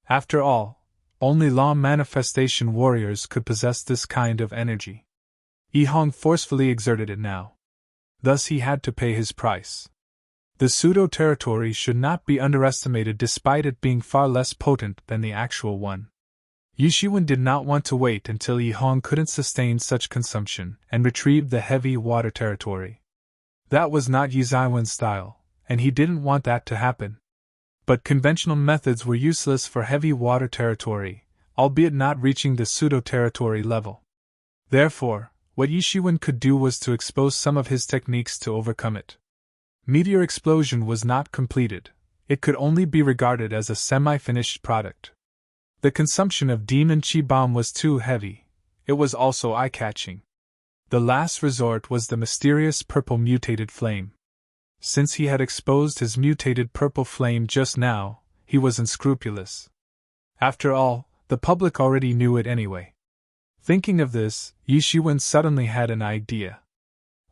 [SPEAKER 1] After all, only law manifestation warriors could possess this kind of energy. Yi Hong forcefully exerted it now. Thus he had to pay his price. The pseudo-territory should not be underestimated despite it being far less potent than the actual one. Yi Shiwen did not want to wait until Yi Hong couldn't sustain such consumption and retrieved the heavy water territory. That was not Yi Ziwen's style, and he didn't want that to happen. But conventional methods were useless for heavy water territory, albeit not reaching the pseudo-territory level. Therefore, what Yi Shiwen could do was to expose some of his techniques to overcome it. Meteor explosion was not completed, it could only be regarded as a semi-finished product. The consumption of Demon Chi Bomb was too heavy, it was also eye-catching. The last resort was the mysterious purple mutated flame. Since he had exposed his mutated purple flame just now, he was unscrupulous. After all, the public already knew it anyway. Thinking of this, Yi Shiwen suddenly had an idea.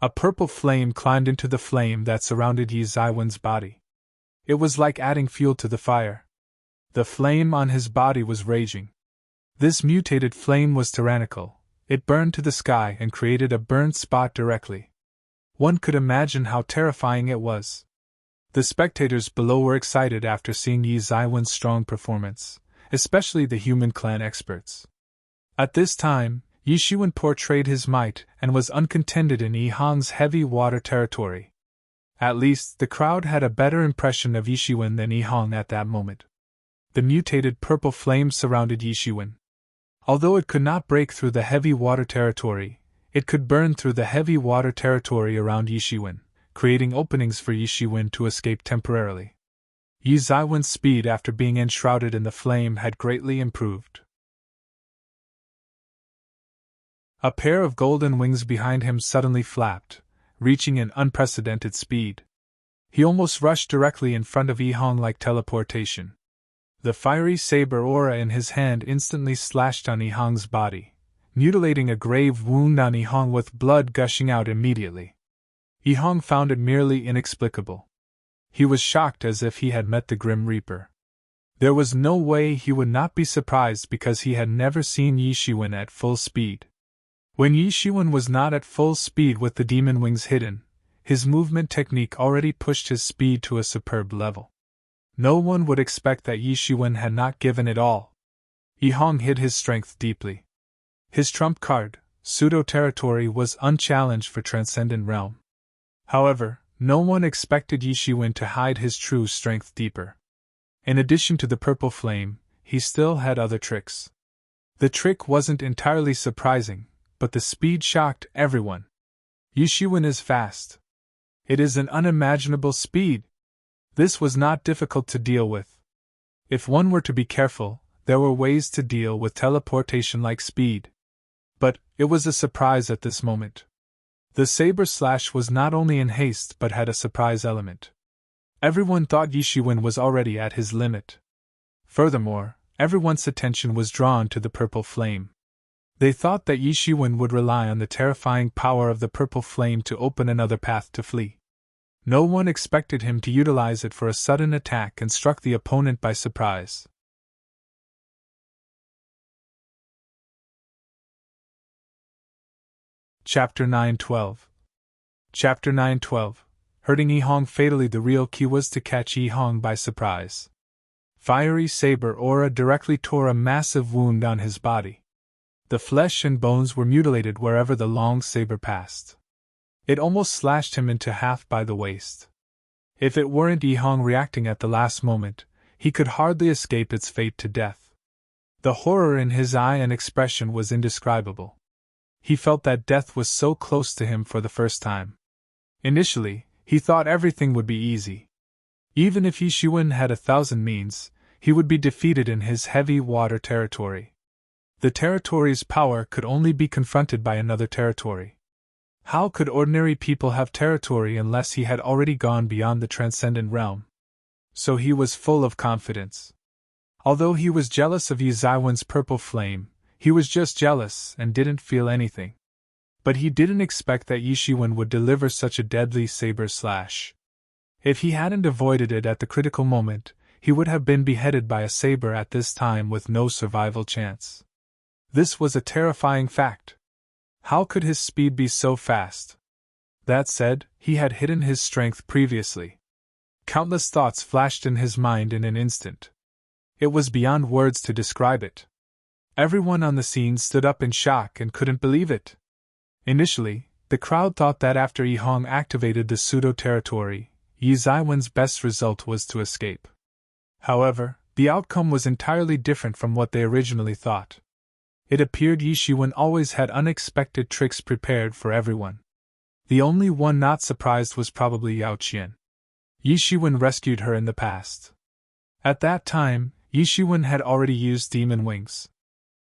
[SPEAKER 1] A purple flame climbed into the flame that surrounded Yi Ziwen's body. It was like adding fuel to the fire. The flame on his body was raging. This mutated flame was tyrannical. It burned to the sky and created a burned spot directly. One could imagine how terrifying it was. The spectators below were excited after seeing Yi Ziwen's strong performance, especially the human clan experts. At this time, Yi Shiwen portrayed his might and was uncontended in Yi Hong's heavy water territory. At least, the crowd had a better impression of Yi Shiwen than Yi Hong at that moment. The mutated purple flame surrounded Yi Shiwen. Although it could not break through the heavy water territory, it could burn through the heavy water territory around Yi Shiwen, creating openings for Yi Shiwen to escape temporarily. Yi Ziwen's speed after being enshrouded in the flame had greatly improved. A pair of golden wings behind him suddenly flapped, reaching an unprecedented speed. He almost rushed directly in front of Yi Hong like teleportation. The fiery saber aura in his hand instantly slashed on Yi Hong's body, mutilating a grave wound on Yi Hong with blood gushing out immediately. Yi Hong found it merely inexplicable. He was shocked as if he had met the Grim Reaper. There was no way he would not be surprised because he had never seen Yi Shiwen at full speed. When Yi Shiwen was not at full speed with the demon wings hidden, his movement technique already pushed his speed to a superb level. No one would expect that Yi Shiwen had not given it all. Yi Hong hid his strength deeply. His trump card, pseudo-territory, was unchallenged for Transcendent Realm. However, no one expected Yi Shiwen to hide his true strength deeper. In addition to the purple flame, he still had other tricks. The trick wasn't entirely surprising, but the speed shocked everyone. Yi Shiwen is fast. It is an unimaginable speed. This was not difficult to deal with. If one were to be careful, there were ways to deal with teleportation-like speed. But it was a surprise at this moment. The saber slash was not only in haste but had a surprise element. Everyone thought Yi Shiwen was already at his limit. Furthermore, everyone's attention was drawn to the purple flame. They thought that Yi Shiwen would rely on the terrifying power of the purple flame to open another path to flee. No one expected him to utilize it for a sudden attack and struck the opponent by surprise. Chapter 9:12. Chapter 9:12. Hurting Yi Hong fatally. The real key was to catch Yi Hong by surprise. Fiery saber aura directly tore a massive wound on his body. The flesh and bones were mutilated wherever the long saber passed. It almost slashed him into half by the waist. If it weren't Yi Hong reacting at the last moment, he could hardly escape its fate to death. The horror in his eye and expression was indescribable. He felt that death was so close to him for the first time. Initially, He thought everything would be easy. Even if Yi Shiwen had 1,000 means, he would be defeated in his heavy water territory. The territory's power could only be confronted by another territory. How could ordinary people have territory unless he had already gone beyond the transcendent realm? So he was full of confidence. Although he was jealous of Yi Zaiwen's purple flame, he was just jealous and didn't feel anything. But he didn't expect that Yi Shiwen would deliver such a deadly saber slash. If he hadn't avoided it at the critical moment, he would have been beheaded by a saber at this time with no survival chance. This was a terrifying fact. How could his speed be so fast? That said, he had hidden his strength previously. Countless thoughts flashed in his mind in an instant. It was beyond words to describe it. Everyone on the scene stood up in shock and couldn't believe it. Initially, the crowd thought that after Yi Hong activated the pseudo-territory, Yi Zaiwen's best result was to escape. However, the outcome was entirely different from what they originally thought. It appeared Yi Shiwen always had unexpected tricks prepared for everyone. The only one not surprised was probably Yao Qian. Yi Shiwen rescued her in the past. At that time, Yi Shiwen had already used demon wings.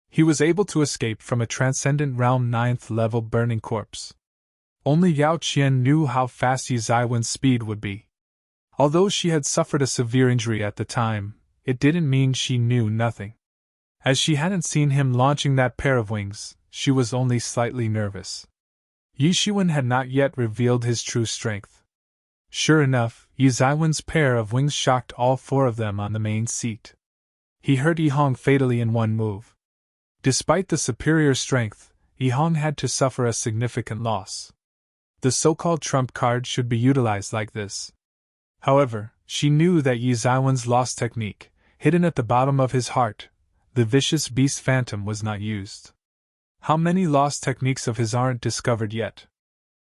[SPEAKER 1] He was able to escape from a transcendent realm 9th level burning corpse. Only Yao Qian knew how fast Yi Zaiwen's speed would be. Although she had suffered a severe injury at the time, it didn't mean she knew nothing. As she hadn't seen him launching that pair of wings, she was only slightly nervous. Yi Shiwen had not yet revealed his true strength. Sure enough, Yi Zaiwen's pair of wings shocked all 4 of them on the main seat. He hurt Yi Hong fatally in one move. Despite the superior strength, Yi Hong had to suffer a significant loss. The so-called trump card should be utilized like this. However, she knew that Yi Zaiwen's lost technique, hidden at the bottom of his heart, the vicious beast phantom, was not used. How many lost techniques of his aren't discovered yet?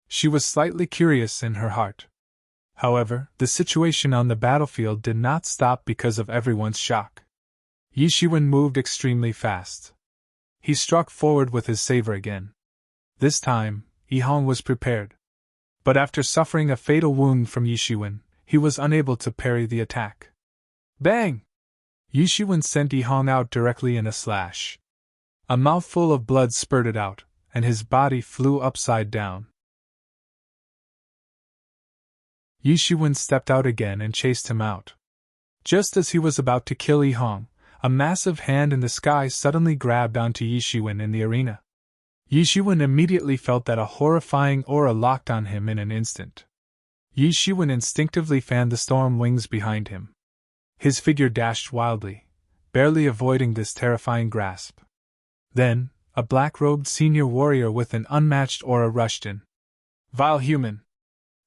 [SPEAKER 1] She was slightly curious in her heart. However, the situation on the battlefield did not stop because of everyone's shock. Yi Shiwen moved extremely fast. He struck forward with his saber again. This time, Yi Hong was prepared. But after suffering a fatal wound from Yi Shiwen, he was unable to parry the attack. Bang! Yi Shiwen sent Yi Hong out directly in a slash. A mouthful of blood spurted out, and his body flew upside down. Yi Shiwen stepped out again and chased him out. Just as he was about to kill Yi Hong, a massive hand in the sky suddenly grabbed onto Yi Shiwen in the arena. Yi Shiwen immediately felt that a horrifying aura locked on him in an instant. Yi Shiwen instinctively fanned the storm wings behind him. His figure dashed wildly, barely avoiding this terrifying grasp. Then, a black-robed senior warrior with an unmatched aura rushed in. Vile human!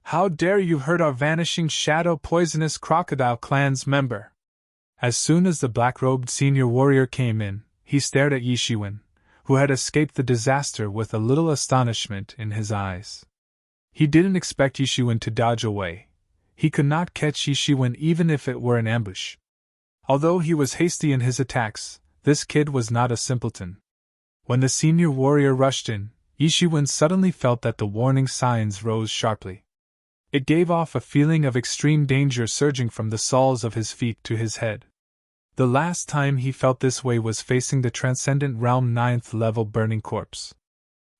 [SPEAKER 1] How dare you hurt our vanishing shadow poisonous crocodile clan's member! As soon as the black-robed senior warrior came in, he stared at Yi Shiwen, who had escaped the disaster, with a little astonishment in his eyes. He didn't expect Yi Shiwen to dodge away. He could not catch Yi Shiwen even if it were an ambush. Although he was hasty in his attacks, this kid was not a simpleton. When the senior warrior rushed in, Yi Shiwen suddenly felt that the warning signs rose sharply. It gave off a feeling of extreme danger surging from the soles of his feet to his head. The last time he felt this way was facing the Transcendent Realm 9th level burning corpse.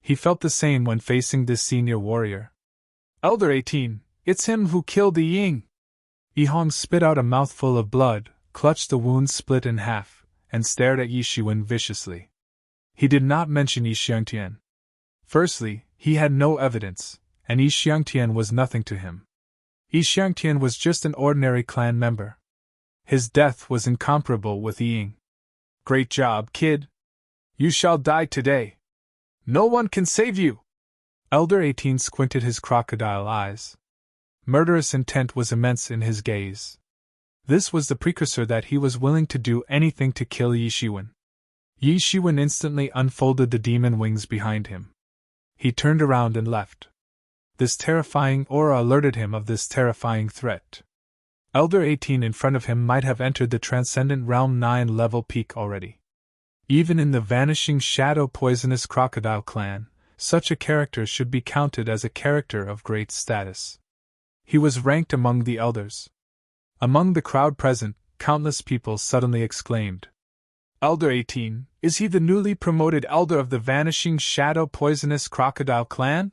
[SPEAKER 1] He felt the same when facing this senior warrior. Elder 18, it's him who killed the Ying! Yi Hong spit out a mouthful of blood, clutched the wound split in half, and stared at Yi Shiwen viciously. He did not mention Yi Xiangtian. Firstly, he had no evidence, and Yi Xiangtian was nothing to him. Yi Xiangtian was just an ordinary clan member. His death was incomparable with Ying. Great job, kid! You shall die today! No one can save you! Elder 18 squinted his crocodile eyes. Murderous intent was immense in his gaze. This was the precursor that he was willing to do anything to kill Yi Shiwen. Yi Shiwen instantly unfolded the demon wings behind him. He turned around and left. This terrifying aura alerted him of this terrifying threat. Elder 18 in front of him might have entered the Transcendent Realm 9 level peak already. Even in the vanishing shadow poisonous crocodile clan, such a character should be counted as a character of great status. he was ranked among the elders. Among the crowd present, countless people suddenly exclaimed, "Elder 18, is he the newly promoted elder of the Vanishing Shadow Poisonous Crocodile clan?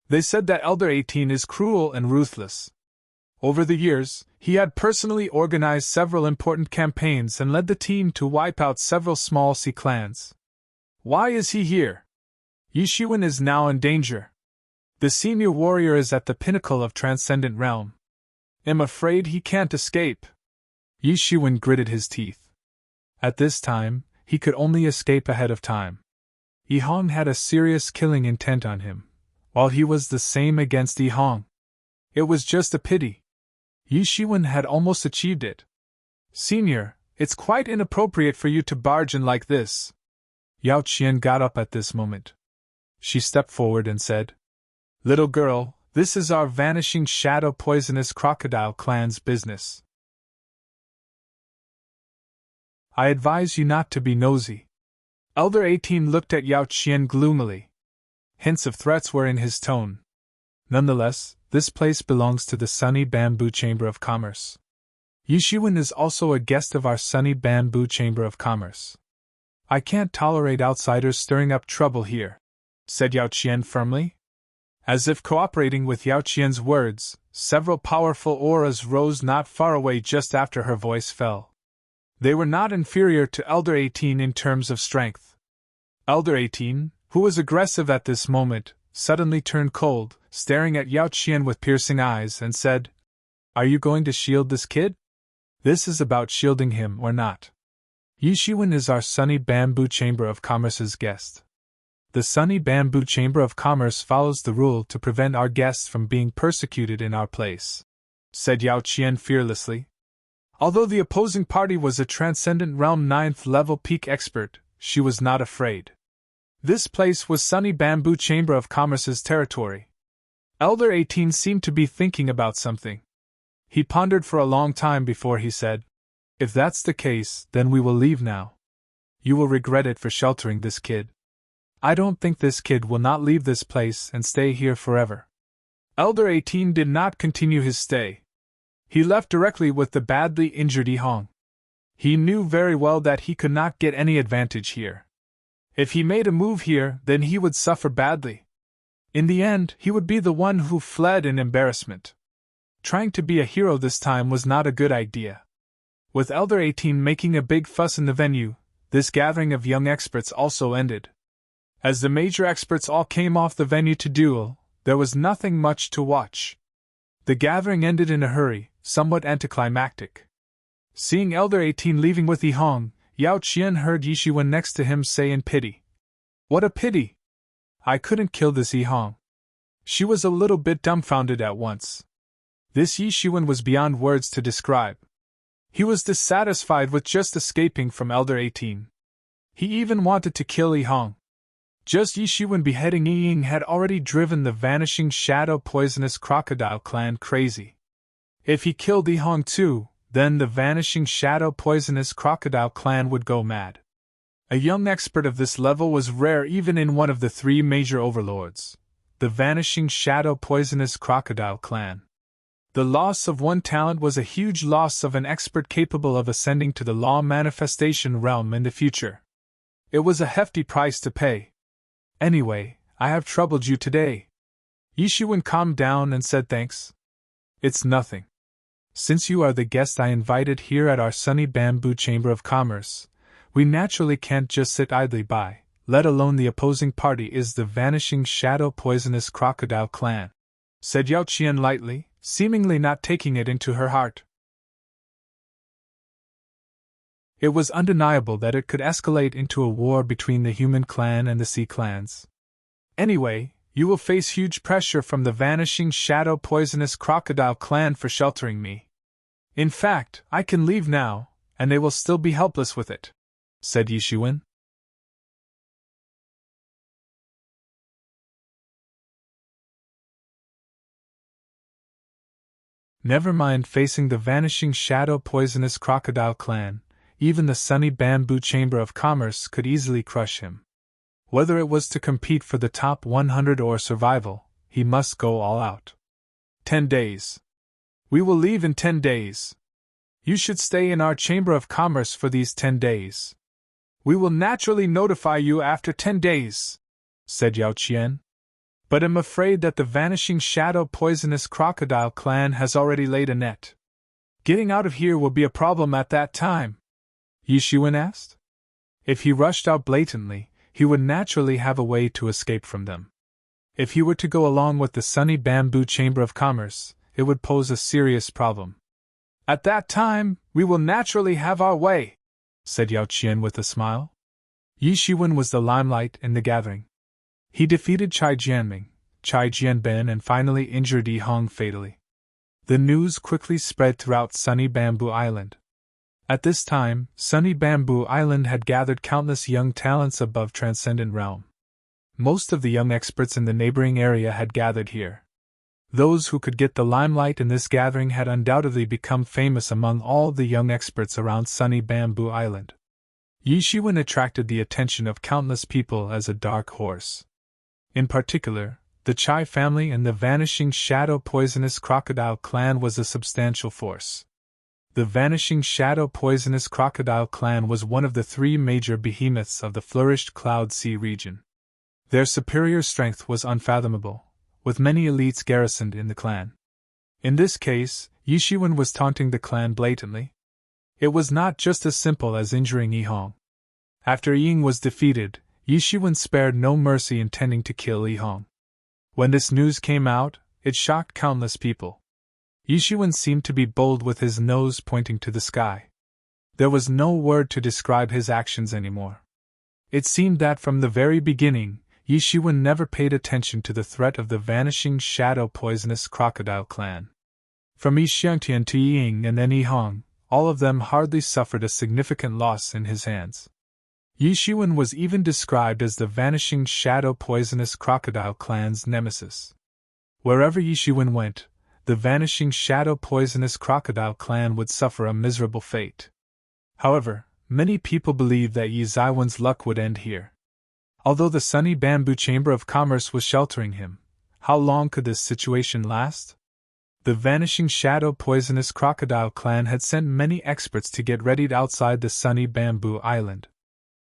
[SPEAKER 1] They said that Elder 18 is cruel and ruthless. Over the years, he had personally organized several important campaigns and led the team to wipe out several small sea clans. Why is he here? Yishuan is now in danger. The senior warrior is at the pinnacle of Transcendent Realm. I'm afraid he can't escape." Yishuan gritted his teeth. At this time, he could only escape ahead of time. Yihong had a serious killing intent on him, while he was the same against Yihong. It was just a pity. Yishuan had almost achieved it. "Senior, it's quite inappropriate for you to barge in like this." Yao Qian got up at this moment. She stepped forward and said, "Little girl, this is our Vanishing Shadow Poisonous Crocodile clan's business. I advise you not to be nosy." Elder 18 looked at Yao Qian gloomily. Hints of threats were in his tone. Nonetheless, this place belongs to the Sunny Bamboo Chamber of Commerce. Yishuan is also a guest of our Sunny Bamboo Chamber of Commerce. I can't tolerate outsiders stirring up trouble here," said Yao Qian firmly. As if cooperating with Yao Qian's words, several powerful auras rose not far away just after her voice fell. They were not inferior to Elder 18 in terms of strength. Elder 18, who was aggressive at this moment, suddenly turned cold, staring at Yao Qian with piercing eyes, and said, "Are you going to shield this kid? This is about shielding him or not. Yishuan is our Sunny Bamboo Chamber of Commerce's guest. The Sunny Bamboo Chamber of Commerce follows the rule to prevent our guests from being persecuted in our place," said Yao Qian fearlessly. Although the opposing party was a Transcendent Realm 9th level peak expert, she was not afraid. This place was Sunny Bamboo Chamber of Commerce's territory. Elder 18 seemed to be thinking about something. He pondered for a long time before he said, "If that's the case, then we will leave now. You will regret it for sheltering this kid. I don't think this kid will not leave this place and stay here forever." Elder 18 did not continue his stay. He left directly with the badly injured Yihong. He knew very well that he could not get any advantage here. If he made a move here, then he would suffer badly. In the end, he would be the one who fled in embarrassment. Trying to be a hero this time was not a good idea. With Elder 18 making a big fuss in the venue, this gathering of young experts also ended. As the major experts all came off the venue to duel, there was nothing much to watch. The gathering ended in a hurry, somewhat anticlimactic. Seeing Elder 18 leaving with Yihong, Yao Qian heard Yishuan next to him say in pity, "What a pity! I couldn't kill this Yihong." She was a little bit dumbfounded at once. This Yishuan was beyond words to describe. He was dissatisfied with just escaping from Elder 18. He even wanted to kill Yihong. Just Yishuan beheading Ying had already driven the Vanishing Shadow Poisonous Crocodile clan crazy. If he killed Yihong too, then the Vanishing Shadow Poisonous Crocodile clan would go mad. A young expert of this level was rare even in one of the three major overlords, the Vanishing Shadow Poisonous Crocodile clan. The loss of one talent was a huge loss of an expert capable of ascending to the law manifestation realm in the future. It was a hefty price to pay. "Anyway, I have troubled you today." Yishuan calmed down and said thanks. "It's nothing. Since you are the guest I invited here at our Sunny Bamboo Chamber of Commerce, we naturally can't just sit idly by, let alone the opposing party is the Vanishing Shadow Poisonous Crocodile clan," said Yao Qian lightly, seemingly not taking it into her heart. It was undeniable that it could escalate into a war between the human clan and the sea clans. "Anyway, you will face huge pressure from the Vanishing Shadow Poisonous Crocodile clan for sheltering me. In fact, I can leave now, and they will still be helpless with it," said Yishuan. Never mind facing the Vanishing Shadow Poisonous Crocodile clan. Even the Sunny Bamboo Chamber of Commerce could easily crush him. Whether it was to compete for the top 100 or survival, he must go all out. 10 days. We will leave in 10 days. You should stay in our Chamber of Commerce for these 10 days. We will naturally notify you after 10 days, said Yao Qian. But I'm afraid that the Vanishing Shadow Poisonous Crocodile clan has already laid a net. Getting out of here will be a problem at that time, Yi Shiwen asked. If he rushed out blatantly, he would naturally have a way to escape from them. If he were to go along with the Sunny Bamboo Chamber of Commerce, it would pose a serious problem. At that time, we will naturally have our way, said Yao Qian with a smile. Yi Shiwen was the limelight in the gathering. He defeated Chai Jianming, Chai Jianben, and finally injured Yi Hong fatally. The news quickly spread throughout Sunny Bamboo Island. At this time, Sunny Bamboo Island had gathered countless young talents above Transcendent Realm. Most of the young experts in the neighboring area had gathered here. Those who could get the limelight in this gathering had undoubtedly become famous among all the young experts around Sunny Bamboo Island. Yi Shiwen attracted the attention of countless people as a dark horse. In particular, the Chai family and the Vanishing Shadow Poisonous Crocodile clan was a substantial force. The Vanishing Shadow Poisonous Crocodile clan was one of the 3 major behemoths of the flourished Cloud Sea region. Their superior strength was unfathomable, with many elites garrisoned in the clan. In this case, Yi Shiwen was taunting the clan blatantly. It was not just as simple as injuring Yi Hong. After Ying was defeated, Yi Shiwen spared no mercy intending to kill Yi Hong. When this news came out, it shocked countless people. Yi Shiwen seemed to be bold with his nose pointing to the sky. There was no word to describe his actions anymore. It seemed that from the very beginning, Yi Shiwen never paid attention to the threat of the Vanishing Shadow Poisonous Crocodile clan. From Yi Xiangtian to Yi Ying and then Yi Hong, all of them hardly suffered a significant loss in his hands. Yi Shiwen was even described as the Vanishing Shadow Poisonous Crocodile clan's nemesis. Wherever Yi Shiwen went, the Vanishing Shadow Poisonous Crocodile clan would suffer a miserable fate. However, many people believed that Yi Zaiwen's luck would end here. Although the Sunny Bamboo Chamber of Commerce was sheltering him, how long could this situation last? The Vanishing Shadow Poisonous Crocodile clan had sent many experts to get readied outside the Sunny Bamboo Island.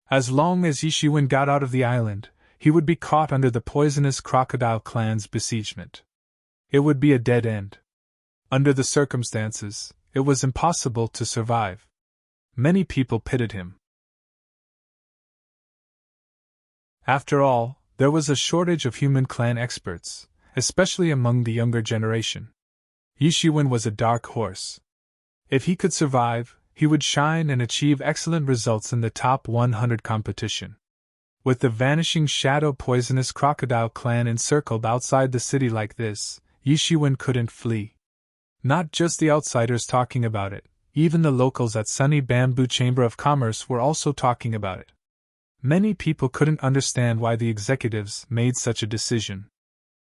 [SPEAKER 1] As long as Yi Shiwen got out of the island, he would be caught under the Poisonous Crocodile clan's besiegement. It would be a dead end. Under the circumstances, it was impossible to survive. Many people pitied him. After all, there was a shortage of human clan experts, especially among the younger generation. Yi Shiwen was a dark horse. If he could survive, he would shine and achieve excellent results in the top 100 competition. With the Vanishing Shadow Poisonous Crocodile clan encircled outside the city like this, Yi Shiwen couldn't flee. Not just the outsiders talking about it, even the locals at Sunny Bamboo Chamber of Commerce were also talking about it. Many people couldn't understand why the executives made such a decision.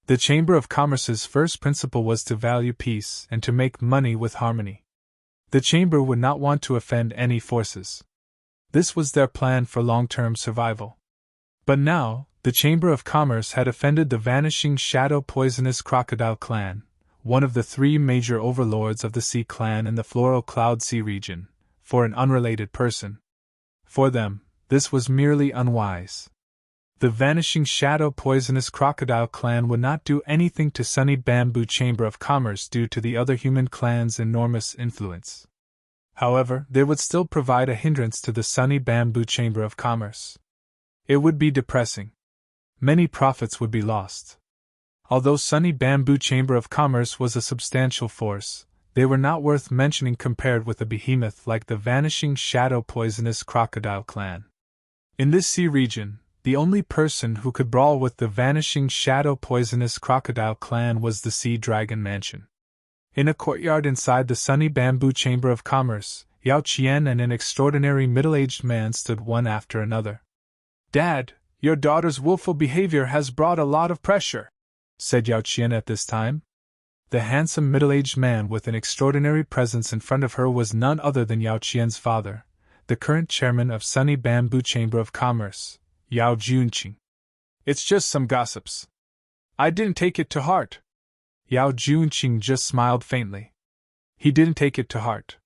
[SPEAKER 1] The Chamber of Commerce's first principle was to value peace and to make money with harmony. The Chamber would not want to offend any forces. This was their plan for long-term survival. But now, the Chamber of Commerce had offended the Vanishing Shadow Poisonous Crocodile clan, one of the 3 major overlords of the Sea clan in the Floral Cloud Sea region, for an unrelated person. For them, this was merely unwise. The Vanishing Shadow Poisonous Crocodile clan would not do anything to Sunny Bamboo Chamber of Commerce due to the other human clan's enormous influence. However, they would still provide a hindrance to the Sunny Bamboo Chamber of Commerce. It would be depressing. Many profits would be lost. Although Sunny Bamboo Chamber of Commerce was a substantial force, they were not worth mentioning compared with a behemoth like the Vanishing Shadow Poisonous Crocodile clan. In this sea region, the only person who could brawl with the Vanishing Shadow Poisonous Crocodile clan was the Sea Dragon Mansion. In a courtyard inside the Sunny Bamboo Chamber of Commerce, Yao Qian and an extraordinary middle-aged man stood one after another. "Dad, your daughter's willful behavior has brought a lot of pressure," said Yao Qian at this time. The handsome middle-aged man with an extraordinary presence in front of her was none other than Yao Qian's father, the current chairman of Sunny Bamboo Chamber of Commerce, Yao Junqing. "It's just some gossips. I didn't take it to heart." Yao Junqing just smiled faintly. He didn't take it to heart.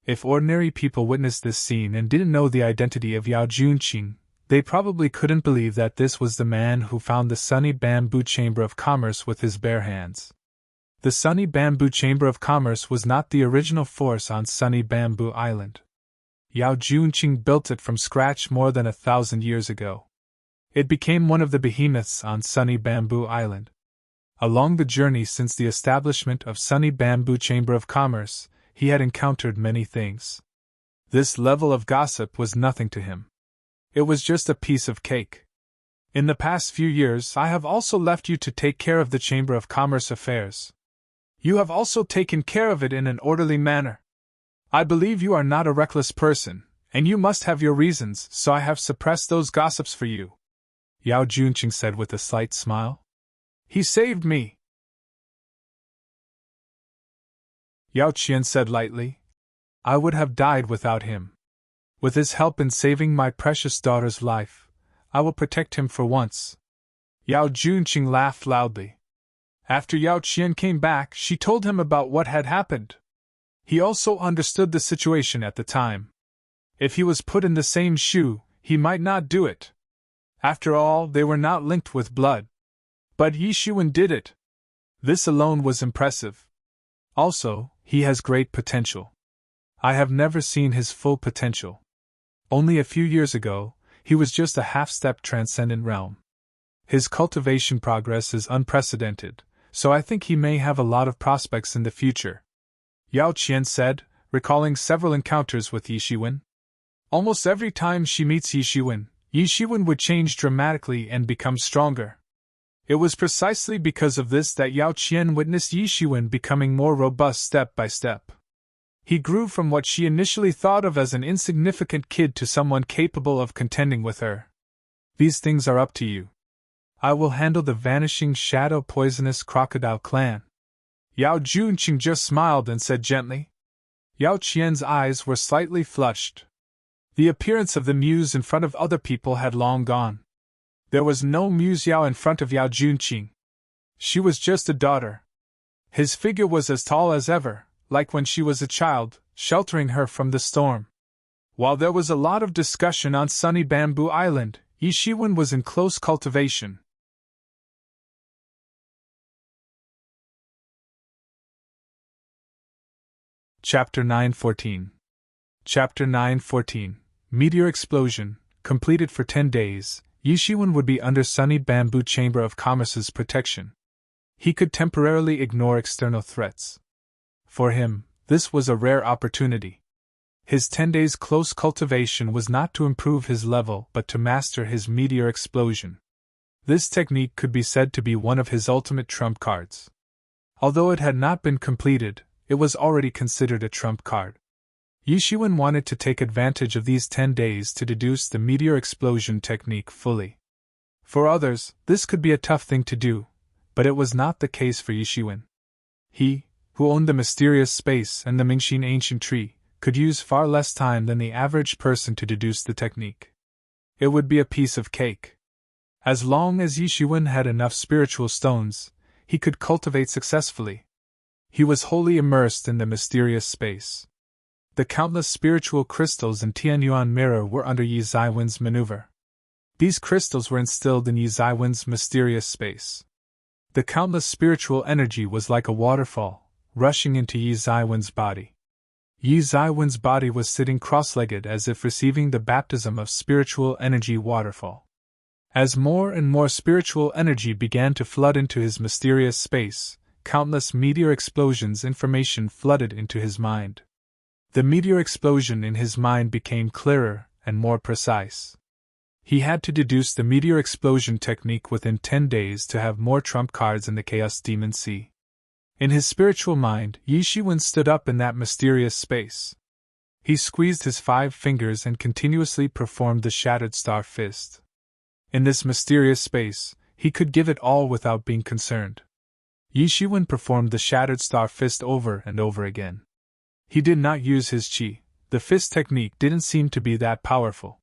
[SPEAKER 1] If ordinary people witnessed this scene and didn't know the identity of Yao Junqing, they probably couldn't believe that this was the man who found the sunny bamboo chamber of commerce with his bare hands. The sunny bamboo chamber of commerce was not the original force on sunny bamboo island. Yao Junqing built it from scratch more than 1,000 years ago. It became one of the behemoths on sunny bamboo island. Along the journey since the establishment of sunny bamboo chamber of commerce, he had encountered many things. This level of gossip was nothing to him. It was just a piece of cake. In the past few years, I have also left you to take care of the Chamber of Commerce affairs. You have also taken care of it in an orderly manner. I believe you are not a reckless person, and you must have your reasons, so I have suppressed those gossips for you, Yao Junqing said with a slight smile. He saved me. Yao Qian said lightly. I would have died without him. With his help in saving my precious daughter's life, I will protect him for once. Yao Junqing laughed loudly. After Yao Qian came back, she told him about what had happened. He also understood the situation at the time. If he was put in the same shoe, he might not do it. After all, they were not linked with blood. But Yi Shiwen did it. This alone was impressive. Also, he has great potential. I have never seen his full potential. Only a few years ago, he was just a half-step transcendent realm. His cultivation progress is unprecedented, so I think he may have a lot of prospects in the future, Yao Qian said, recalling several encounters with Yi Shiwen. Almost every time she meets Yi Shiwen would change dramatically and become stronger. It was precisely because of this that Yao Qian witnessed Yi Shiwen becoming more robust step by step. He grew from what she initially thought of as an insignificant kid to someone capable of contending with her. These things are up to you. I will handle the vanishing shadow poisonous crocodile clan. Yao Junqing just smiled and said gently. Yao Qian's eyes were slightly flushed. The appearance of the muse in front of other people had long gone. There was no Muse Yao in front of Yao Junqing. She was just a daughter. His figure was as tall as ever, like when she was a child, sheltering her from the storm. While there was a lot of discussion on sunny bamboo island, Yi Shiwen was in close cultivation. Chapter 9:14. Chapter 9:14. Meteor explosion, completed for 10 days. Yi Shiwen would be under sunny bamboo chamber of commerce's protection. He could temporarily ignore external threats. For him, this was a rare opportunity. His 10 days close cultivation was not to improve his level but to master his meteor explosion. This technique could be said to be one of his ultimate trump cards. Although it had not been completed, it was already considered a trump card. Yi Shiwen wanted to take advantage of these 10 days to deduce the meteor explosion technique fully. For others, this could be a tough thing to do, but it was not the case for Yi Shiwen. He, who owned the mysterious space and the Mingxin ancient tree, could use far less time than the average person to deduce the technique. It would be a piece of cake. As long as Yi Shiwen had enough spiritual stones, he could cultivate successfully. He was wholly immersed in the mysterious space. The countless spiritual crystals in Tianyuan mirror were under Yi Ziwen's maneuver. These crystals were instilled in Yi Ziwen's mysterious space. The countless spiritual energy was like a waterfall, rushing into Yi Ziwen's body. Yi Ziwen's body was sitting cross-legged as if receiving the baptism of spiritual energy waterfall. As more and more spiritual energy began to flood into his mysterious space, countless meteor explosions information flooded into his mind. The meteor explosion in his mind became clearer and more precise. He had to deduce the meteor explosion technique within 10 days to have more trump cards in the Chaos Demon Sea. In his spiritual mind, Yi Shiwen stood up in that mysterious space. He squeezed his 5 fingers and continuously performed the Shattered Star Fist. In this mysterious space, he could give it all without being concerned. Yi Shiwen performed the Shattered Star Fist over and over again. He did not use his qi. The fist technique didn't seem to be that powerful.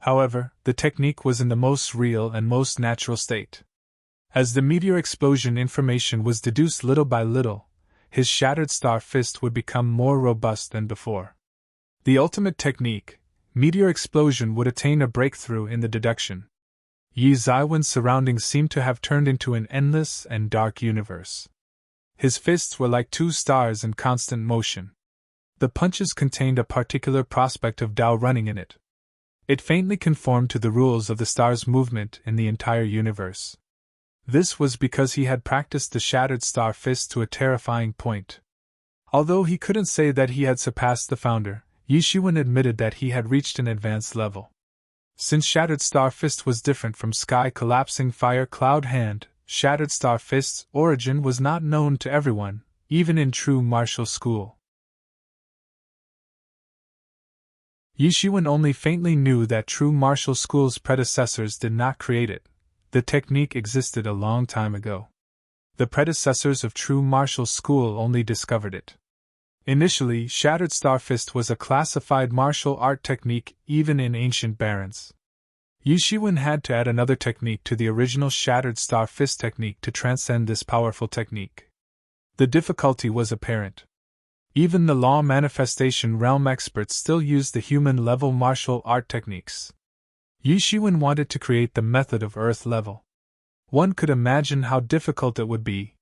[SPEAKER 1] However, the technique was in the most real and most natural state. As the meteor explosion information was deduced little by little, his shattered star fist would become more robust than before. The ultimate technique, meteor explosion, would attain a breakthrough in the deduction. Yi Zaiwen's surroundings seemed to have turned into an endless and dark universe. His fists were like two stars in constant motion. The punches contained a particular prospect of Tao running in it. It faintly conformed to the rules of the star's movement in the entire universe. This was because he had practiced the shattered star fist to a terrifying point. Although he couldn't say that he had surpassed the founder, Yi Shiwen admitted that he had reached an advanced level. Since Shattered Star Fist was different from Sky Collapsing Fire Cloud Hand, Shattered Star Fist's origin was not known to everyone, even in true martial school. Yi Shiwen only faintly knew that true martial school's predecessors did not create it. The technique existed a long time ago. The predecessors of true martial school only discovered it. Initially, Shattered Star Fist was a classified martial art technique even in ancient barons. Yi Shiwen had to add another technique to the original Shattered Star Fist technique to transcend this powerful technique. The difficulty was apparent. Even the law manifestation realm experts still used the human-level martial art techniques. Yi Shiwen wanted to create the method of Earth level. One could imagine how difficult it would be.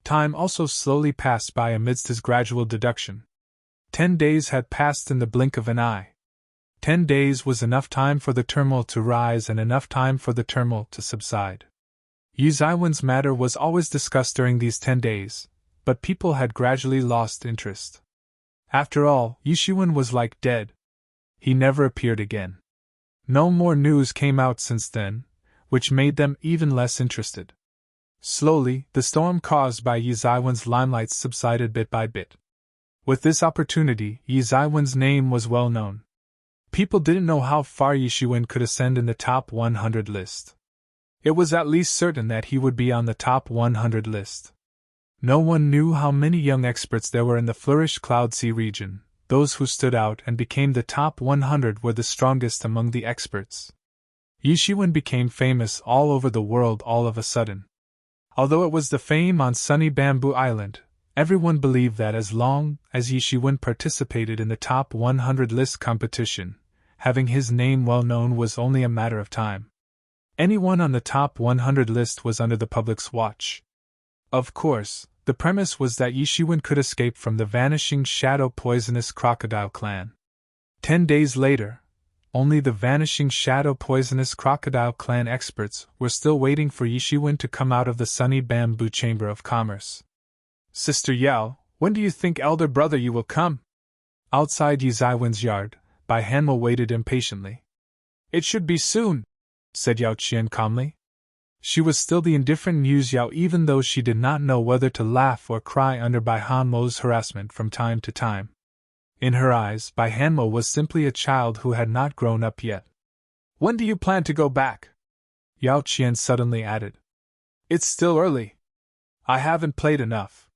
[SPEAKER 1] Time also slowly passed by amidst his gradual deduction. 10 days had passed in the blink of an eye. 10 days was enough time for the turmoil to rise and enough time for the turmoil to subside. Yi Zaiwen's matter was always discussed during these 10 days, but people had gradually lost interest. After all, Yi Shiwen was like dead. He never appeared again. No more news came out since then, which made them even less interested. Slowly, the storm caused by Yi Zaiwen's limelight subsided bit by bit. With this opportunity, Yi Zaiwen's name was well known. People didn't know how far Yi Shiwen could ascend in the top 100 list. It was at least certain that he would be on the top 100 list. No one knew how many young experts there were in the Flourished Cloud Sea region. Those who stood out and became the top 100 were the strongest among the experts. Yi Shiwen became famous all over the world all of a sudden. Although it was the fame on sunny Bamboo Island, everyone believed that as long as Yi Shiwen participated in the top 100 list competition, having his name well known was only a matter of time. Anyone on the top 100 list was under the public's watch. Of course, the premise was that Yi Shiwen could escape from the vanishing shadow poisonous crocodile clan. 10 days later, only the vanishing shadow poisonous crocodile clan experts were still waiting for Yi Shiwen to come out of the sunny bamboo chamber of commerce. Sister Yao, when do you think elder brother you will come? Outside Yi Zaiwen's yard, Bai Hanmo waited impatiently. It should be soon, said Yao Qian calmly. She was still the indifferent Muse Yao even though she did not know whether to laugh or cry under Bai Hanmo's harassment from time to time. In her eyes, Bai Hanmo was simply a child who had not grown up yet. When do you plan to go back? Yao Qian suddenly added. It's still early. I haven't played enough.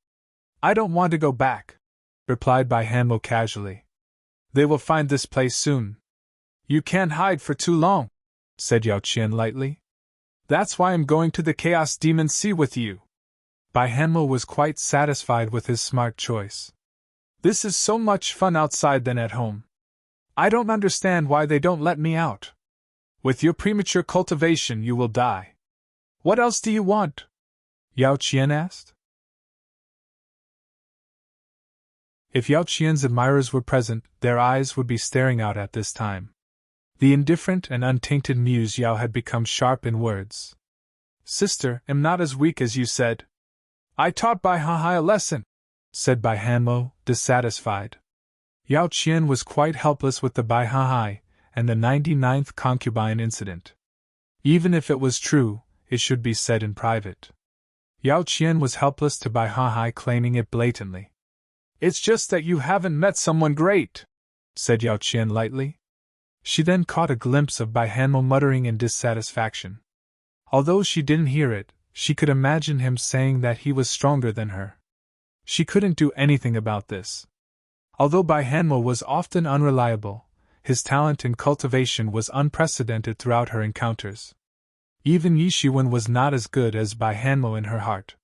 [SPEAKER 1] I don't want to go back, replied Bai Hanmo casually. They will find this place soon. You can't hide for too long, said Yao Qian lightly. That's why I'm going to the Chaos Demon Sea with you. Bai Hanmo was quite satisfied with his smart choice. This is so much fun outside than at home. I don't understand why they don't let me out. With your premature cultivation you will die. What else do you want? Yao Qian asked. If Yao Qian's admirers were present, their eyes would be staring out at this time. The indifferent and untainted Muse Yao had become sharp in words. Sister, am not as weak as you said. I taught Bai Hahai a lesson, said Bai Hanmo, dissatisfied. Yao Qian was quite helpless with the Bai Hahai and the 99th concubine incident. Even if it was true, it should be said in private. Yao Qian was helpless to Bai Hahai claiming it blatantly. It's just that you haven't met someone great, said Yao Qian lightly. She then caught a glimpse of Bai Hanmo muttering in dissatisfaction. Although she didn't hear it, she could imagine him saying that he was stronger than her. She couldn't do anything about this. Although Bai Hanmo was often unreliable, his talent in cultivation was unprecedented throughout her encounters. Even Yi Shiwen was not as good as Bai Hanmo in her heart.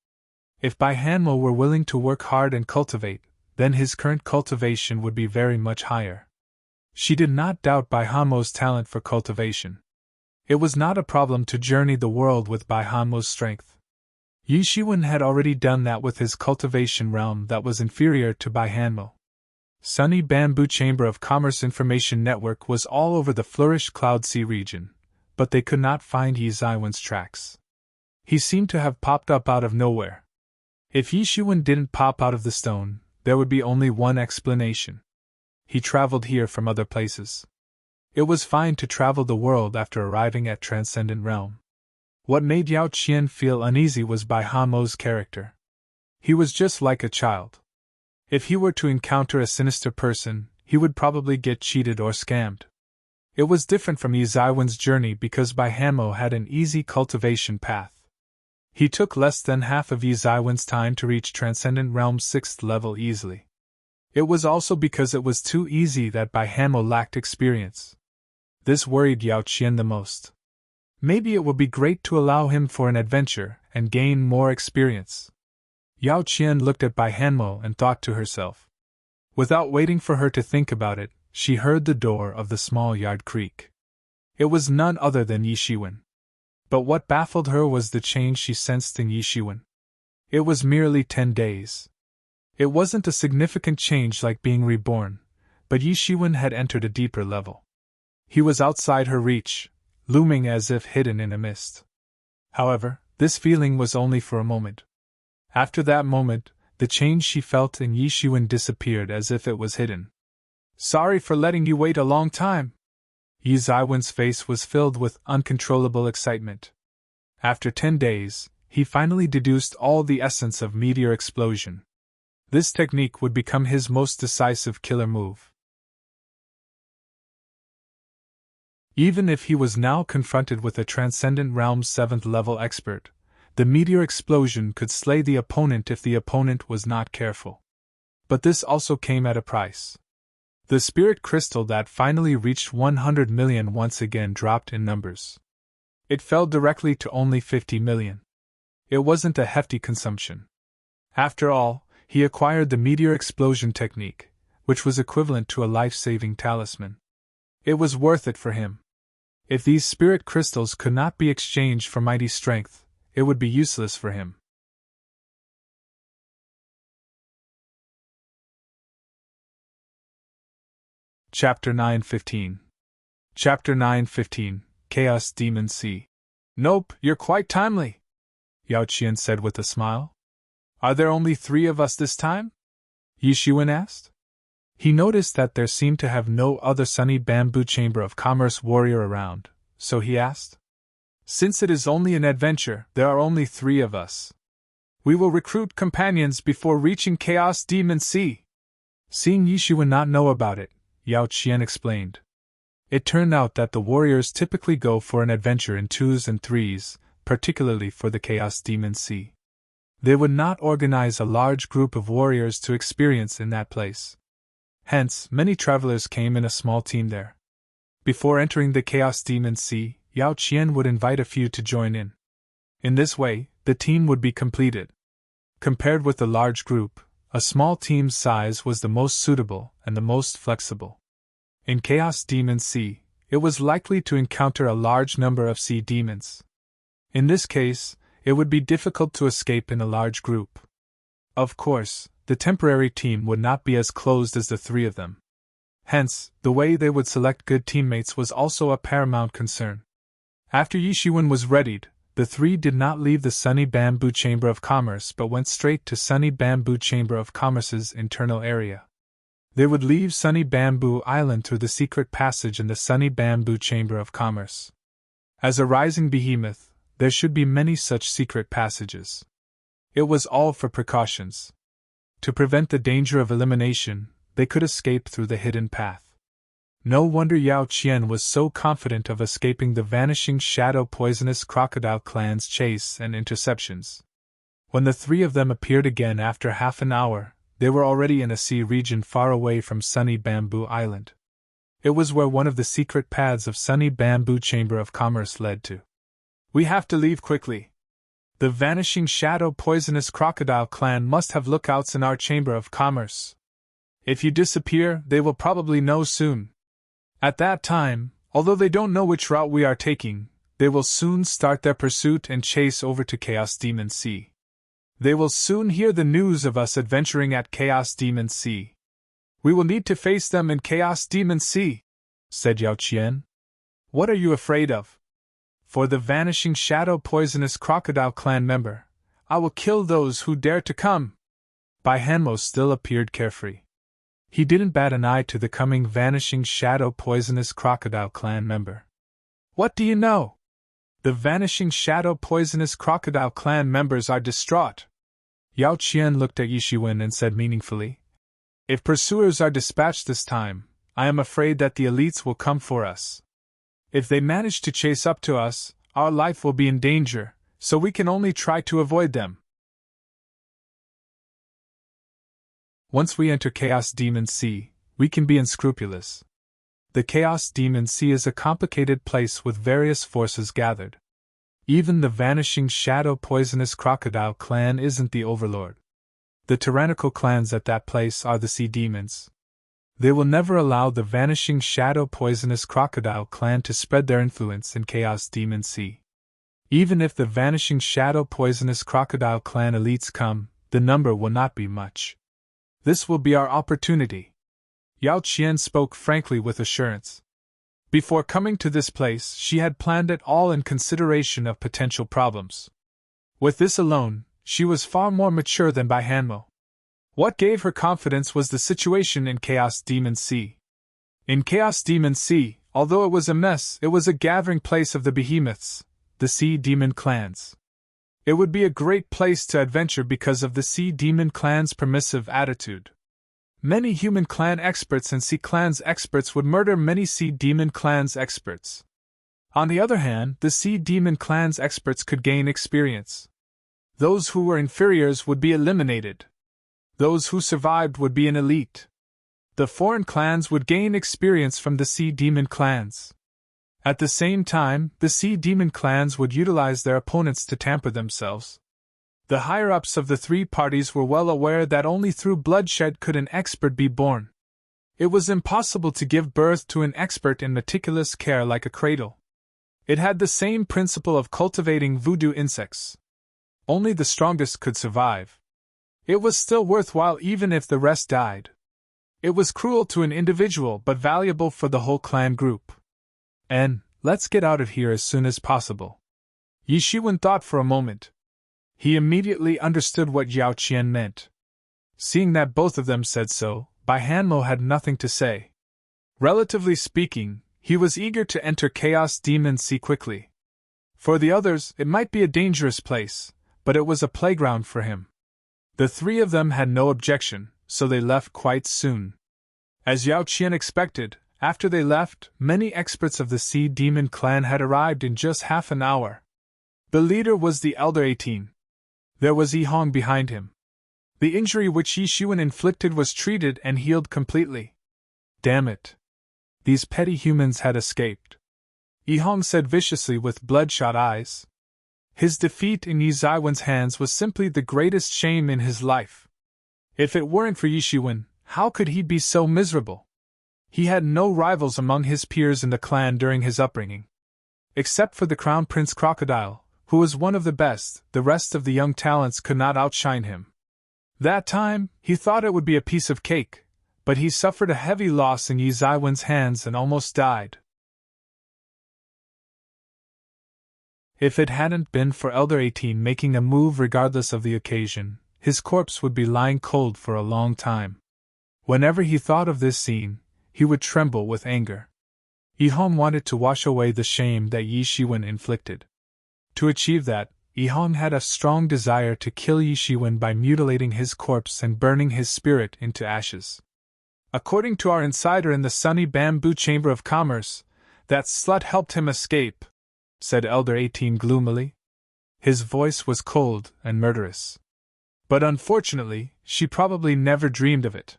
[SPEAKER 1] If Bai Hanmo were willing to work hard and cultivate, then his current cultivation would be very much higher. She did not doubt Bai Hanmo's talent for cultivation. It was not a problem to journey the world with Bai Hanmo's strength. Yi Shiwen had already done that with his cultivation realm that was inferior to Bai Hanmo. Sunny Bamboo Chamber of Commerce Information Network was all over the flourished Cloud Sea region, but they could not find Yi Zaiwen's tracks. He seemed to have popped up out of nowhere. If Yi Shiwen didn't pop out of the stone, there would be only one explanation. He traveled here from other places. It was fine to travel the world after arriving at Transcendent Realm. What made Yao Qian feel uneasy was Bai Hanmo's character. He was just like a child. If he were to encounter a sinister person, he would probably get cheated or scammed. It was different from Yi Zaiwen's journey because Bai Hanmo had an easy cultivation path. He took less than half of Yi Zaiwen's time to reach Transcendent Realm's 6th level easily. It was also because it was too easy that Bai Hanmo lacked experience. This worried Yao Qian the most. Maybe it would be great to allow him for an adventure and gain more experience. Yao Qian looked at Bai Hanmo and thought to herself. Without waiting for her to think about it, she heard the door of the small yard creak. It was none other than Yi Shiwen. But what baffled her was the change she sensed in Yi Shiwen. It was merely 10 days. It wasn't a significant change like being reborn, but Yi Shiwen had entered a deeper level. He was outside her reach, looming as if hidden in a mist. However, this feeling was only for a moment. After that moment, the change she felt in Yi Shiwen disappeared as if it was hidden. Sorry for letting you wait a long time. Yi Zaiwen's face was filled with uncontrollable excitement. After 10 days, he finally deduced all the essence of meteor explosion. This technique would become his most decisive killer move. Even if he was now confronted with a Transcendent Realm's 7th level expert, the meteor explosion could slay the opponent if the opponent was not careful. But this also came at a price. The spirit crystal that finally reached 100 million once again dropped in numbers. It fell directly to only 50 million. It wasn't a hefty consumption. After all, he acquired the meteor explosion technique, which was equivalent to a life-saving talisman. It was worth it for him. If these spirit crystals could not be exchanged for mighty strength, it would be useless for him. Chapter 9:15. Chapter 9:15, Chaos Demon Sea. Nope, you're quite timely, Yao Qian said with a smile. Are there only 3 of us this time? Yi Shiwen asked. He noticed that there seemed to have no other Sunny Bamboo Chamber of Commerce warrior around, so he asked. Since it is only an adventure, there are only 3 of us. We will recruit companions before reaching Chaos Demon Sea. Seeing Yi Shiwen not know about it, Yao Qian explained. It turned out that the warriors typically go for an adventure in 2s and 3s, particularly for the Chaos Demon Sea. They would not organize a large group of warriors to experience in that place. Hence, many travelers came in a small team there. Before entering the Chaos Demon Sea, Yao Qian would invite a few to join in. In this way, the team would be completed. Compared with the large group, a small team's size was the most suitable and the most flexible. In Chaos Demon Sea, it was likely to encounter a large number of sea demons. In this case, it would be difficult to escape in a large group. Of course, the temporary team would not be as closed as the 3 of them. Hence, the way they would select good teammates was also a paramount concern. After Yi Shiwen was readied, the 3 did not leave the Sunny Bamboo Chamber of Commerce but went straight to Sunny Bamboo Chamber of Commerce's internal area. They would leave Sunny Bamboo Island through the secret passage in the Sunny Bamboo Chamber of Commerce. As a rising behemoth, there should be many such secret passages. It was all for precautions. To prevent the danger of elimination, they could escape through the hidden path. No wonder Yao Qian was so confident of escaping the vanishing shadow poisonous crocodile clan's chase and interceptions. When the 3 of them appeared again after half an hour, they were already in a sea region far away from Sunny Bamboo Island. It was where one of the secret paths of Sunny Bamboo Chamber of Commerce led to. We have to leave quickly. The Vanishing Shadow Poisonous Crocodile clan must have lookouts in our Chamber of Commerce. If you disappear, they will probably know soon. At that time, although they don't know which route we are taking, they will soon start their pursuit and chase over to Chaos Demon Sea. They will soon hear the news of us adventuring at Chaos Demon Sea. We will need to face them in Chaos Demon Sea, said Yao Qian. What are you afraid of? For the Vanishing Shadow Poisonous Crocodile clan member, I will kill those who dare to come. Bai Hanmo still appeared carefree. He didn't bat an eye to the coming Vanishing Shadow Poisonous Crocodile clan member. What do you know? The Vanishing Shadow Poisonous Crocodile clan members are distraught. Yao Qian looked at Yishiwen and said meaningfully, if pursuers are dispatched this time, I am afraid that the elites will come for us. If they manage to chase up to us, our life will be in danger, so we can only try to avoid them. Once we enter Chaos Demon Sea, we can be unscrupulous. The Chaos Demon Sea is a complicated place with various forces gathered. Even the Vanishing Shadow Poisonous Crocodile clan isn't the overlord. The tyrannical clans at that place are the sea demons. They will never allow the Vanishing Shadow Poisonous Crocodile clan to spread their influence in Chaos Demon Sea. Even if the Vanishing Shadow Poisonous Crocodile clan elites come, the number will not be much. This will be our opportunity. Yao Qian spoke frankly with assurance. Before coming to this place, she had planned it all in consideration of potential problems. With this alone, she was far more mature than Bai Hanmo. What gave her confidence was the situation in Chaos Demon Sea. In Chaos Demon Sea, although it was a mess, it was a gathering place of the behemoths, the sea demon clans. It would be a great place to adventure because of the sea demon clan's permissive attitude. Many human clan experts and sea clans experts would murder many sea demon clans experts. On the other hand, the sea demon clans experts could gain experience. Those who were inferiors would be eliminated. Those who survived would be an elite. The foreign clans would gain experience from the sea demon clans. At the same time, the sea demon clans would utilize their opponents to tamper themselves. The higher-ups of the three parties were well aware that only through bloodshed could an expert be born. It was impossible to give birth to an expert in meticulous care like a cradle. It had the same principle of cultivating voodoo insects. Only the strongest could survive. It was still worthwhile even if the rest died. It was cruel to an individual but valuable for the whole clan group. And, let's get out of here as soon as possible. Yishiwen thought for a moment. He immediately understood what Yao Qian meant. Seeing that both of them said so, Bai Hanmo had nothing to say. Relatively speaking, he was eager to enter Chaos Demon Sea quickly. For the others, it might be a dangerous place, but it was a playground for him. The three of them had no objection, so they left quite soon. As Yao Qian expected, after they left, many experts of the Sea Demon clan had arrived in just half an hour. The leader was the Elder 18. There was Yihong behind him. The injury which Yishiwen inflicted was treated and healed completely. Damn it. These petty humans had escaped. Yihong said viciously with bloodshot eyes. His defeat in Yi Zaiwen's hands was simply the greatest shame in his life. If it weren't for Yishiwen, how could he be so miserable? He had no rivals among his peers in the clan during his upbringing. Except for the Crown Prince Crocodile, who was one of the best, the rest of the young talents could not outshine him. That time, he thought it would be a piece of cake, but he suffered a heavy loss in Yi Zaiwen's hands and almost died. If it hadn't been for Elder 18 making a move regardless of the occasion, his corpse would be lying cold for a long time. Whenever he thought of this scene, he would tremble with anger. Yihong wanted to wash away the shame that Yishiwen inflicted. To achieve that, Yihong had a strong desire to kill Yishiwen by mutilating his corpse and burning his spirit into ashes. According to our insider in the Sunny Bamboo Chamber of Commerce, that slut helped him escape, said Elder 18 gloomily. His voice was cold and murderous. But unfortunately, she probably never dreamed of it.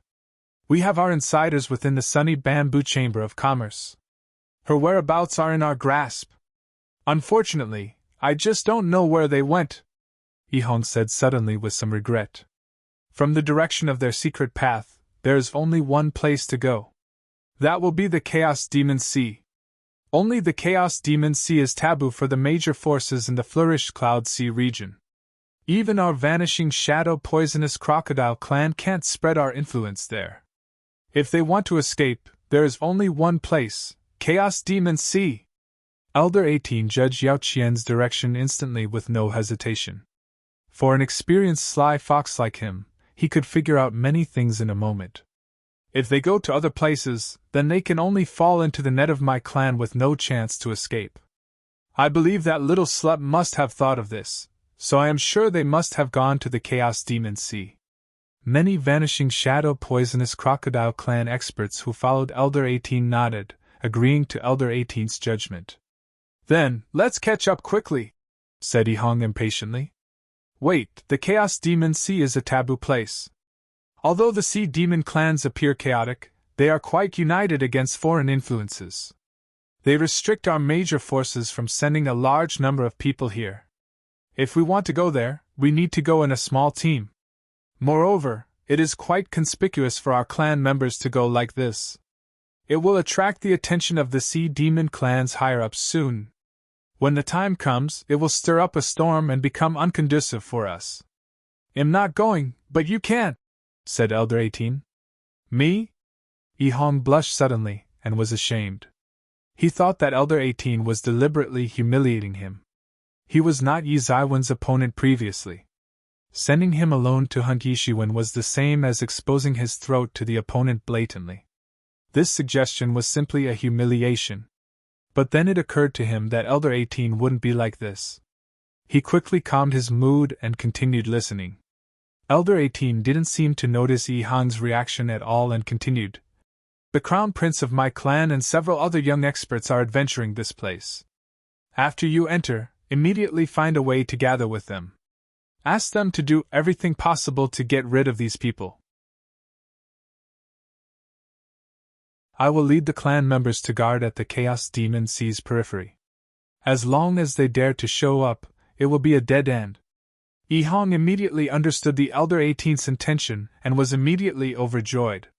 [SPEAKER 1] We have our insiders within the Sunny Bamboo Chamber of Commerce. Her whereabouts are in our grasp. Unfortunately, I just don't know where they went. Yihong said suddenly with some regret. From the direction of their secret path, there is only one place to go. That will be the Chaos Demon Sea. Only the Chaos Demon Sea is taboo for the major forces in the Flourished Cloud Sea region. Even our vanishing shadow poisonous crocodile clan can't spread our influence there. If they want to escape, there is only one place, Chaos Demon Sea. Elder 18 judged Yao Qian's direction instantly with no hesitation. For an experienced sly fox like him, he could figure out many things in a moment. If they go to other places, then they can only fall into the net of my clan with no chance to escape. I believe that little slut must have thought of this, so I am sure they must have gone to the Chaos Demon Sea. Many vanishing shadow poisonous crocodile clan experts who followed Elder 18 nodded, agreeing to Elder 18's judgment. Then, let's catch up quickly, said Yihong impatiently. Wait, the Chaos Demon Sea is a taboo place. Although the sea demon clans appear chaotic, they are quite united against foreign influences. They restrict our major forces from sending a large number of people here. If we want to go there, we need to go in a small team. Moreover, it is quite conspicuous for our clan members to go like this. It will attract the attention of the sea demon clans higher up soon. When the time comes, it will stir up a storm and become unconducive for us. I'm not going, but you can, said Elder 18. Me? Yihong blushed suddenly, and was ashamed. He thought that Elder 18 was deliberately humiliating him. He was not Yi Zaiwen's opponent previously. Sending him alone to hunt Yi Shiwen was the same as exposing his throat to the opponent blatantly. This suggestion was simply a humiliation. But then it occurred to him that Elder 18 wouldn't be like this. He quickly calmed his mood and continued listening. Elder 18 didn't seem to notice Yihong's reaction at all and continued. The Crown Prince of my clan and several other young experts are adventuring this place. After you enter, immediately find a way to gather with them. Ask them to do everything possible to get rid of these people. I will lead the clan members to guard at the Chaos Demon Sea's periphery. As long as they dare to show up, it will be a dead end. Yihong immediately understood the Elder 18's intention and was immediately overjoyed.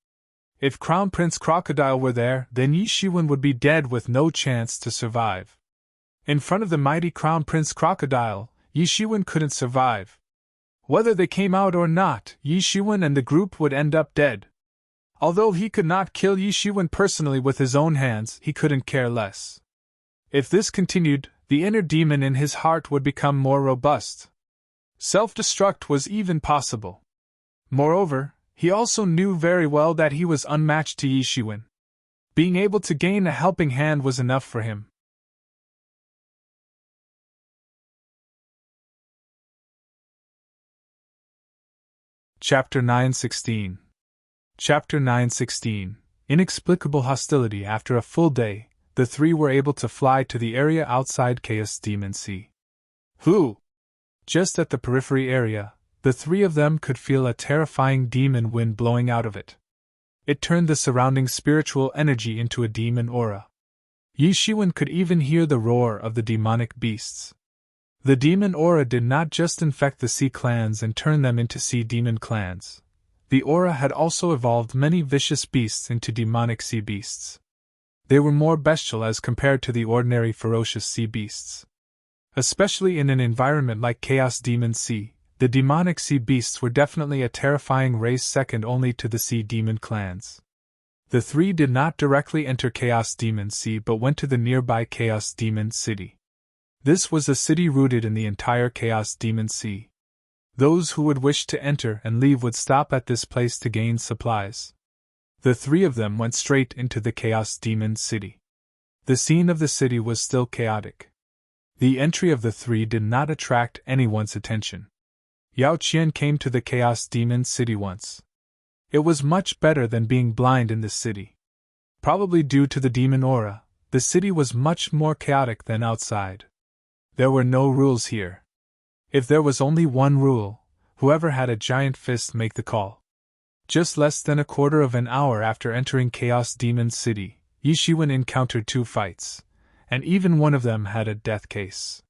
[SPEAKER 1] If Crown Prince Crocodile were there, then Yi Shiwen would be dead with no chance to survive. In front of the mighty Crown Prince Crocodile, Yi Shiwen couldn't survive. Whether they came out or not, Yi Shiwen and the group would end up dead. Although he could not kill Yi Shiwen personally with his own hands, he couldn't care less. If this continued, the inner demon in his heart would become more robust. Self-destruct was even possible. Moreover, he also knew very well that he was unmatched to Yi Shiwen. Being able to gain a helping hand was enough for him. Chapter 9:16. Chapter 9:16. Inexplicable hostility. After a full day, the three were able to fly to the area outside Chaos Demon Sea. Just at the periphery area, the three of them could feel a terrifying demon wind blowing out of it. It turned the surrounding spiritual energy into a demon aura. Yi Shiwen could even hear the roar of the demonic beasts. The demon aura did not just infect the sea clans and turn them into sea demon clans. The aura had also evolved many vicious beasts into demonic sea beasts. They were more bestial as compared to the ordinary ferocious sea beasts. Especially in an environment like Chaos Demon Sea, the demonic sea beasts were definitely a terrifying race second only to the sea demon clans. The three did not directly enter Chaos Demon Sea but went to the nearby Chaos Demon City. This was a city rooted in the entire Chaos Demon Sea. Those who would wish to enter and leave would stop at this place to gain supplies. The three of them went straight into the Chaos Demon City. The scene of the city was still chaotic. The entry of the three did not attract anyone's attention. Yao Qian came to the Chaos Demon City once. It was much better than being blind in this city. Probably due to the demon aura, the city was much more chaotic than outside. There were no rules here. If there was only one rule, whoever had a giant fist make the call. Just less than a quarter of an hour after entering Chaos Demon City, Yi Shiwen encountered two fights, and even one of them had a death case.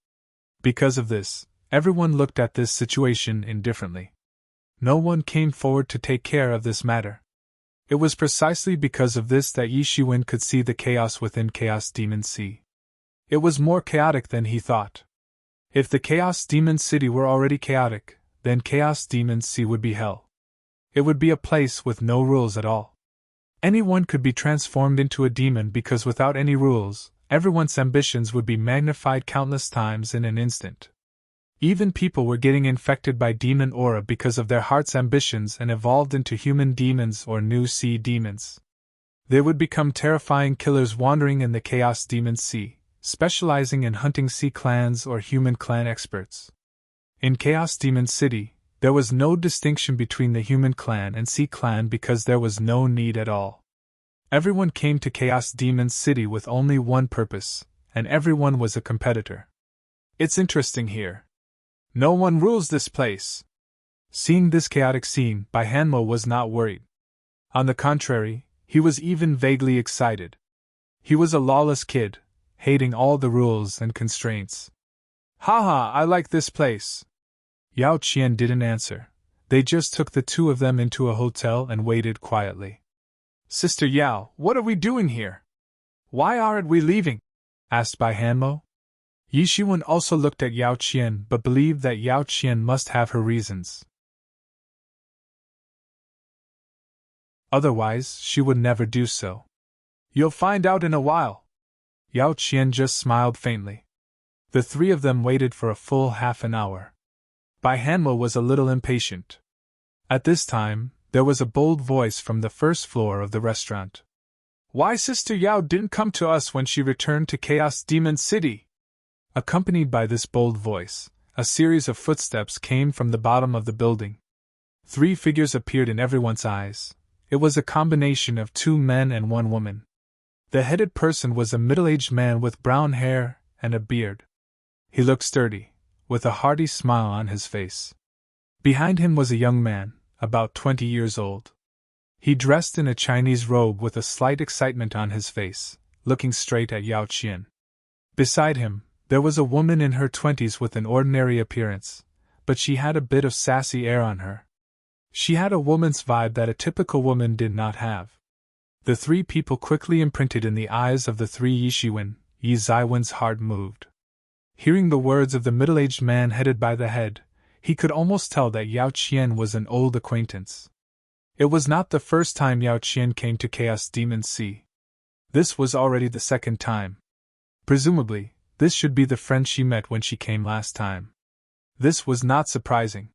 [SPEAKER 1] Because of this, everyone looked at this situation indifferently. No one came forward to take care of this matter. It was precisely because of this that Yi Shiwen could see the chaos within Chaos Demon Sea. It was more chaotic than he thought. If the Chaos Demon City were already chaotic, then Chaos Demon Sea would be hell. It would be a place with no rules at all. Anyone could be transformed into a demon because without any rules, everyone's ambitions would be magnified countless times in an instant. Even people were getting infected by demon aura because of their heart's ambitions and evolved into human demons or new sea demons. They would become terrifying killers wandering in the Chaos Demon Sea, specializing in hunting sea clans or human clan experts. In Chaos Demon City, there was no distinction between the human clan and sea clan because there was no need at all. Everyone came to Chaos Demon City with only one purpose, and everyone was a competitor. It's interesting here. No one rules this place. Seeing this chaotic scene, Bai Hanmo was not worried. On the contrary, he was even vaguely excited. He was a lawless kid, hating all the rules and constraints. Haha, I like this place. Yao Qian didn't answer. They just took the two of them into a hotel and waited quietly. Sister Yao, what are we doing here? Why aren't we leaving? Asked Bai Hanmo. Yi Shiwen also looked at Yao Qian but believed that Yao Qian must have her reasons. Otherwise, she would never do so. You'll find out in a while. Yao Qian just smiled faintly. The three of them waited for a full half an hour. Bai Hanmo was a little impatient. At this time, there was a bold voice from the first floor of the restaurant. Why Sister Yao didn't come to us when she returned to Chaos Demon City? Accompanied by this bold voice, a series of footsteps came from the bottom of the building. Three figures appeared in everyone's eyes. It was a combination of two men and one woman. The headed person was a middle-aged man with brown hair and a beard. He looked sturdy, with a hearty smile on his face. Behind him was a young man, about 20 years old. He dressed in a Chinese robe with a slight excitement on his face, looking straight at Yao Qian. Beside him, there was a woman in her 20s with an ordinary appearance, but she had a bit of sassy air on her. She had a woman's vibe that a typical woman did not have. The three people quickly imprinted in the eyes of the three Yi Shiwen. Yi Zaiwen's heart moved. Hearing the words of the middle-aged man headed by the head, he could almost tell that Yao Qian was an old acquaintance. It was not the first time Yao Qian came to Chaos Demon Sea. This was already the second time. Presumably, this should be the friend she met when she came last time. This was not surprising.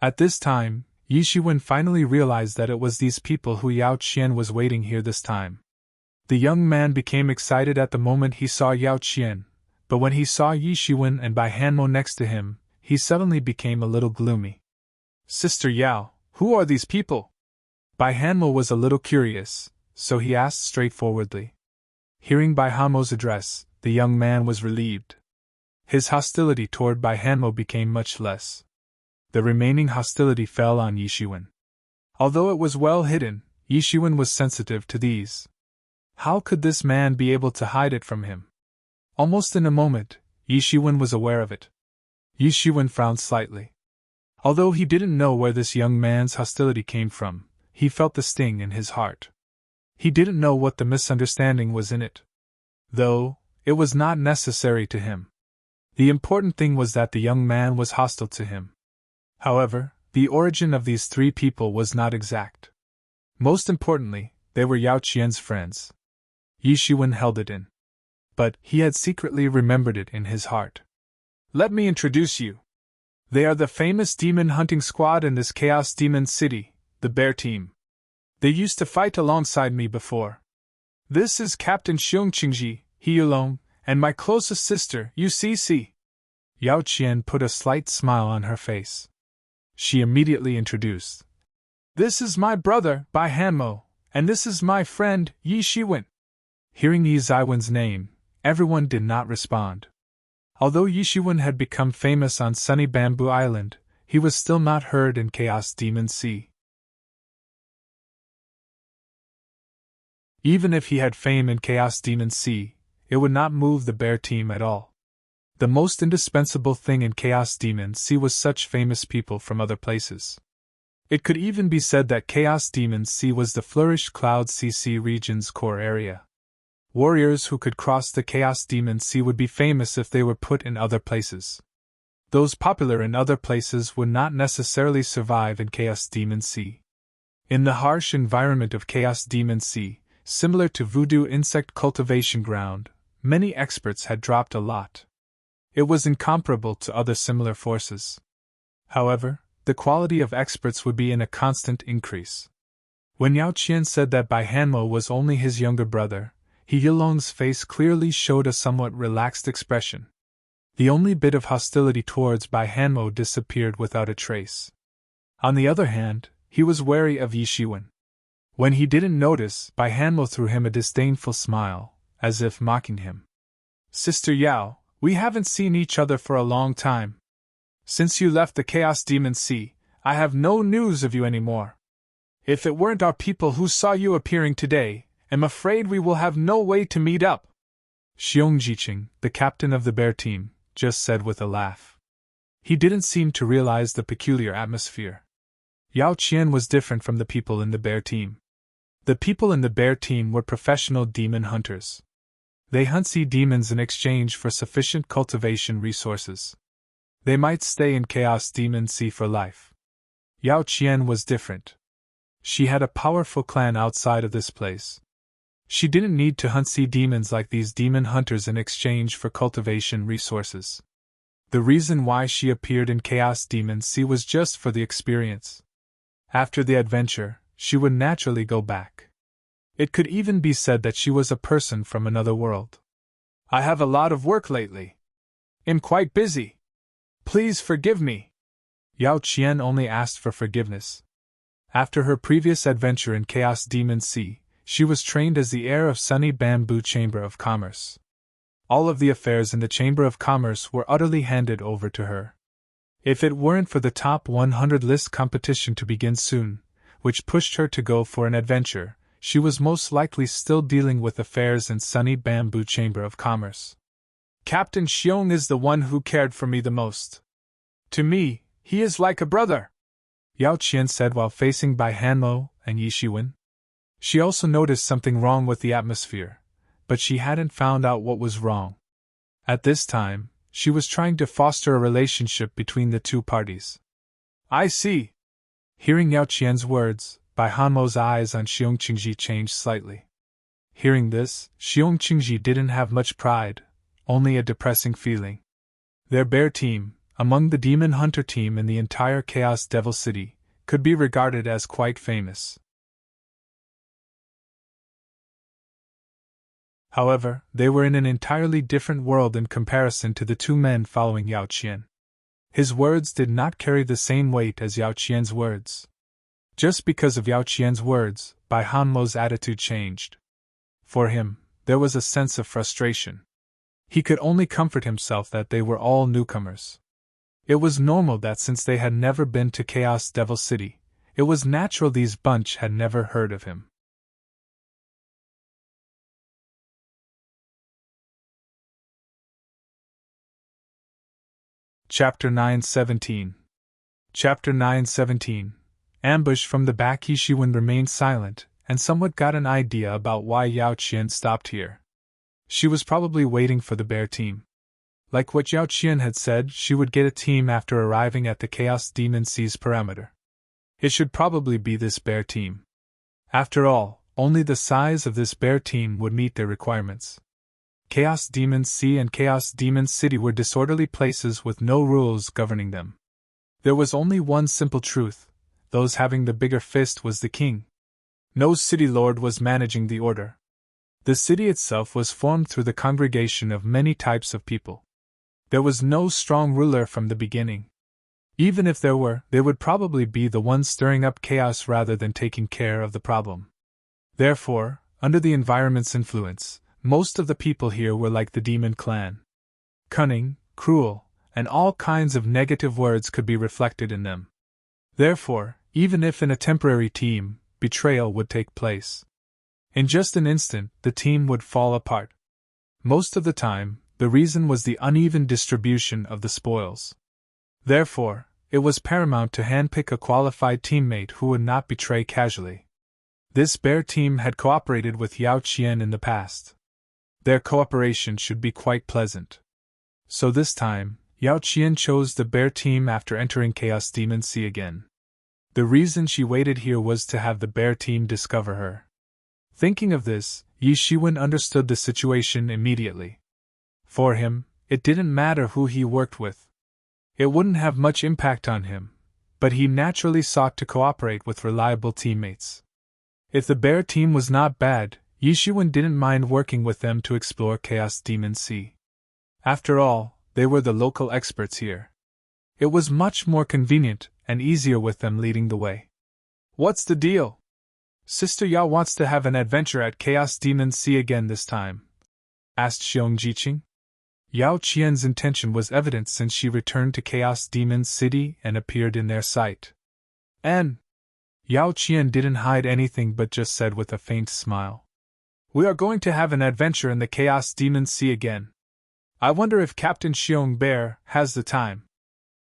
[SPEAKER 1] At this time, Yi Shiwen finally realized that it was these people who Yao Qian was waiting here this time. The young man became excited at the moment he saw Yao Qian, but when he saw Yi Shiwen and Bai Hanmo next to him, he suddenly became a little gloomy. Sister Yao, who are these people? Bai Hanmo was a little curious, so he asked straightforwardly. Hearing Bai Hanmo's address, the young man was relieved. His hostility toward Bai Hanmo became much less. The remaining hostility fell on Yi Shiwen. Although it was well hidden, Yi Shiwen was sensitive to these. How could this man be able to hide it from him? Almost in a moment, Yi Shiwen was aware of it. Yi Shiwen frowned slightly. Although he didn't know where this young man's hostility came from, he felt the sting in his heart. He didn't know what the misunderstanding was in it. Though, it was not necessary to him. The important thing was that the young man was hostile to him. However, the origin of these three people was not exact. Most importantly, they were Yao Qian's friends. Yi Shiwen held it in. But he had secretly remembered it in his heart. Let me introduce you. They are the famous demon hunting squad in this Chaos Demon City, the Bear Team. They used to fight alongside me before. This is Captain Xiong Qingji, He Yulong, and my closest sister, UCC. Yao Qian put a slight smile on her face. She immediately introduced. This is my brother, Bai Hanmo, and this is my friend, Yi Shiwen. Hearing Yi Zaiwen's name, everyone did not respond. Although Yi Shiwen had become famous on sunny Bamboo Island, he was still not heard in Chaos Demon Sea. Even if he had fame in Chaos Demon Sea, it would not move the Bear Team at all. The most indispensable thing in Chaos Demon Sea was such famous people from other places. It could even be said that Chaos Demon Sea was the Flourished Cloud CC region's core area. Warriors who could cross the Chaos Demon Sea would be famous if they were put in other places. Those popular in other places would not necessarily survive in Chaos Demon Sea. In the harsh environment of Chaos Demon Sea, similar to Voodoo Insect Cultivation Ground, many experts had dropped a lot. It was incomparable to other similar forces. However, the quality of experts would be in a constant increase. When Yao Qian said that Bai Hanmo was only his younger brother, He Yilong's face clearly showed a somewhat relaxed expression. The only bit of hostility towards Bai Hanmo disappeared without a trace. On the other hand, he was wary of Yi Shiwen. When he didn't notice, Bai Hanmo threw him a disdainful smile, as if mocking him. "Sister Yao, we haven't seen each other for a long time. Since you left the Chaos Demon Sea, I have no news of you anymore. If it weren't our people who saw you appearing today, I'm afraid we will have no way to meet up," Xiong Jiqing, the captain of the bear team, just said with a laugh. He didn't seem to realize the peculiar atmosphere. Yao Qian was different from the people in the bear team. The people in the bear team were professional demon hunters. They hunt sea demons in exchange for sufficient cultivation resources. They might stay in Chaos Demon Sea for life. Yao Qian was different. She had a powerful clan outside of this place. She didn't need to hunt sea demons like these demon hunters in exchange for cultivation resources. The reason why she appeared in Chaos Demon Sea was just for the experience. After the adventure, she would naturally go back. It could even be said that she was a person from another world. "I have a lot of work lately. I'm quite busy. Please forgive me." Yao Qian only asked for forgiveness. After her previous adventure in Chaos Demon Sea, she was trained as the heir of Sunny Bamboo Chamber of Commerce. All of the affairs in the Chamber of Commerce were utterly handed over to her. If it weren't for the top 100 list competition to begin soon, which pushed her to go for an adventure, she was most likely still dealing with affairs in Sunny Bamboo Chamber of Commerce. "Captain Xiong is the one who cared for me the most. To me, he is like a brother," Yao Qian said while facing Bai Hanmo and Yi Shiwen. She also noticed something wrong with the atmosphere, but she hadn't found out what was wrong. At this time, she was trying to foster a relationship between the two parties. "I see." Hearing Yao Qian's words, Bai Hanmo's eyes on Xiong Qingji changed slightly. Hearing this, Xiong Qingji didn't have much pride, only a depressing feeling. Their bear team, among the demon hunter team in the entire Chaos Devil City, could be regarded as quite famous. However, they were in an entirely different world in comparison to the two men following Yao Qian. His words did not carry the same weight as Yao Qian's words. Just because of Yao Qian's words, Bai Hanmo's attitude changed. For him, there was a sense of frustration. He could only comfort himself that they were all newcomers. It was normal that since they had never been to Chaos Devil City, it was natural these bunch had never heard of him. Chapter 9:17. Chapter 9:17. Ambush from the back. Yi Shiwen remained silent, and somewhat got an idea about why Yao Qian stopped here. She was probably waiting for the bear team. Like what Yao Qian had said, she would get a team after arriving at the Chaos Demon Sea's perimeter. It should probably be this bear team. After all, only the size of this bear team would meet their requirements. Chaos Demon Sea and Chaos Demon City were disorderly places with no rules governing them. There was only one simple truth: those having the bigger fist was the king. No city lord was managing the order. The city itself was formed through the congregation of many types of people. There was no strong ruler from the beginning. Even if there were, they would probably be the ones stirring up chaos rather than taking care of the problem. Therefore, under the environment's influence, most of the people here were like the demon clan. Cunning, cruel, and all kinds of negative words could be reflected in them. Therefore, even if in a temporary team, betrayal would take place. In just an instant, the team would fall apart. Most of the time, The reason was the uneven distribution of the spoils. Therefore, it was paramount to handpick a qualified teammate who would not betray casually. This bear team had cooperated with Yao Qian in the past. Their cooperation should be quite pleasant. So this time, Yao Qian chose the bear team after entering Chaos Demon Sea again. The reason she waited here was to have the bear team discover her. Thinking of this, Yi Shiwen understood the situation immediately. For him, it didn't matter who he worked with. It wouldn't have much impact on him, but he naturally sought to cooperate with reliable teammates. If the bear team was not bad, Yi Shiwen didn't mind working with them to explore Chaos Demon Sea. After all, they were the local experts here. It was much more convenient and easier with them leading the way. What's the deal? Sister Yao wants to have an adventure at Chaos Demon Sea again this time, asked Xiong Jiqing. Yao Qian's intention was evident since she returned to Chaos Demon City and appeared in their sight. And Yao Qian didn't hide anything but just said with a faint smile, "We are going to have an adventure in the Chaos Demon Sea again. I wonder if Captain Xiong Bear has the time."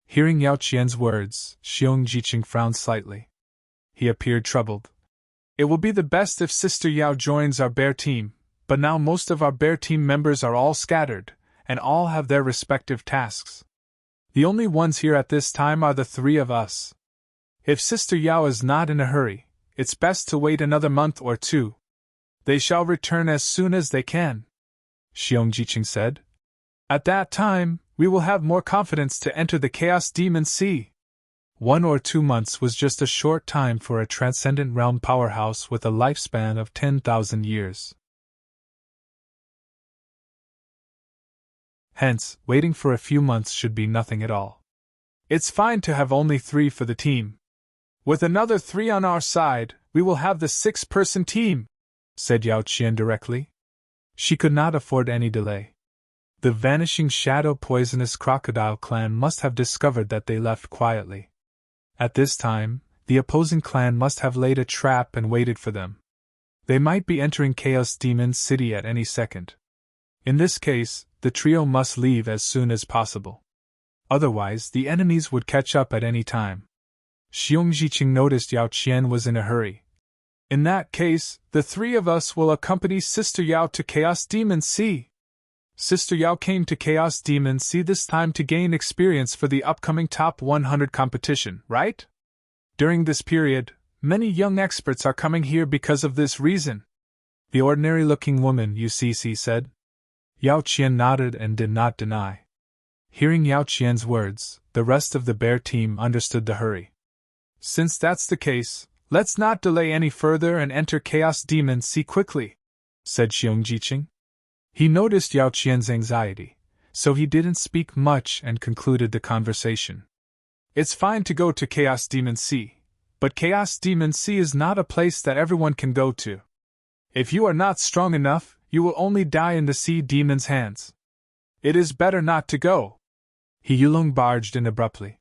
[SPEAKER 1] Hearing Yao Qian's words, Xiong Jiqing frowned slightly. He appeared troubled. "It will be the best if Sister Yao joins our bear team, but now most of our bear team members are all scattered, and all have their respective tasks. The only ones here at this time are the three of us. If Sister Yao is not in a hurry, it's best to wait another month or two. They shall return as soon as they can," Xiong Jiqing said. "At that time, we will have more confidence to enter the Chaos Demon Sea." 1 or 2 months was just a short time for a transcendent realm powerhouse with a lifespan of 10,000 years. Hence, waiting for a few months should be nothing at all. "It's fine to have only 3 for the team. With another 3 on our side, we will have the 6-person team," said Yao Qian directly. She could not afford any delay. The vanishing shadow poisonous crocodile clan must have discovered that they left quietly. At this time, the opposing clan must have laid a trap and waited for them. They might be entering Chaos Demon City at any second. In this case, the trio must leave as soon as possible. Otherwise, the enemies would catch up at any time. Xiong Jiqing noticed Yao Qian was in a hurry. "In that case, the 3 of us will accompany Sister Yao to Chaos Demon Sea. Sister Yao came to Chaos Demon Sea this time to gain experience for the upcoming Top 100 competition, right? During this period, many young experts are coming here because of this reason," the ordinary-looking woman UCC said. Yao Qian nodded and did not deny. Hearing Yao Qian's words, the rest of the bear team understood the hurry. "Since that's the case, let's not delay any further and enter Chaos Demon Sea quickly," said Xiong Jiqing. He noticed Yao Qian's anxiety, so he didn't speak much and concluded the conversation. "It's fine to go to Chaos Demon Sea, but Chaos Demon Sea is not a place that everyone can go to. If you are not strong enough, you will only die in the sea demon's hands. It is better not to go." He Yulong barged in abruptly.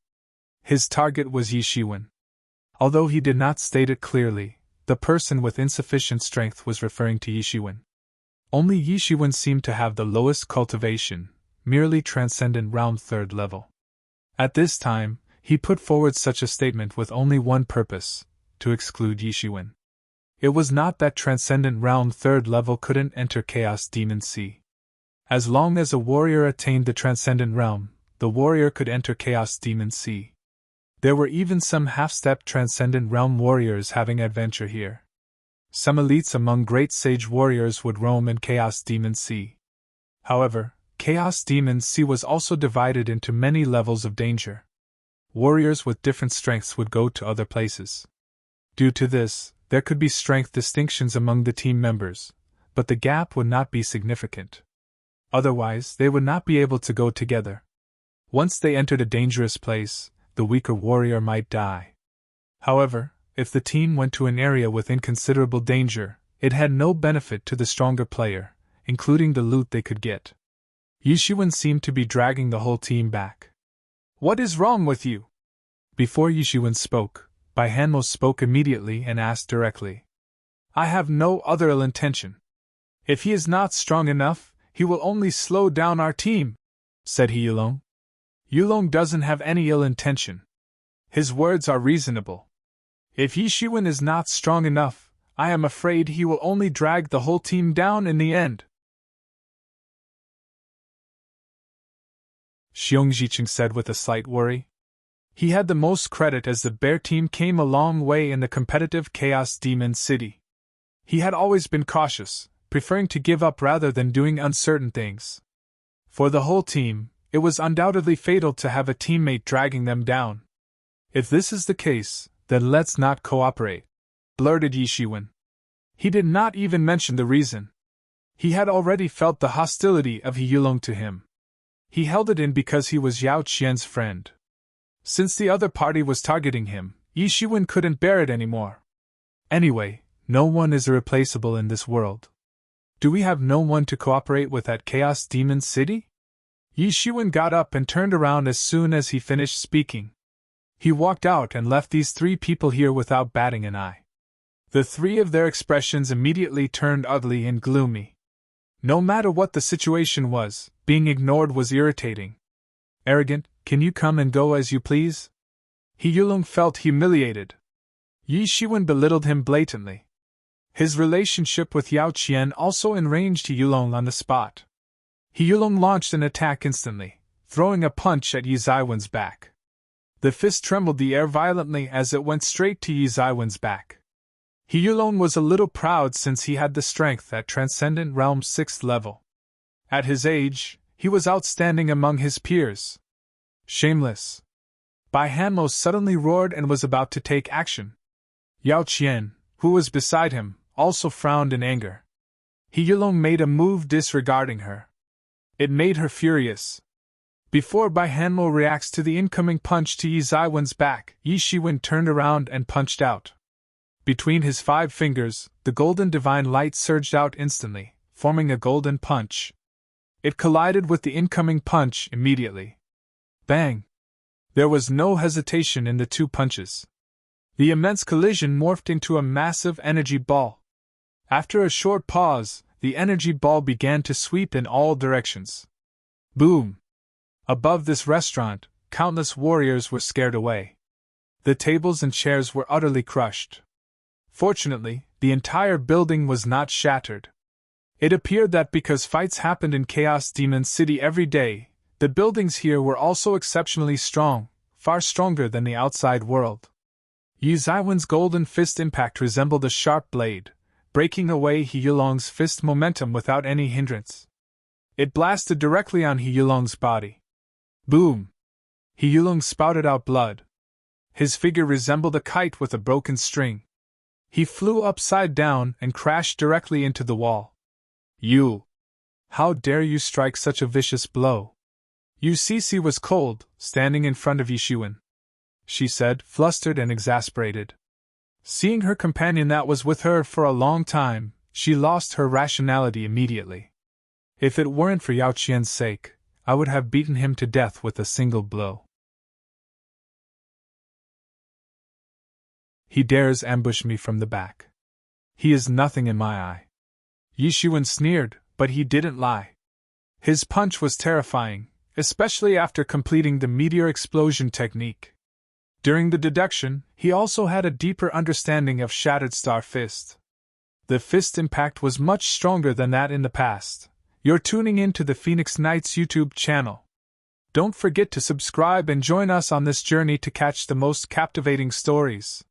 [SPEAKER 1] His target was Yi Shiwen. Although he did not state it clearly, the person with insufficient strength was referring to Yi Shiwen. Only Yi Shiwen seemed to have the lowest cultivation, merely transcendent realm 3rd level. At this time, he put forward such a statement with only one purpose: to exclude Yi Shiwen. It was not that transcendent realm 3rd level couldn't enter Chaos Demon Sea. As long as a warrior attained the transcendent realm, the warrior could enter Chaos Demon Sea. There were even some half-step transcendent realm warriors having adventure here. Some elites among great sage warriors would roam in Chaos Demon Sea. However, Chaos Demon Sea was also divided into many levels of danger. Warriors with different strengths would go to other places. Due to this, there could be strength distinctions among the team members, but the gap would not be significant. Otherwise, they would not be able to go together. Once they entered a dangerous place, the weaker warrior might die. However, if the team went to an area with inconsiderable danger, it had no benefit to the stronger player, including the loot they could get. Yi Shiwen seemed to be dragging the whole team back. "What is wrong with you?" Before Yi Shiwen spoke, Bai Hanmo spoke immediately and asked directly. "I have no other ill intention. If he is not strong enough, he will only slow down our team, said He Yulong. Yulong doesn't have any ill intention. His words are reasonable. If Yi Shiwen is not strong enough, I am afraid he will only drag the whole team down in the end. Xiong Jiqing said with a slight worry. He had the most credit as the bear team came a long way in the competitive Chaos Demon City. He had always been cautious, preferring to give up rather than doing uncertain things. For the whole team, it was undoubtedly fatal to have a teammate dragging them down. If this is the case, then let's not cooperate, blurted Yi Shiwen. He did not even mention the reason. He had already felt the hostility of He Yulong to him. He held it in because he was Yao Qian's friend. Since the other party was targeting him, Yi Shiwen couldn't bear it anymore. Anyway, no one is irreplaceable in this world. Do we have no one to cooperate with at Chaos Demon City? Yi Shiwen got up and turned around as soon as he finished speaking. He walked out and left these three people here without batting an eye. The three of their expressions immediately turned ugly and gloomy. No matter what the situation was, being ignored was irritating. Arrogant, can you come and go as you please? He Yulong felt humiliated. Yi Shiwen belittled him blatantly. His relationship with Yao Qian also enraged He Yulong on the spot. He Yulong launched an attack instantly, throwing a punch at Yi Zaiwen's back. The fist trembled the air violently as it went straight to Yi Zaiwen's back. He Yulong was a little proud since he had the strength at Transcendent Realm's 6th level. At his age, he was outstanding among his peers. Shameless! Bai Hanmo suddenly roared and was about to take action. Yao Qian, who was beside him, also frowned in anger. He Yulong made a move disregarding her. It made her furious. Before Bai Hanmo reacts to the incoming punch to Yi Zaiwen's back, Yi Shiwen turned around and punched out. Between his 5 fingers, the golden divine light surged out instantly, forming a golden punch. It collided with the incoming punch immediately. Bang! There was no hesitation in the 2 punches. The immense collision morphed into a massive energy ball. After a short pause, the energy ball began to sweep in all directions. Boom! Above this restaurant, countless warriors were scared away. The tables and chairs were utterly crushed. Fortunately, the entire building was not shattered. It appeared that because fights happened in Chaos Demon City every day, the buildings here were also exceptionally strong, far stronger than the outside world. Yi Zaiwen's golden fist impact resembled a sharp blade, breaking away He Yulong's fist momentum without any hindrance. It blasted directly on He Yulong's body. Boom! He Yulong spouted out blood. His figure resembled a kite with a broken string. He flew upside down and crashed directly into the wall. You! How dare you strike such a vicious blow? Yu Cece was cold, standing in front of Yi Shiwen. She said, flustered and exasperated. Seeing her companion that was with her for a long time, she lost her rationality immediately. If it weren't for Yao Qian's sake, I would have beaten him to death with a single blow. He dares ambush me from the back. He is nothing in my eye. Yi Shiwen sneered, but he didn't lie. His punch was terrifying, especially after completing the meteor explosion technique. During the deduction, he also had a deeper understanding of Shattered Star Fist. The fist impact was much stronger than that in the past. You're tuning in to the Phoenix Knights YouTube channel. Don't forget to subscribe and join us on this journey to catch the most captivating stories.